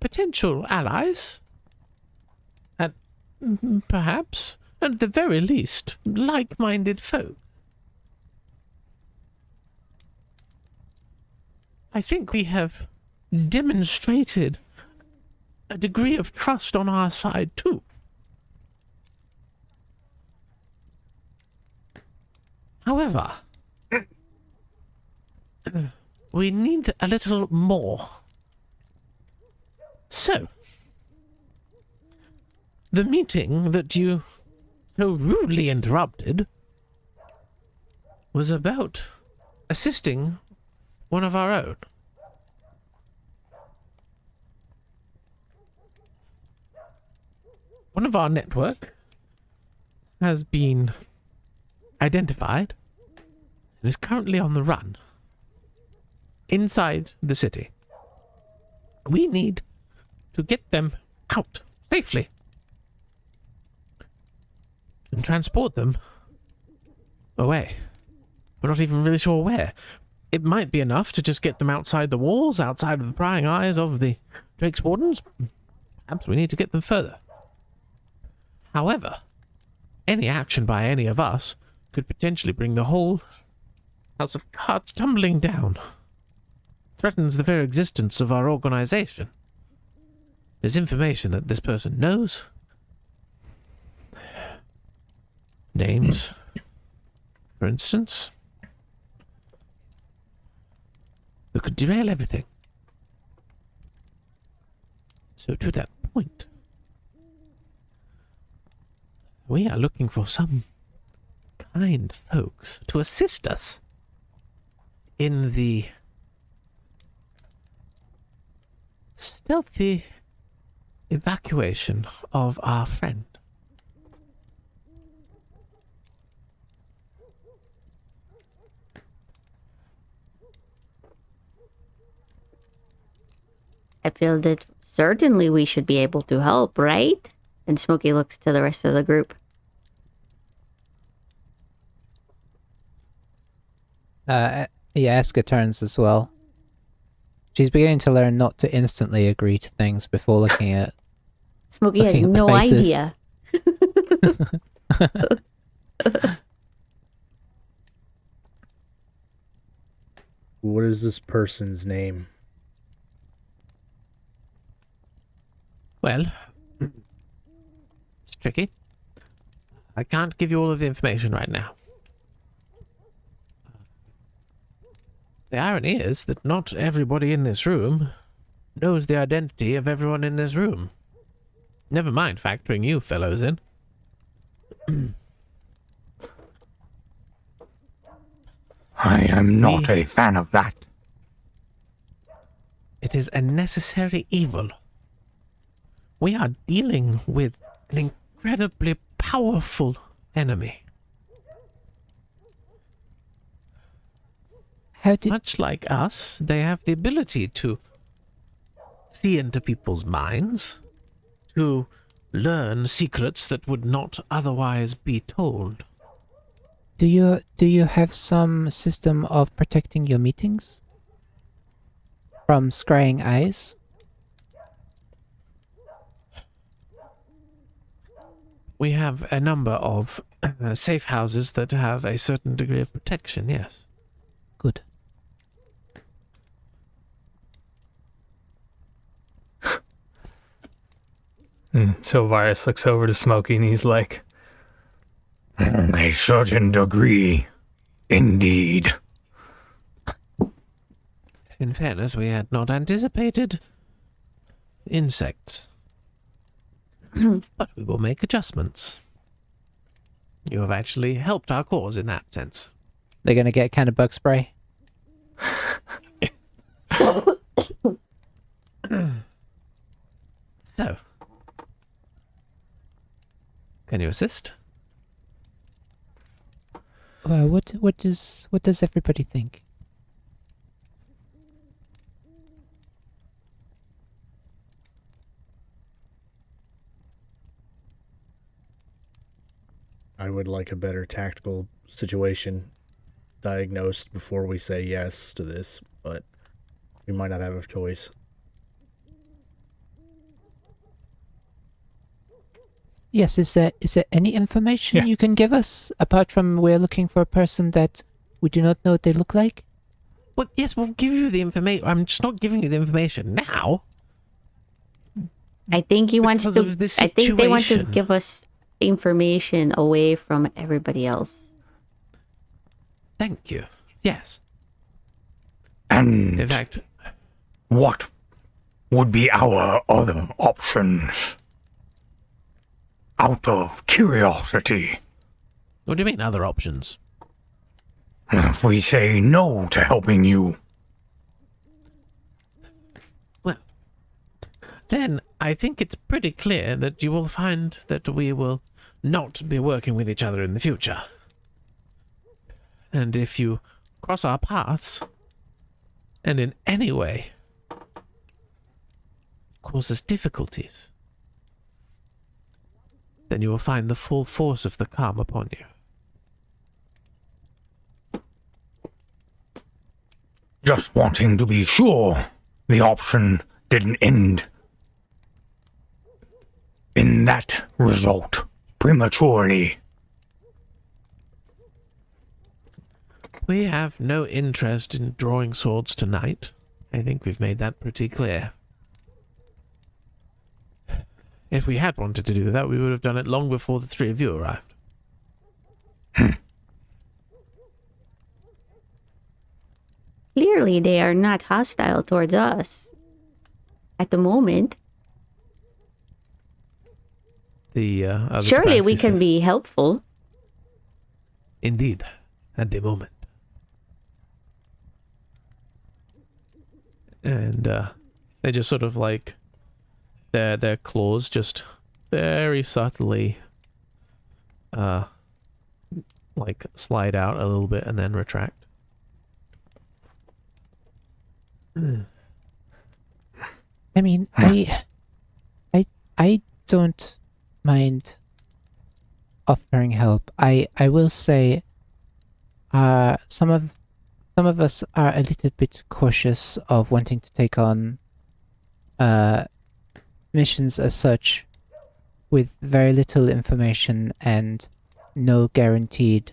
[SPEAKER 1] potential allies, and perhaps, at the very least, like-minded folk. I think we have demonstrated a degree of trust on our side, too. However, we need a little more. So, the meeting that you so rudely interrupted was about assisting one of our own. One of our network has been identified and is currently on the run inside the city. We need to get them out safely and transport them away. We're not even really sure where. It might be enough to just get them outside the walls, outside of the prying eyes of the Drake's Wardens. Perhaps we need to get them further. However, any action by any of us could potentially bring the whole House of Cards tumbling down. threatens the very existence of our organization. There's information that this person knows. Names, for instance. That could derail everything. So to that point, we are looking for some kind folks to assist us in the stealthy evacuation of our friend.
[SPEAKER 5] I feel that certainly we should be able to help, right? And Smokey looks to the rest of the group.
[SPEAKER 4] Eska turns as well. She's beginning to learn not to instantly agree to things before looking at.
[SPEAKER 5] Smokey has
[SPEAKER 4] Looking at the
[SPEAKER 5] no
[SPEAKER 4] faces.
[SPEAKER 5] idea.
[SPEAKER 3] What is this person's name?
[SPEAKER 1] Well, it's tricky. I can't give you all of the information right now. The irony is that not everybody in this room knows the identity of everyone in this room. Never mind factoring you fellows in.
[SPEAKER 7] I am not a fan of that.
[SPEAKER 1] It is a necessary evil. We are dealing with an incredibly powerful enemy. Much like us, they have the ability to see into people's minds, to learn secrets that would not otherwise be told.
[SPEAKER 4] Do you have some system of protecting your meetings from scrying eyes?
[SPEAKER 1] We have a number of safe houses that have a certain degree of protection, yes.
[SPEAKER 4] Good.
[SPEAKER 2] So Virus looks over to Smokey and he's like,
[SPEAKER 7] A certain degree, indeed.
[SPEAKER 1] In fairness, we had not anticipated insects. But we will make adjustments. You have actually helped our cause in that sense.
[SPEAKER 4] They're gonna get kind of bug spray.
[SPEAKER 1] So, can you assist?
[SPEAKER 4] Well, what does everybody think?
[SPEAKER 3] I would like a better tactical situation diagnosed before we say yes to this, but we might not have a choice.
[SPEAKER 4] Yes, is there any information
[SPEAKER 2] Yeah.
[SPEAKER 4] you can give us apart from we're looking for a person that we do not know what they look like?
[SPEAKER 1] Well, yes, we'll give you the information. I'm just not giving you the information now.
[SPEAKER 5] I think he wants
[SPEAKER 1] Because
[SPEAKER 5] to.
[SPEAKER 1] of this
[SPEAKER 5] I think they want to
[SPEAKER 1] situation.
[SPEAKER 5] give us information away from everybody else.
[SPEAKER 1] Thank you. Yes.
[SPEAKER 7] And
[SPEAKER 1] In fact,
[SPEAKER 7] what would be our other options? Out of curiosity,
[SPEAKER 1] what do you mean other options?
[SPEAKER 7] if we say no to helping you,
[SPEAKER 1] Well, then I think it's pretty clear that you will find that we will not be working with each other in the future. And if you cross our paths, and in any way cause us difficulties, then you will find the full force of the calm upon you.
[SPEAKER 7] just wanting to be sure the option didn't end in that result prematurely.
[SPEAKER 1] We have no interest in drawing swords tonight, I think we've made that pretty clear. If we had wanted to do that, we would have done it long before the three of you arrived.
[SPEAKER 5] Clearly, they are not hostile towards us. At the moment.
[SPEAKER 1] The other
[SPEAKER 5] Surely we
[SPEAKER 1] tabaxi
[SPEAKER 5] can
[SPEAKER 1] says,
[SPEAKER 5] be helpful.
[SPEAKER 1] Indeed, at the moment. And they just sort of like their claws just very subtly like slide out a little bit and then retract.
[SPEAKER 4] I mean, I don't mind offering help. I will say, some of us are a little bit cautious of wanting to take on missions as such with very little information and no guaranteed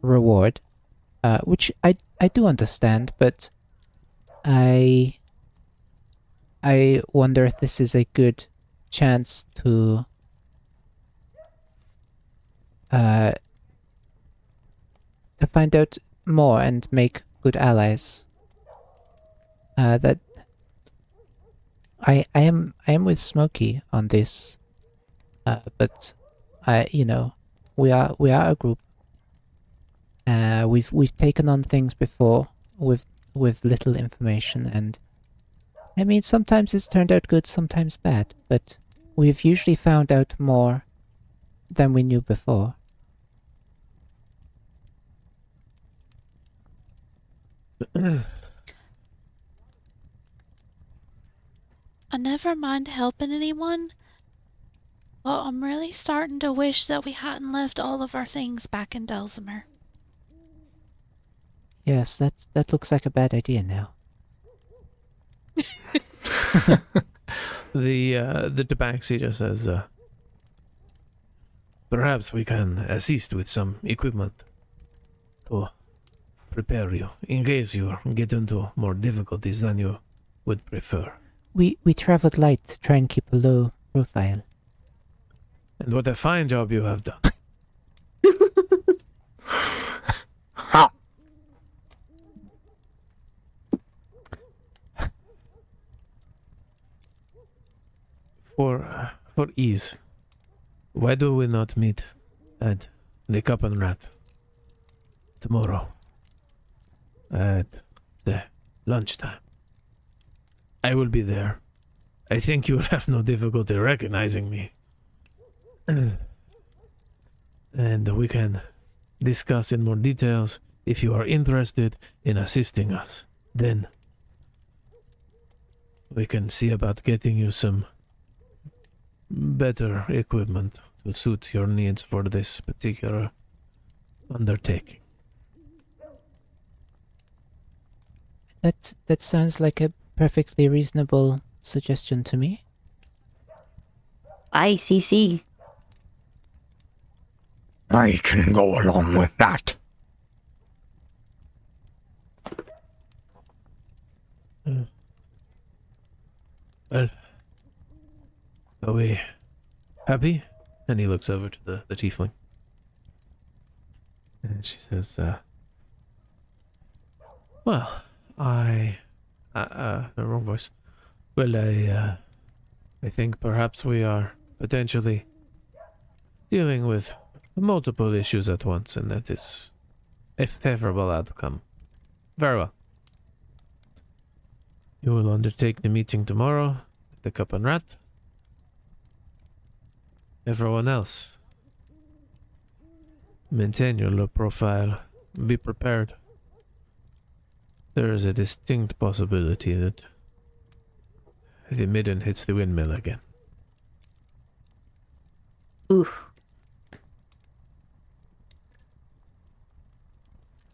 [SPEAKER 4] reward, which I do understand, but I wonder if this is a good chance to find out more and make good allies. That I am with Smokey on this, but we are a group. We've taken on things before with little information, and I mean sometimes it's turned out good, sometimes bad, but we've usually found out more than we knew before.
[SPEAKER 6] I never mind helping anyone, but I'm really starting to wish that we hadn't left all of our things back in Dulcimer.
[SPEAKER 4] Yes, that looks like a bad idea now.
[SPEAKER 1] The tabaxi just says, perhaps we can assist with some equipment to prepare you in case you get into more difficulties than you would prefer.
[SPEAKER 4] We traveled light to try and keep a low profile.
[SPEAKER 1] And what a fine job you have done.
[SPEAKER 7] Ha!
[SPEAKER 1] For ease, why do we not meet at the Cup and Rat tomorrow at the lunchtime? I will be there. I think you will have no difficulty recognizing me. And we can discuss in more details if you are interested in assisting us. Then we can see about getting you some better equipment to suit your needs for this particular undertaking.
[SPEAKER 4] That sounds like a perfectly reasonable suggestion to me.
[SPEAKER 5] Bye, CC.
[SPEAKER 7] I can go along with that.
[SPEAKER 1] Well, are we happy? And he looks over to the tiefling. And she says, well, the wrong voice. Well, I think perhaps we are potentially dealing with multiple issues at once, and that is a favorable outcome. Very well. You will undertake the meeting tomorrow at the Cup and Rat. Everyone else, maintain your low profile. Be prepared. There is a distinct possibility that the midden hits the windmill again.
[SPEAKER 5] Oof.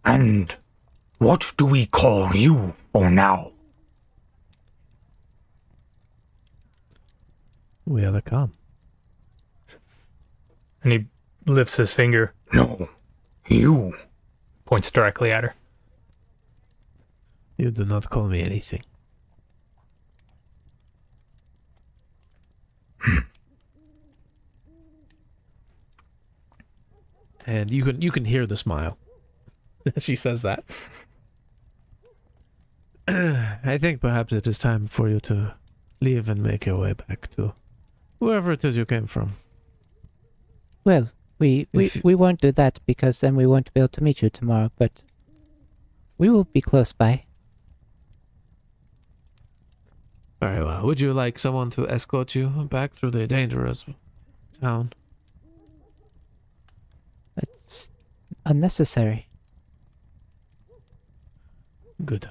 [SPEAKER 7] And what do we call you for now?
[SPEAKER 1] We are the calm.
[SPEAKER 2] And he lifts his finger,
[SPEAKER 7] No, you.
[SPEAKER 2] points directly at her.
[SPEAKER 1] You do not call me anything. And you can hear the smile. She says that. I think perhaps it is time for you to leave and make your way back to wherever it is you came from.
[SPEAKER 4] Well, we won't do that because then we won't be able to meet you tomorrow, but we will be close by.
[SPEAKER 1] Very well. Would you like someone to escort you back through the dangerous town?
[SPEAKER 4] It's unnecessary.
[SPEAKER 1] Good.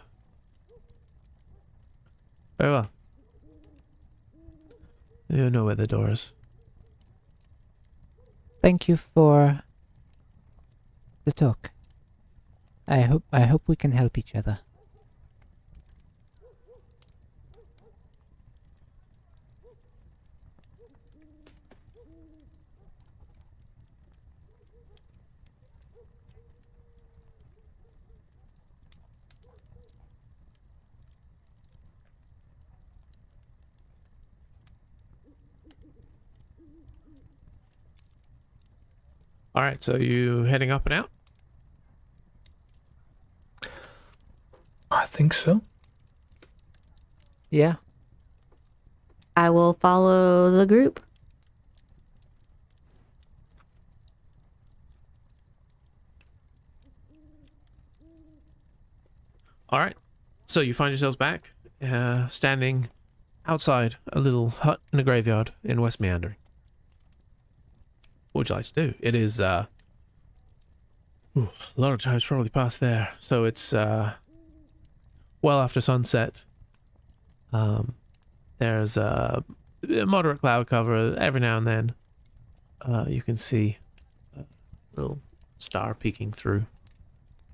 [SPEAKER 1] Very well. You know where the door is.
[SPEAKER 4] Thank you for the talk. I hope we can help each other.
[SPEAKER 1] All right, so you heading up and out?
[SPEAKER 2] I think so.
[SPEAKER 4] Yeah.
[SPEAKER 5] I will follow the group.
[SPEAKER 1] All right. So you find yourselves back, standing outside a little hut in a graveyard in West Meandering. What would you like to do? It is, a lot of time's probably passed there. So it's, well after sunset. There's a moderate cloud cover. Every now and then, you can see a little star peeking through,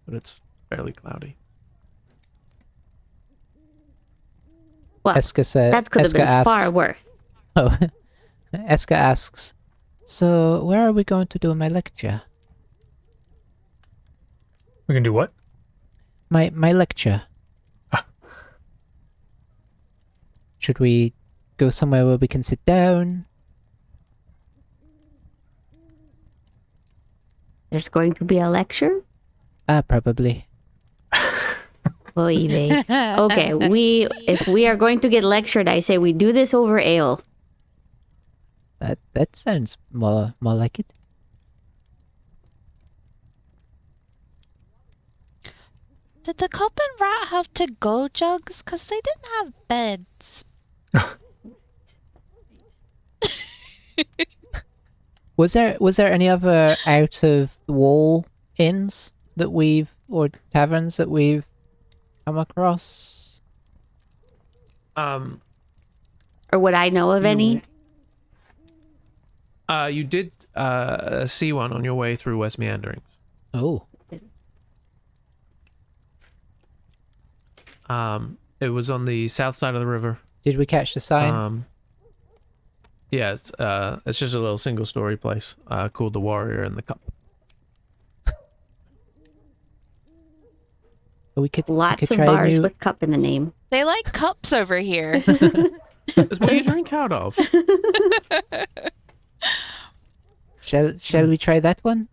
[SPEAKER 1] but it's fairly cloudy.
[SPEAKER 5] Well,
[SPEAKER 4] Eska said.
[SPEAKER 5] that could have
[SPEAKER 4] Eska
[SPEAKER 5] been
[SPEAKER 4] asks,
[SPEAKER 5] far worse.
[SPEAKER 4] Oh, Eska asks. So where are we going to do my lecture?
[SPEAKER 2] We can do what?
[SPEAKER 4] My lecture.
[SPEAKER 2] Ah.
[SPEAKER 4] Should we go somewhere where we can sit down?
[SPEAKER 5] There's going to be a lecture?
[SPEAKER 4] Probably.
[SPEAKER 5] Oy vey. Okay, if we are going to get lectured, I say we do this over ale.
[SPEAKER 4] That sounds more like it.
[SPEAKER 6] Did the cup and rat have to-go jugs? Because they didn't have beds.
[SPEAKER 4] Was there any other out of the wall inns that or taverns that we've come across?
[SPEAKER 5] Or would I know of any?
[SPEAKER 1] You did see one on your way through West Meanderings.
[SPEAKER 4] Oh.
[SPEAKER 1] It was on the south side of the river.
[SPEAKER 4] Did we catch the sign?
[SPEAKER 1] Yeah, it's just a little single-story place called the Warrior and the Cup.
[SPEAKER 4] We could
[SPEAKER 5] Lots of
[SPEAKER 4] try
[SPEAKER 5] bars with cup in the name.
[SPEAKER 6] They like cups over here.
[SPEAKER 1] That's what you drink out of.
[SPEAKER 4] Shall we try that one?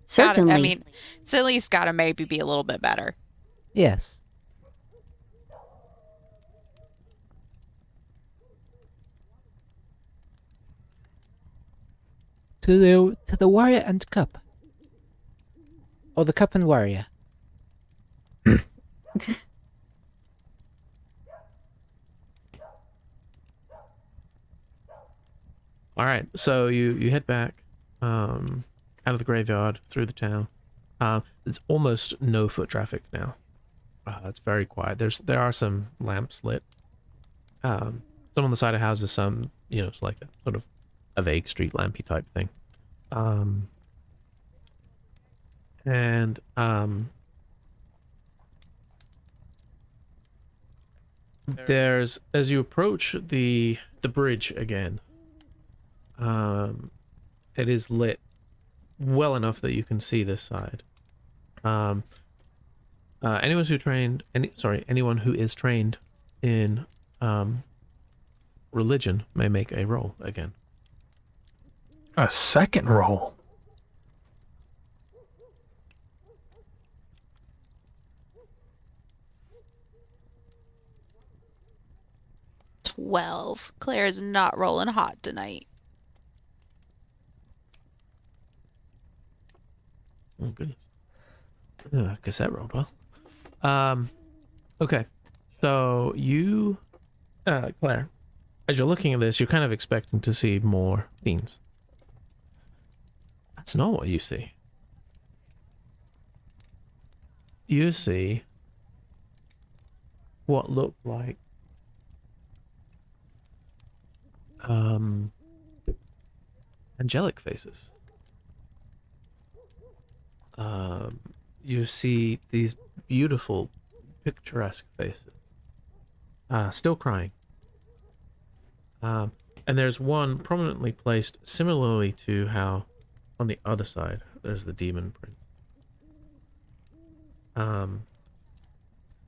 [SPEAKER 5] Certainly.
[SPEAKER 6] I mean, it's at least got to maybe be a little bit better.
[SPEAKER 4] Yes. To the warrior and cup. Or the cup and warrior.
[SPEAKER 1] All right, so you head back out of the graveyard through the town. There's almost no foot traffic now. It's very quiet. There are some lamps lit. Some on the side of houses, some, it's like a sort of a vague street lampy type thing. There's, as you approach the bridge again, it is lit well enough that you can see this side. Anyone who is trained in religion may make a roll again.
[SPEAKER 2] A second roll.
[SPEAKER 6] "12. Claire's not rolling hot tonight."
[SPEAKER 1] Oh goodness. I guess that rolled well. Okay. So you, Claire, as you're looking at this, you're kind of expecting to see more fiends. That's not what you see. You see what looked like angelic faces. You see these beautiful, picturesque faces. Still crying. And there's one prominently placed similarly to how on the other side there's the demon prince.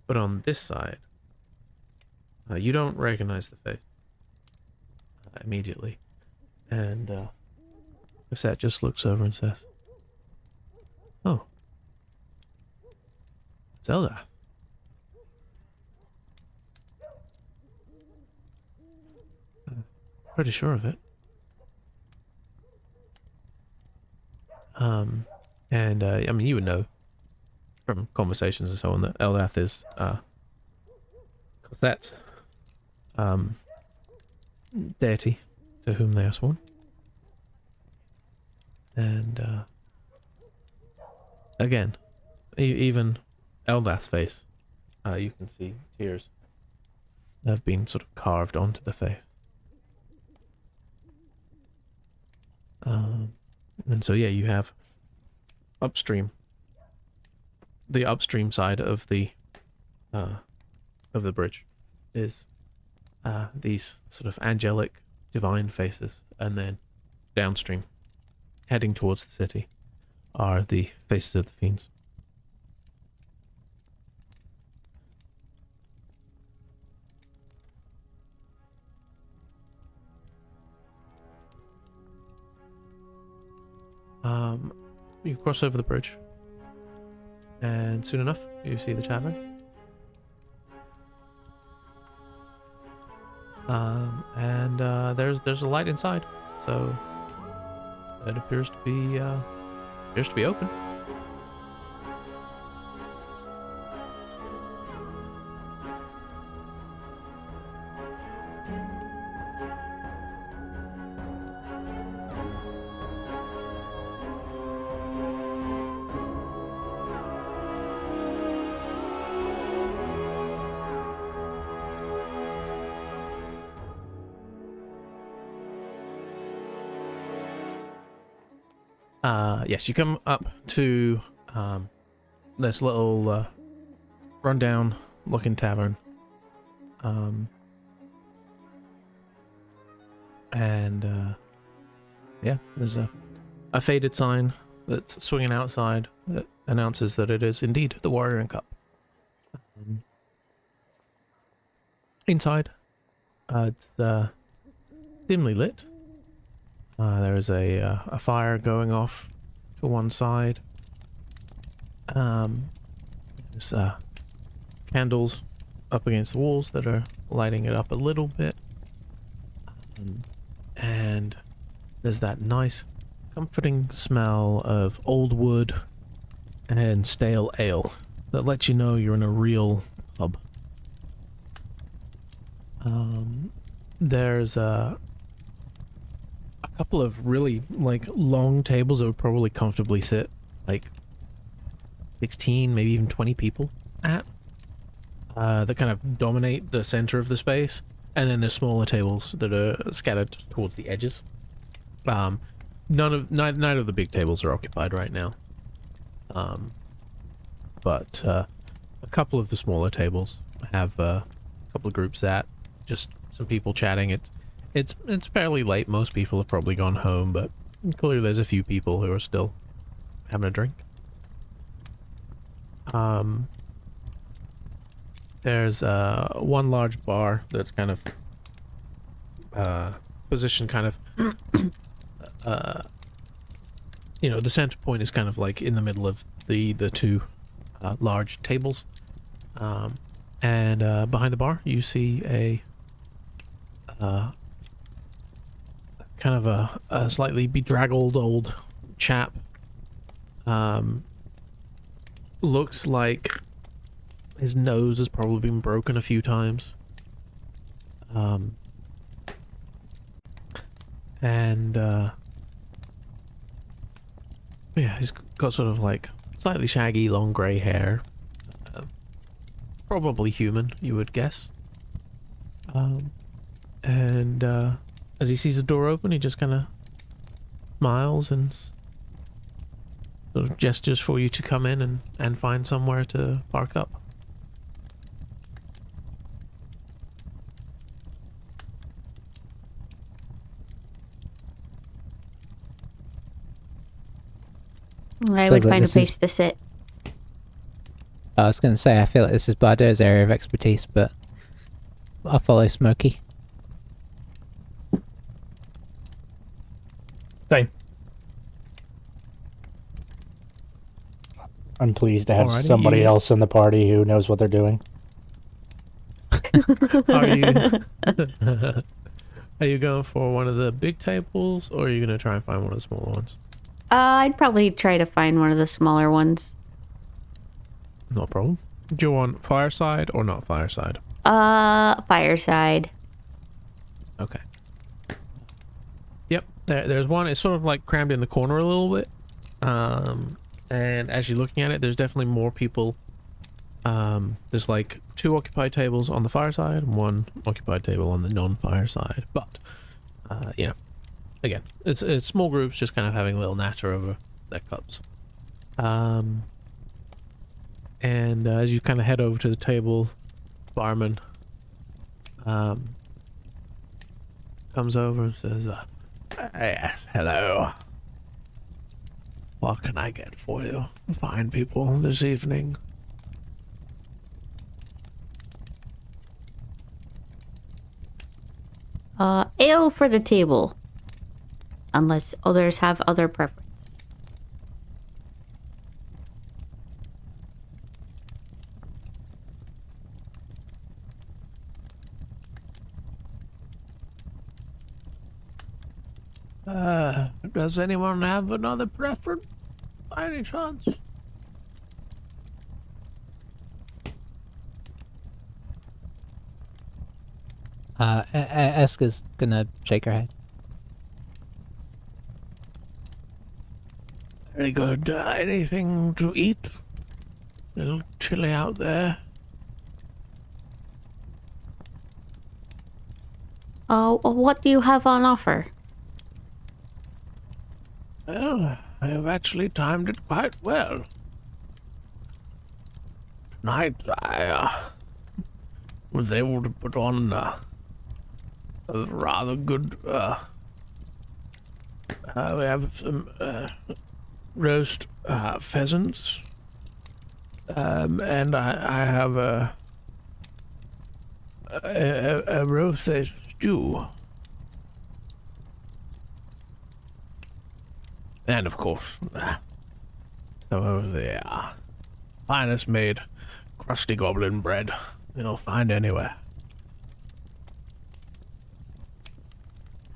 [SPEAKER 1] But on this side, you don't recognize the face immediately. And Cassette just looks over and says, "Oh, Zelda." Pretty sure of it. And I mean, you would know from conversations and so on that Eldath is Cassette's deity to whom they are sworn. And again, even Eldath's face, you can see tears have been sort of carved onto the face. And so yeah, you have upstream, the upstream side of the bridge is these sort of angelic divine faces, and then downstream, heading towards the city, are the faces of the fiends. You cross over the bridge, and soon enough, you see the tavern. And there's a light inside, so it appears to be open. Yes, you come up to this little rundown looking tavern. Yeah, there's a faded sign that's swinging outside that announces that it is indeed the Warrior and Cup. Inside, it's dimly lit. There is a fire going off to one side. There's candles up against the walls that are lighting it up a little bit. And there's that nice, comforting smell of old wood and stale ale that lets you know you're in a real pub. There's a couple of really long tables that would probably comfortably sit 16, maybe even 20 people at, that kind of dominate the center of the space, and then there's smaller tables that are scattered towards the edges. Neither of the big tables are occupied right now, but a couple of the smaller tables have a couple of groups at, just some people chatting. It's fairly late. Most people have probably gone home, but clearly there's a few people who are still having a drink. there's one large bar that's kind of positioned kind of the center point is kind of like in the middle of the two large tables, and behind the bar you see a kind of a slightly bedraggled old chap. Looks like his nose has probably been broken a few times. Yeah, he's got sort of like slightly shaggy, long grey hair. Probably human, you would guess. And as he sees the door open, he just kind of smiles and sort of gestures for you to come in and find somewhere to park up.
[SPEAKER 5] I would
[SPEAKER 4] Feels like
[SPEAKER 5] find a
[SPEAKER 4] this
[SPEAKER 5] place
[SPEAKER 4] is-
[SPEAKER 5] to sit.
[SPEAKER 4] I was going to say, I feel like this is Bardo's area of expertise, but I'll follow Smokey.
[SPEAKER 2] Same.
[SPEAKER 3] I'm pleased to have
[SPEAKER 1] Alrighty,
[SPEAKER 3] somebody
[SPEAKER 1] you-
[SPEAKER 3] else in the party who knows what they're doing.
[SPEAKER 1] Are you are you going for one of the big tables, or are you gonna try and find one of the smaller ones?
[SPEAKER 5] I'd probably try to find one of the smaller ones.
[SPEAKER 1] No problem. Do you want fireside or not fireside?
[SPEAKER 5] Fireside.
[SPEAKER 1] Okay. Yep, there's one. It's sort of like crammed in the corner a little bit. And as you're looking at it, there's definitely more people. There's like 2 occupied tables on the fireside and 1 occupied table on the non-fire side. But, again, it's small groups just kind of having a little natter over their cups. And as you kind of head over to the table, barman comes over and says, "Hey, hello. What can I get for you, fine people, this evening?"
[SPEAKER 5] Ale for the table. Unless others have other preference.
[SPEAKER 1] Does anyone have another preference, by any chance?
[SPEAKER 4] Eska's gonna shake her head.
[SPEAKER 1] Very good. Anything to eat? A little chilly out there.
[SPEAKER 5] What do you have on offer?
[SPEAKER 1] Well, I have actually timed it quite well. Tonight I was able to put on a rather good. We have some roast pheasants, and I have a roast stew. And of course, some of the finest made crusty goblin bread you'll find anywhere.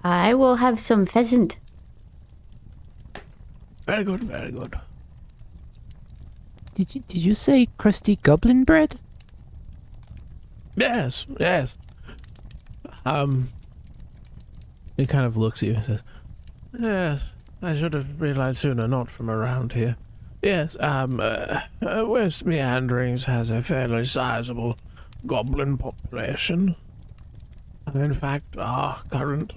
[SPEAKER 5] I will have some pheasant.
[SPEAKER 1] Very good, very good.
[SPEAKER 4] Did you say crusty goblin bread?
[SPEAKER 1] Yes, yes. He kind of looks at you and says, "Yes, I should have realized sooner, not from around here. Yes, West Meanderings has a fairly sizable goblin population. In fact, our current,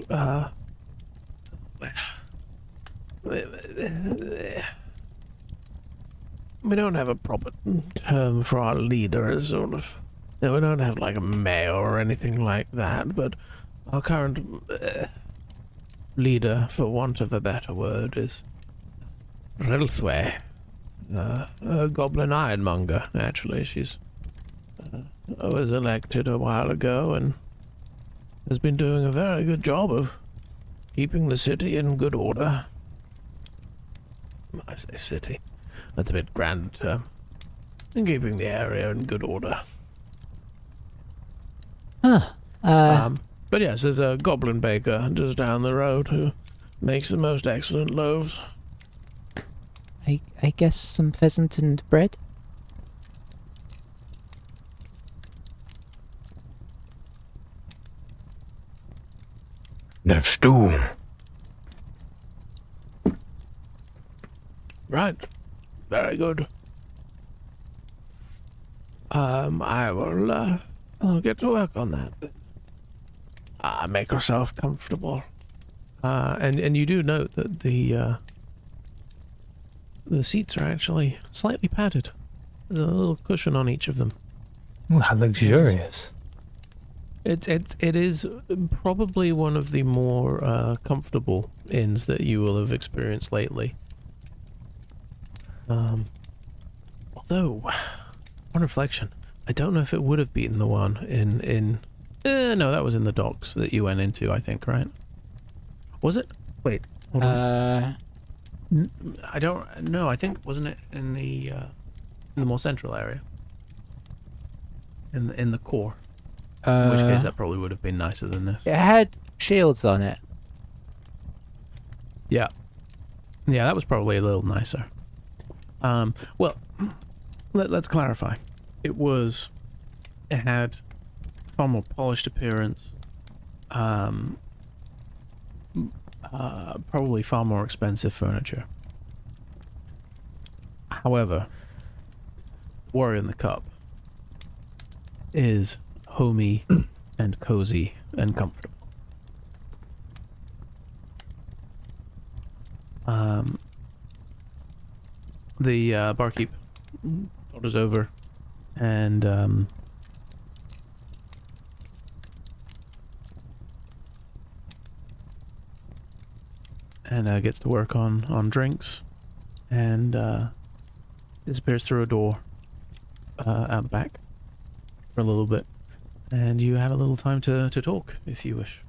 [SPEAKER 1] we don't have a proper term for our leader as sort of, we don't have like a mayor or anything like that, but our current leader, for want of a better word, is Rilthway, a goblin ironmonger, actually. She's was elected a while ago and has been doing a very good job of keeping the city in good order. I say city. That's a bit grand term. And keeping the area in good order.
[SPEAKER 4] Huh.
[SPEAKER 1] But yes, there's a goblin baker just down the road who makes the most excellent loaves.
[SPEAKER 4] I guess some pheasant and bread?
[SPEAKER 7] The stew.
[SPEAKER 1] Right. Very good. I'll get to work on that. Make yourself comfortable. And you do note that the seats are actually slightly padded. There's a little cushion on each of them.
[SPEAKER 2] Ooh, how luxurious.
[SPEAKER 1] It is probably one of the more comfortable inns that you will have experienced lately. Although, on reflection, I don't know if it would have beaten the one in no, that was in the docks that you went into, I think, right? Was it? Wait, hold on. I don't know. I think wasn't it in the more central area, in the core. In which case, that probably would have been nicer than this.
[SPEAKER 4] It had shields on it.
[SPEAKER 1] Yeah, that was probably a little nicer. Well, let's clarify. It had far more polished appearance. Probably far more expensive furniture. However, Warrior in the Cup is homey and cozy and comfortable. The barkeep orders over and gets to work on drinks and disappears through a door out back for a little bit, and you have a little time to talk if you wish.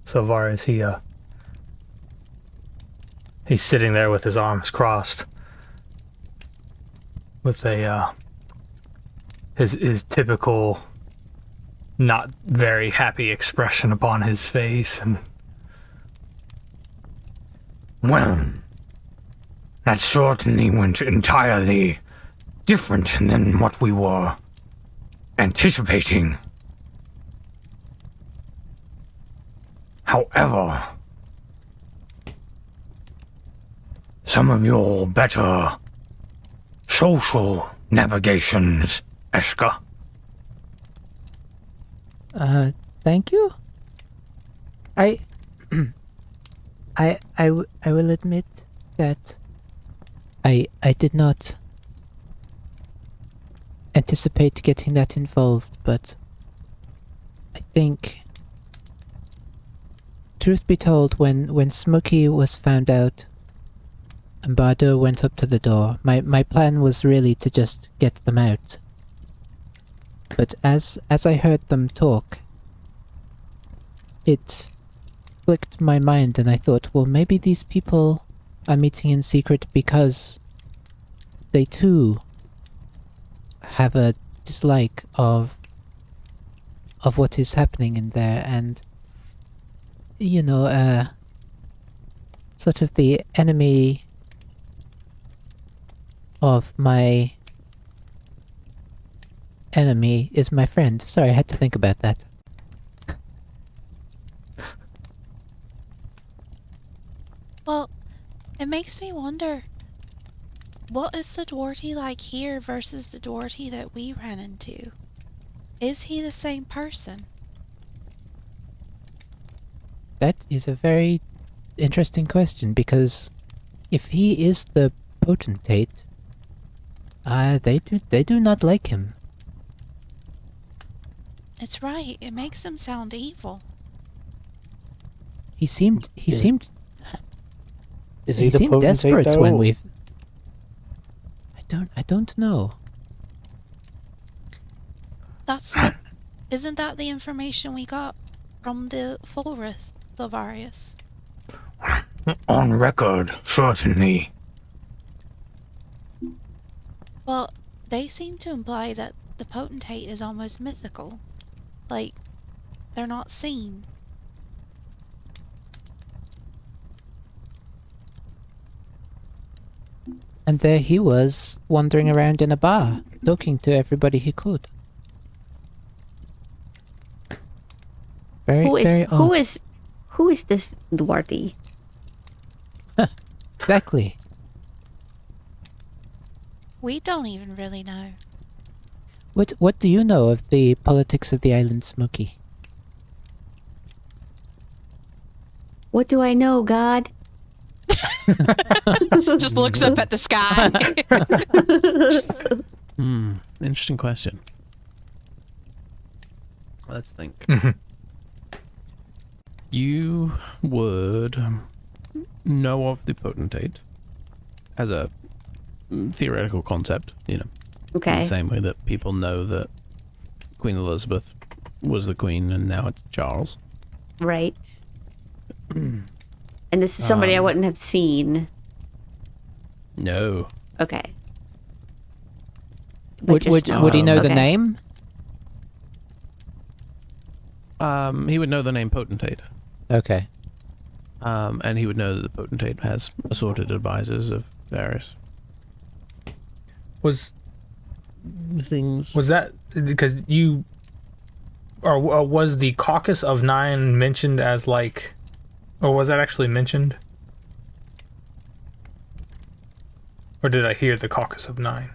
[SPEAKER 2] So Var, he's sitting there with his arms crossed, with his typical not very happy expression upon his face, and
[SPEAKER 7] Well, that certainly went entirely different than what we were anticipating. However, some of your better social navigations, Eska.
[SPEAKER 4] Thank you. I will admit that I did not anticipate getting that involved, but I think, truth be told, when Smokey was found out and Bardo went up to the door, my plan was really to just get them out. But as I heard them talk, it clicked my mind and I thought, well, maybe these people are meeting in secret because they too have a dislike of what is happening in there, and you know, sort of the enemy of my enemy is my friend. Sorry, I had to think about that.
[SPEAKER 6] Well, it makes me wonder, what is the Dwarty like here versus the Dwarty that we ran into? Is he the same person?
[SPEAKER 4] That is a very interesting question, because if he is the potentate, they do not like him.
[SPEAKER 6] It's right. It makes them sound evil.
[SPEAKER 4] He seemed
[SPEAKER 3] Is he the
[SPEAKER 4] seemed
[SPEAKER 3] potentate,
[SPEAKER 4] desperate
[SPEAKER 3] though?
[SPEAKER 4] when we've. I don't know.
[SPEAKER 6] That's what. Isn't that the information we got from the Fulrus Silvarius?
[SPEAKER 7] On record, certainly.
[SPEAKER 6] Well, they seem to imply that the potentate is almost mythical. Like, they're not seen.
[SPEAKER 4] And there he was, wandering around in a bar, talking to everybody he could. Very, very odd.
[SPEAKER 5] Who is this Duarte?
[SPEAKER 4] Exactly.
[SPEAKER 6] We don't even really know.
[SPEAKER 4] What do you know of the politics of the island, Smokey?
[SPEAKER 5] What do I know, God?
[SPEAKER 6] Just looks up at the sky.
[SPEAKER 1] Interesting question. Let's think.
[SPEAKER 2] Mhm.
[SPEAKER 1] You would know of the potentate as a theoretical concept, in the
[SPEAKER 5] Okay.
[SPEAKER 1] same way that people know that Queen Elizabeth was the queen and now it's Charles.
[SPEAKER 5] Right. And this is somebody I wouldn't have seen.
[SPEAKER 1] No.
[SPEAKER 5] Okay. But
[SPEAKER 4] Would
[SPEAKER 5] just-
[SPEAKER 4] he know the
[SPEAKER 5] okay.
[SPEAKER 4] name?
[SPEAKER 1] He would know the name potentate.
[SPEAKER 4] Okay.
[SPEAKER 1] And he would know that the potentate has assorted advisors of various
[SPEAKER 2] Was
[SPEAKER 1] things.
[SPEAKER 2] that because you, or was the Caucus of Nine mentioned as like, or was that actually mentioned? Or did I hear the Caucus of Nine?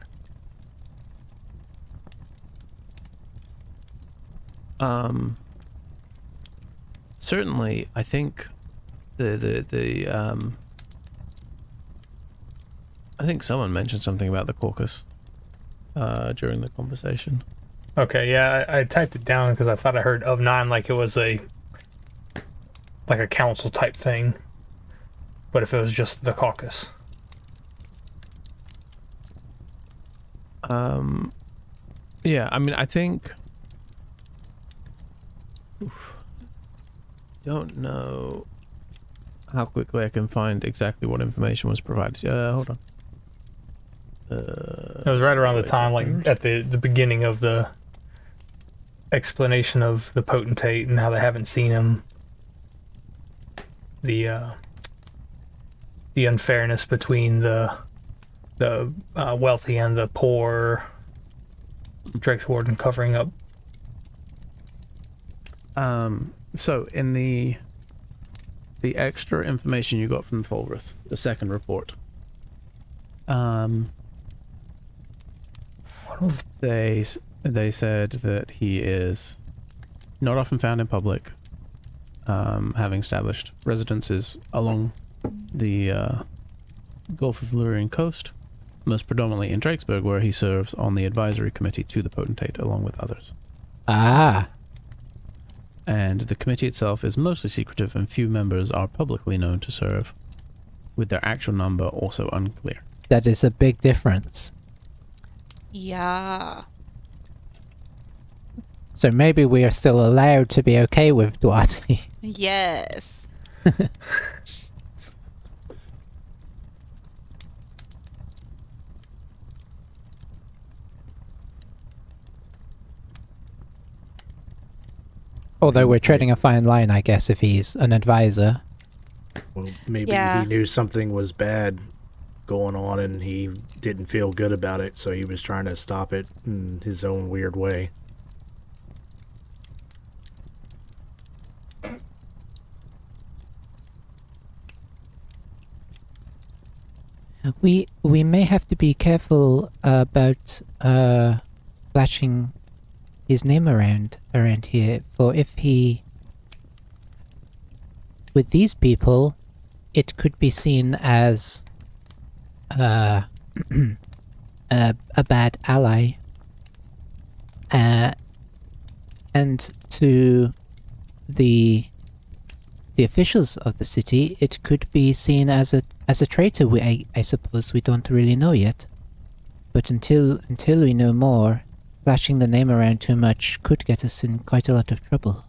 [SPEAKER 1] Certainly, I think I think someone mentioned something about the caucus during the conversation.
[SPEAKER 2] Okay, yeah, I typed it down because I thought I heard of nine like it was like a council type thing. But if it was just the caucus.
[SPEAKER 1] Yeah, I mean, I think. Don't know how quickly I can find exactly what information was provided. Hold on.
[SPEAKER 2] It was right around the time, like at the beginning of the explanation of the potentate and how they haven't seen him. The unfairness between the wealthy and the poor. Drake's Warden covering up.
[SPEAKER 1] So in the extra information you got from Fulrith, the second report, they said that he is not often found in public, having established residences along the Gulf of Lurian coast, most predominantly in Drakesburg, where he serves on the advisory committee to the potentate along with others.
[SPEAKER 4] Ah.
[SPEAKER 1] And the committee itself is mostly secretive and few members are publicly known to serve, with their actual number also unclear.
[SPEAKER 4] That is a big difference.
[SPEAKER 6] Yeah.
[SPEAKER 4] So maybe we are still allowed to be okay with Duarte.
[SPEAKER 6] Yes.
[SPEAKER 4] Although we're treading a fine line, I guess, if he's an advisor.
[SPEAKER 3] Well, maybe
[SPEAKER 6] Yeah.
[SPEAKER 3] he knew something was bad going on and he didn't feel good about it, so he was trying to stop it in his own weird way.
[SPEAKER 4] We may have to be careful about flashing his name around here, for if he, with these people, it could be seen as a bad ally. And to the officials of the city, it could be seen as a traitor. I suppose we don't really know yet. But until we know more, flashing the name around too much could get us in quite a lot of trouble.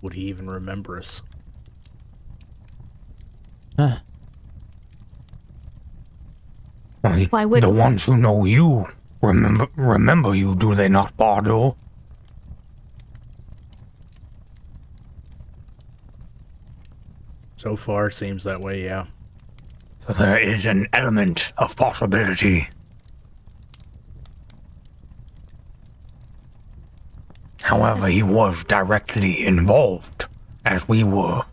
[SPEAKER 3] Would he even remember us?
[SPEAKER 4] Huh.
[SPEAKER 5] Why would-
[SPEAKER 7] The ones who know you remember you, do they not, Bardo?
[SPEAKER 3] So far, seems that way, yeah.
[SPEAKER 7] So there is an element of possibility. However, he was directly involved, as we were.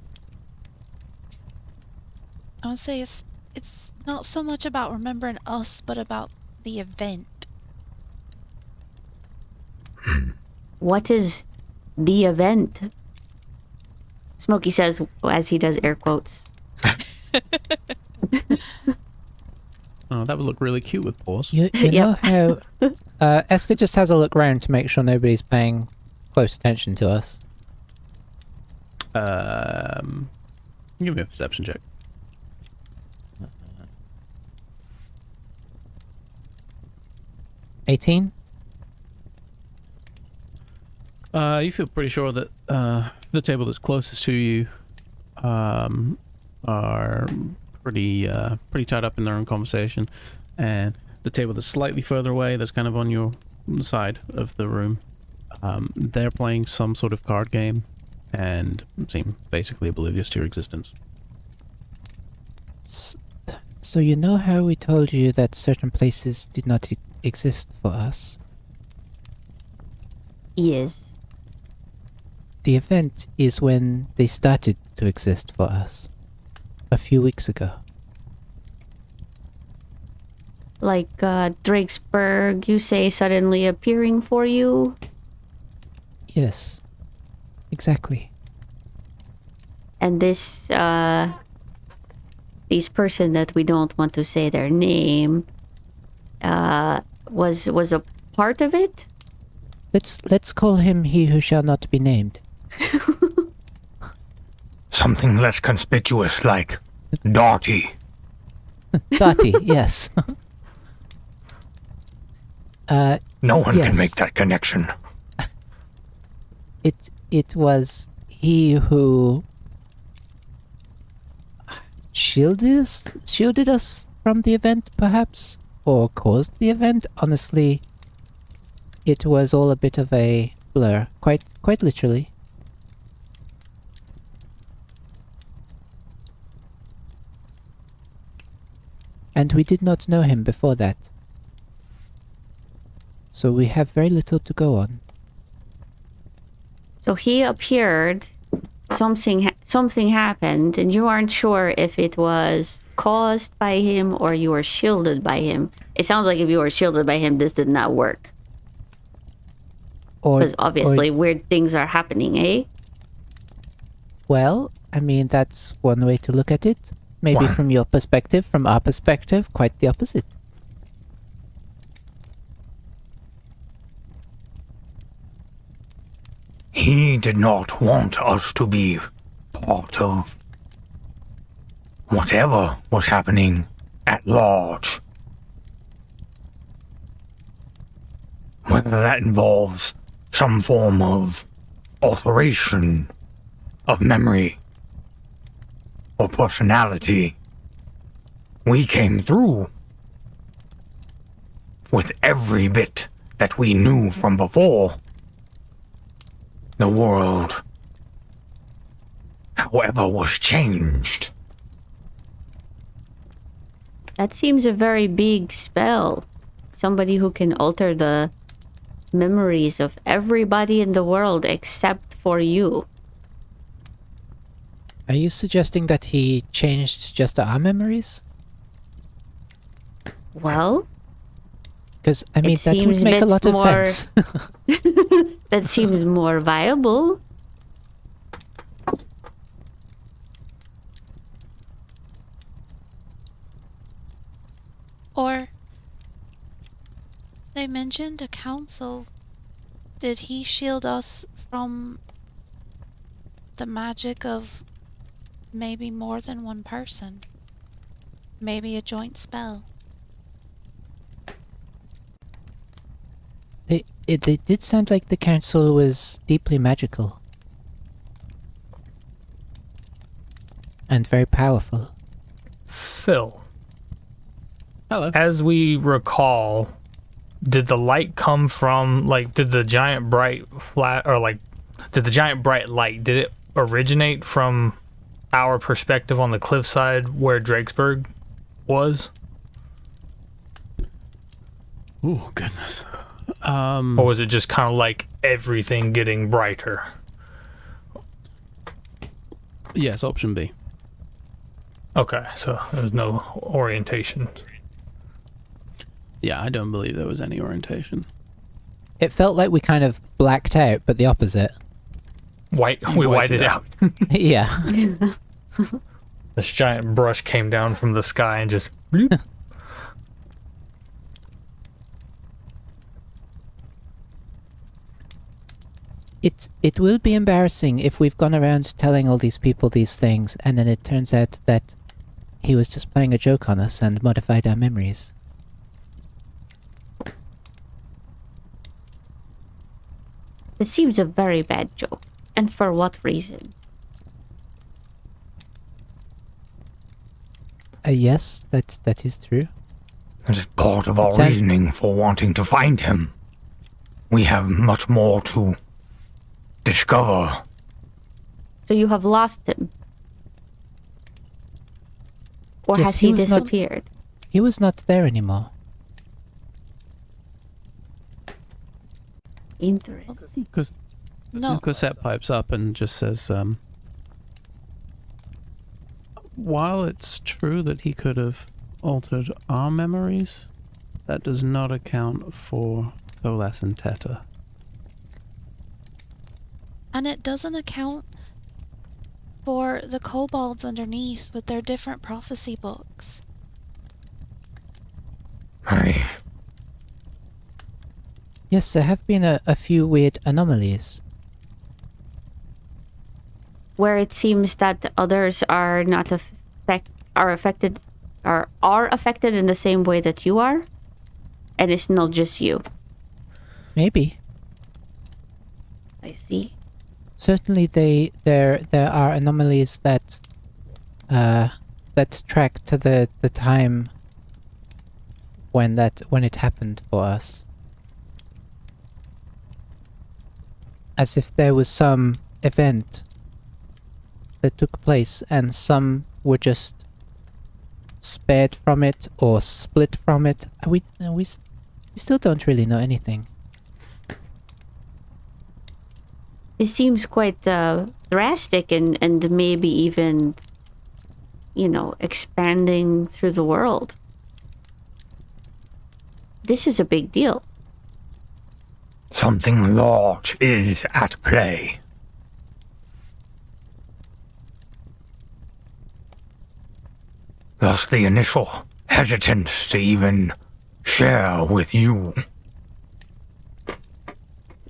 [SPEAKER 6] I would say it's not so much about remembering us, but about the event.
[SPEAKER 5] What is the event? Smokey says as he does air quotes.
[SPEAKER 1] Oh, that would look really cute with paws.
[SPEAKER 4] You know how Eska just has a look round to make sure nobody's paying close attention to us.
[SPEAKER 1] Give me a perception check.
[SPEAKER 4] 18?
[SPEAKER 1] You feel pretty sure that the table that's closest to you are pretty tied up in their own conversation, and the table that's slightly further away, that's kind of on your side of the room, they're playing some sort of card game and seem basically oblivious to your existence.
[SPEAKER 4] So you know how we told you that certain places did not exist for us?
[SPEAKER 5] Yes.
[SPEAKER 4] The event is when they started to exist for us. A few weeks ago.
[SPEAKER 5] Like Drakesburg, you say, suddenly appearing for you?
[SPEAKER 4] Yes. Exactly.
[SPEAKER 5] And this person that we don't want to say their name was a part of it?
[SPEAKER 4] Let's call him he who shall not be named.
[SPEAKER 7] Something less conspicuous like Darty.
[SPEAKER 4] Darty, yes.
[SPEAKER 7] No one
[SPEAKER 4] yes.
[SPEAKER 7] can make that connection.
[SPEAKER 4] It was he who shielded us from the event, perhaps, or caused the event. Honestly, it was all a bit of a blur, quite literally. And we did not know him before that. So we have very little to go on.
[SPEAKER 5] So he appeared, something happened, and you aren't sure if it was caused by him or you were shielded by him. It sounds like if you were shielded by him, this did not work. Because obviously weird things are happening, eh?
[SPEAKER 4] Well, I mean, that's one way to look at it. Maybe
[SPEAKER 7] Why?
[SPEAKER 4] from your perspective, from our perspective, quite the opposite.
[SPEAKER 7] He did not want us to be part of whatever was happening at large. Whether that involves some form of alteration of memory or personality, we came through with every bit that we knew from before. The world, however, was changed.
[SPEAKER 5] That seems a very big spell. Somebody who can alter the memories of everybody in the world except for you.
[SPEAKER 4] Are you suggesting that he changed just our memories?
[SPEAKER 5] Well,
[SPEAKER 4] Because, I mean,
[SPEAKER 5] It
[SPEAKER 4] that would
[SPEAKER 5] seems a
[SPEAKER 4] make a
[SPEAKER 5] bit
[SPEAKER 4] lot of
[SPEAKER 5] more-
[SPEAKER 4] sense.
[SPEAKER 5] that seems more viable.
[SPEAKER 6] Or They mentioned a council. Did he shield us from the magic of maybe more than one person? Maybe a joint spell?
[SPEAKER 4] It did sound like the council was deeply magical. And very powerful.
[SPEAKER 2] Phil,
[SPEAKER 1] Hello.
[SPEAKER 2] as we recall, did the light come from, like, did the giant bright light, did it originate from our perspective on the cliffside where Drakesburg was?
[SPEAKER 1] Oh, goodness.
[SPEAKER 2] Or was it just kind of like everything getting brighter?
[SPEAKER 1] Yes, option B.
[SPEAKER 2] Okay, so there's no orientation.
[SPEAKER 1] Yeah, I don't believe there was any orientation.
[SPEAKER 4] It felt like we kind of blacked out, but the opposite.
[SPEAKER 2] We
[SPEAKER 1] wiped
[SPEAKER 2] whited
[SPEAKER 1] it
[SPEAKER 2] out.
[SPEAKER 4] Yeah.
[SPEAKER 2] This giant brush came down from the sky and just bloop.
[SPEAKER 4] It will be embarrassing if we've gone around telling all these people these things, and then it turns out that he was just playing a joke on us and modified our memories.
[SPEAKER 5] This seems a very bad joke. And for what reason?
[SPEAKER 4] Yes, that is true.
[SPEAKER 7] It is part of our
[SPEAKER 4] sounds-
[SPEAKER 7] reasoning for wanting to find him. We have much more to discover.
[SPEAKER 5] So you have lost him? Or
[SPEAKER 4] Yes,
[SPEAKER 5] has
[SPEAKER 4] he
[SPEAKER 5] he
[SPEAKER 4] was not-
[SPEAKER 5] disappeared?
[SPEAKER 4] He was not there anymore.
[SPEAKER 5] Interesting.
[SPEAKER 1] Because
[SPEAKER 6] No.
[SPEAKER 1] Cosette pipes up and just says, while it's true that he could have altered our memories, that does not account for Tholas and Teta.
[SPEAKER 6] And it doesn't account for the kobolds underneath with their different prophecy books.
[SPEAKER 4] Yes, there have been a few weird anomalies.
[SPEAKER 5] Where it seems that others are not affected in the same way that you are, and it's not just you.
[SPEAKER 4] Maybe.
[SPEAKER 5] I see.
[SPEAKER 4] Certainly there are anomalies that track to the time when it happened for us. As if there was some event that took place and some were just spared from it or split from it. We still don't really know anything.
[SPEAKER 5] It seems quite drastic and maybe even, expanding through the world. This is a big deal.
[SPEAKER 7] Something large is at play. Thus the initial hesitance to even share with you.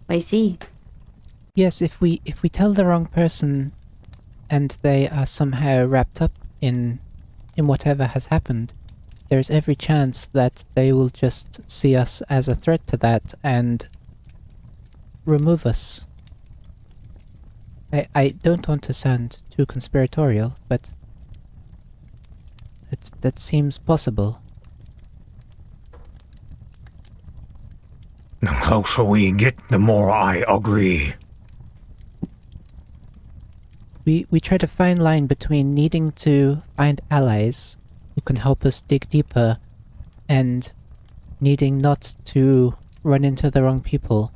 [SPEAKER 5] I see.
[SPEAKER 4] Yes, if we tell the wrong person and they are somehow wrapped up in whatever has happened, there's every chance that they will just see us as a threat to that and remove us. I don't want to sound too conspiratorial, but that seems possible.
[SPEAKER 7] The closer we get, the more I agree.
[SPEAKER 4] We try to find line between needing to find allies who can help us dig deeper and needing not to run into the wrong people.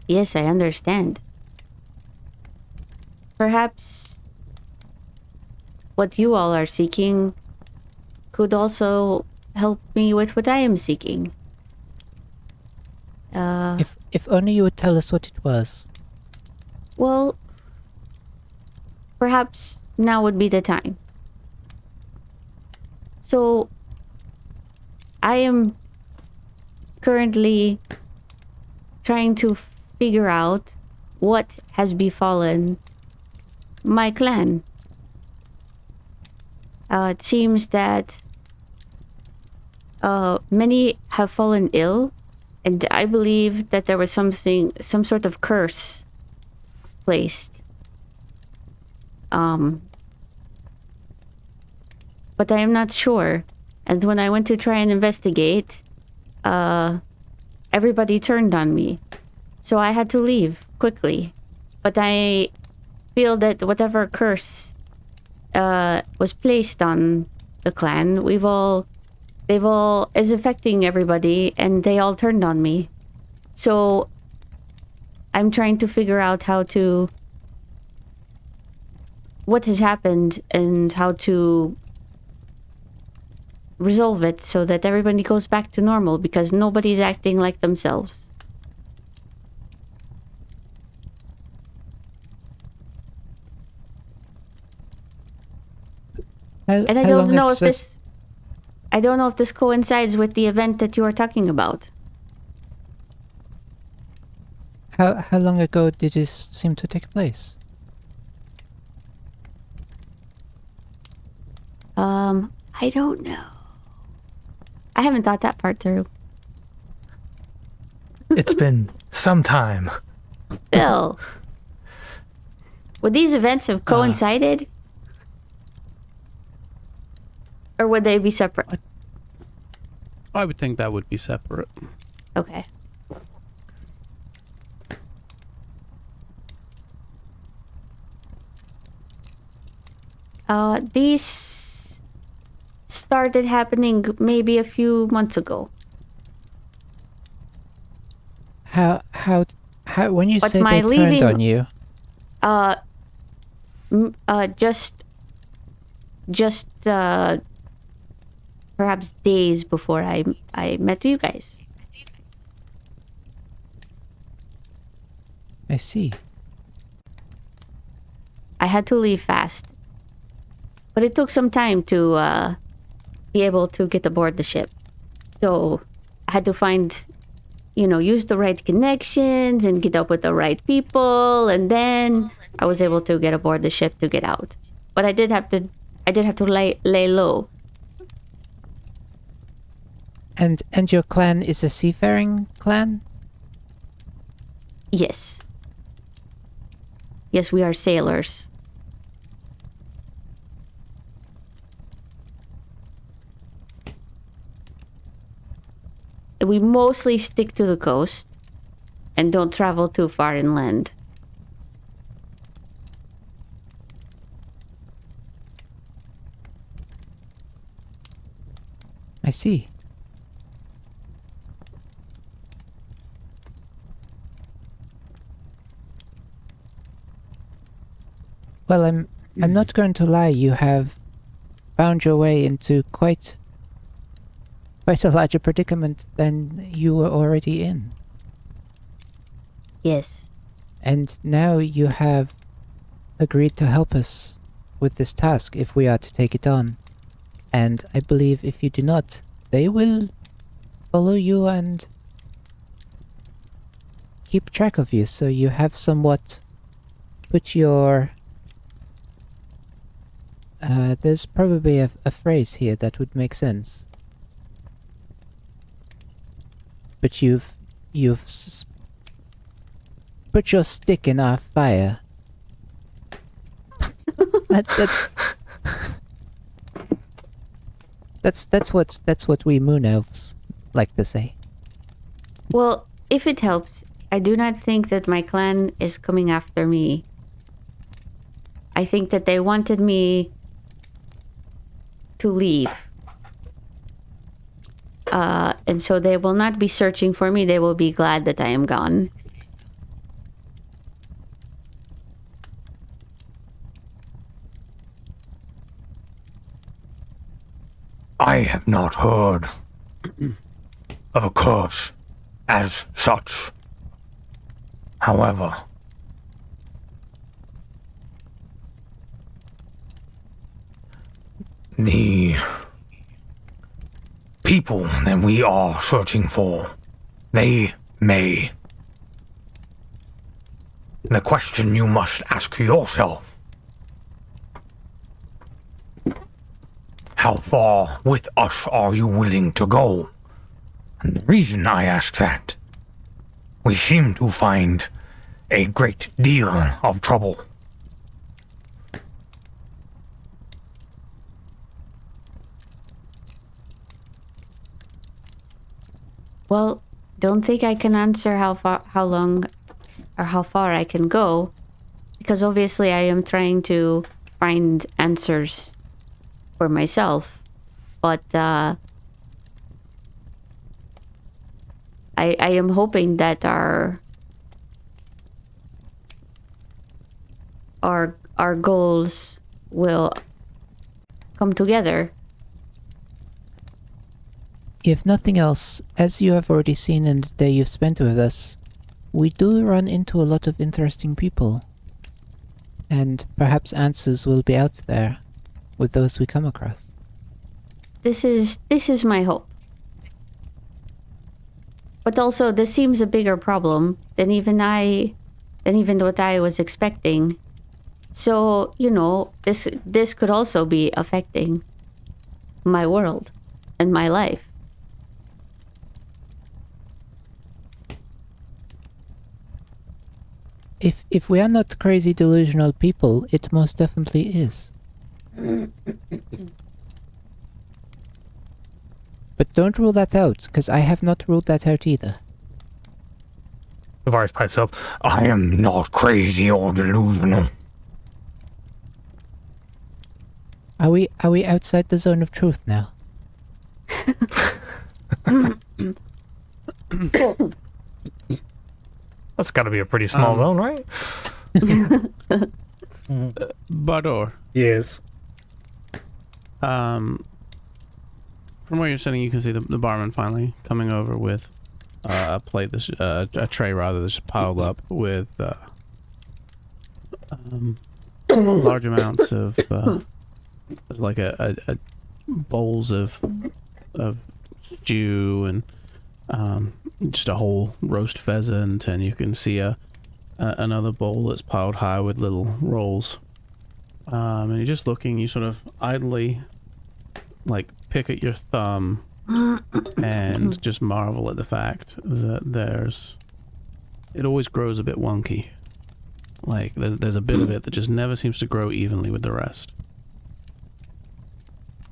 [SPEAKER 5] Yes, I understand. Perhaps what you all are seeking could also help me with what I am seeking.
[SPEAKER 4] If only you would tell us what it was.
[SPEAKER 5] Well, perhaps now would be the time. So, I am currently trying to figure out what has befallen my clan. It seems that many have fallen ill, and I believe that there was some sort of curse placed. But I am not sure. And when I went to try and investigate, everybody turned on me. So I had to leave quickly. But I feel that whatever curse was placed on the clan, they've all is affecting everybody, and they all turned on me. So I'm trying to figure out what has happened and how to resolve it so that everybody goes back to normal, because nobody's acting like themselves. And I don't know if this coincides with the event that you are talking about.
[SPEAKER 4] How long ago did this seem to take place?
[SPEAKER 5] I don't know. I haven't thought that part through.
[SPEAKER 2] It's been some time.
[SPEAKER 5] Bill, would these events have coincided? Or would they be separate?
[SPEAKER 1] I would think that would be separate.
[SPEAKER 5] Okay. These started happening maybe a few months ago.
[SPEAKER 4] How when you
[SPEAKER 5] But
[SPEAKER 4] say
[SPEAKER 5] my
[SPEAKER 4] they turned
[SPEAKER 5] leaving-
[SPEAKER 4] on you?
[SPEAKER 5] Just perhaps days before I met you guys.
[SPEAKER 4] I see.
[SPEAKER 5] I had to leave fast. But it took some time to be able to get aboard the ship. So I had to use the right connections and get up with the right people, and then I was able to get aboard the ship to get out. But I did have to lay low.
[SPEAKER 4] And your clan is a seafaring clan?
[SPEAKER 5] Yes. Yes, we are sailors. We mostly stick to the coast and don't travel too far inland.
[SPEAKER 4] I see. Well, I'm not going to lie, you have found your way into quite a larger predicament than you were already in.
[SPEAKER 5] Yes.
[SPEAKER 4] And now you have agreed to help us with this task if we are to take it on. And I believe if you do not, they will follow you and keep track of you, so you have somewhat put your... there's probably a phrase here that would make sense. But you've put your stick in our fire. That's what we moon elves like to say.
[SPEAKER 5] Well, if it helps, I do not think that my clan is coming after me. I think that they wanted me to leave. And so they will not be searching for me. They will be glad that I am gone.
[SPEAKER 7] I have not heard of a curse as such. However, the people people that we are searching for. They may. The question you must ask yourself: how far with us are you willing to go? And the reason I ask that, we seem to find a great deal of trouble.
[SPEAKER 5] Well, don't think I can answer how long, or how far I can go, because obviously I am trying to find answers for myself. But I am hoping that our goals will come together.
[SPEAKER 4] If nothing else, as you have already seen in the day you've spent with us, we do run into a lot of interesting people. And perhaps answers will be out there with those we come across.
[SPEAKER 5] This is my hope. But also, this seems a bigger problem than even what I was expecting. So, this could also be affecting my world and my life.
[SPEAKER 4] If we are not crazy delusional people, it most definitely is. But don't rule that out, because I have not ruled that out either.
[SPEAKER 2] Tavares pipes up.
[SPEAKER 7] I am not crazy or delusional.
[SPEAKER 4] Are we outside the zone of truth now?
[SPEAKER 2] That's got to be a pretty small zone, right?
[SPEAKER 1] Bador,
[SPEAKER 3] Yes.
[SPEAKER 1] from where you're sitting, you can see the barman finally coming over with a plate, a tray rather, that's piled up with large amounts of like a bowls of stew and just a whole roast pheasant, and you can see another bowl that's piled high with little rolls. And you're just looking, you sort of idly like pick at your thumb and just marvel at the fact that it always grows a bit wonky. Like there's a bit of it that just never seems to grow evenly with the rest.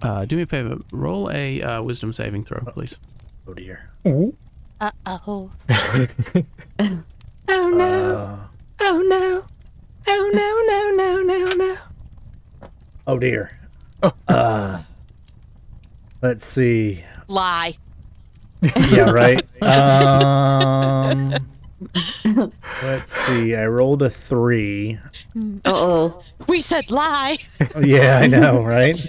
[SPEAKER 1] Do me a favor, roll a wisdom saving throw, please.
[SPEAKER 3] Oh dear.
[SPEAKER 6] Uh-oh.
[SPEAKER 5] Oh no. Oh no. Oh no, no, no, no, no.
[SPEAKER 3] Oh dear. Let's see.
[SPEAKER 6] Lie.
[SPEAKER 3] Yeah, right. Let's see. I rolled a 3.
[SPEAKER 5] Uh-oh.
[SPEAKER 6] We said lie.
[SPEAKER 3] Oh, yeah, I know, right?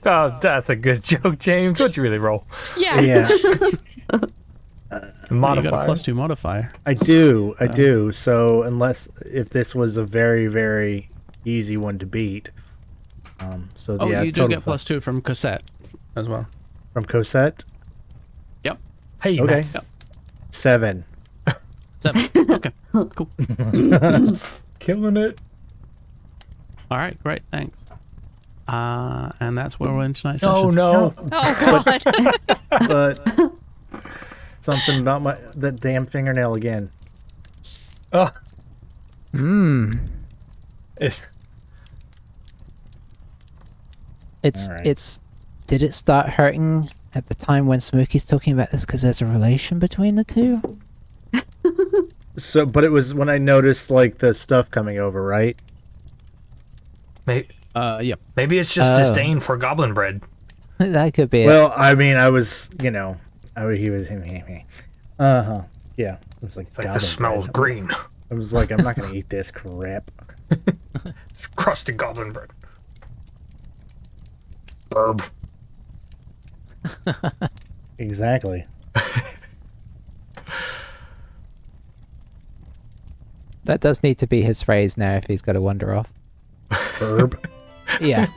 [SPEAKER 2] Oh, that's a good joke, James. What'd you really roll?
[SPEAKER 6] Yeah.
[SPEAKER 3] Yeah,
[SPEAKER 1] You got a
[SPEAKER 2] Modifier.
[SPEAKER 1] +2 modifier.
[SPEAKER 3] I do. So if this was a very, very easy one to beat. So
[SPEAKER 1] Oh,
[SPEAKER 3] yeah,
[SPEAKER 1] you do
[SPEAKER 3] total
[SPEAKER 1] get +2 from Cosette as well.
[SPEAKER 3] from Cosette.
[SPEAKER 1] Yep.
[SPEAKER 2] Hey,
[SPEAKER 3] Okay.
[SPEAKER 2] nice.
[SPEAKER 1] Yep.
[SPEAKER 3] 7.
[SPEAKER 1] 7. Okay. Cool.
[SPEAKER 2] Killing it.
[SPEAKER 1] All right. Great. Thanks. And that's where we're in tonight's session.
[SPEAKER 2] Oh no.
[SPEAKER 6] Oh, God.
[SPEAKER 3] But something about that damn fingernail again.
[SPEAKER 2] Oh,
[SPEAKER 4] Mmm.
[SPEAKER 2] it's
[SPEAKER 3] Alright.
[SPEAKER 4] It's. Did it start hurting at the time when Smokey's talking about this because there's a relation between the two?
[SPEAKER 3] So, but it was when I noticed like the stuff coming over, right?
[SPEAKER 1] Yep.
[SPEAKER 2] maybe it's just
[SPEAKER 4] Oh.
[SPEAKER 2] disdain for goblin bread.
[SPEAKER 4] That could be it.
[SPEAKER 3] Well, I mean, I was, he was, yeah. It was like,
[SPEAKER 2] It's like
[SPEAKER 3] goblin
[SPEAKER 2] this smells
[SPEAKER 3] bread.
[SPEAKER 2] green.
[SPEAKER 3] I was like, I'm not gonna eat this crap.
[SPEAKER 2] It's crusty goblin bread. Herb.
[SPEAKER 3] Exactly.
[SPEAKER 4] That does need to be his phrase now if he's got to wander off.
[SPEAKER 3] Herb.
[SPEAKER 4] Yeah.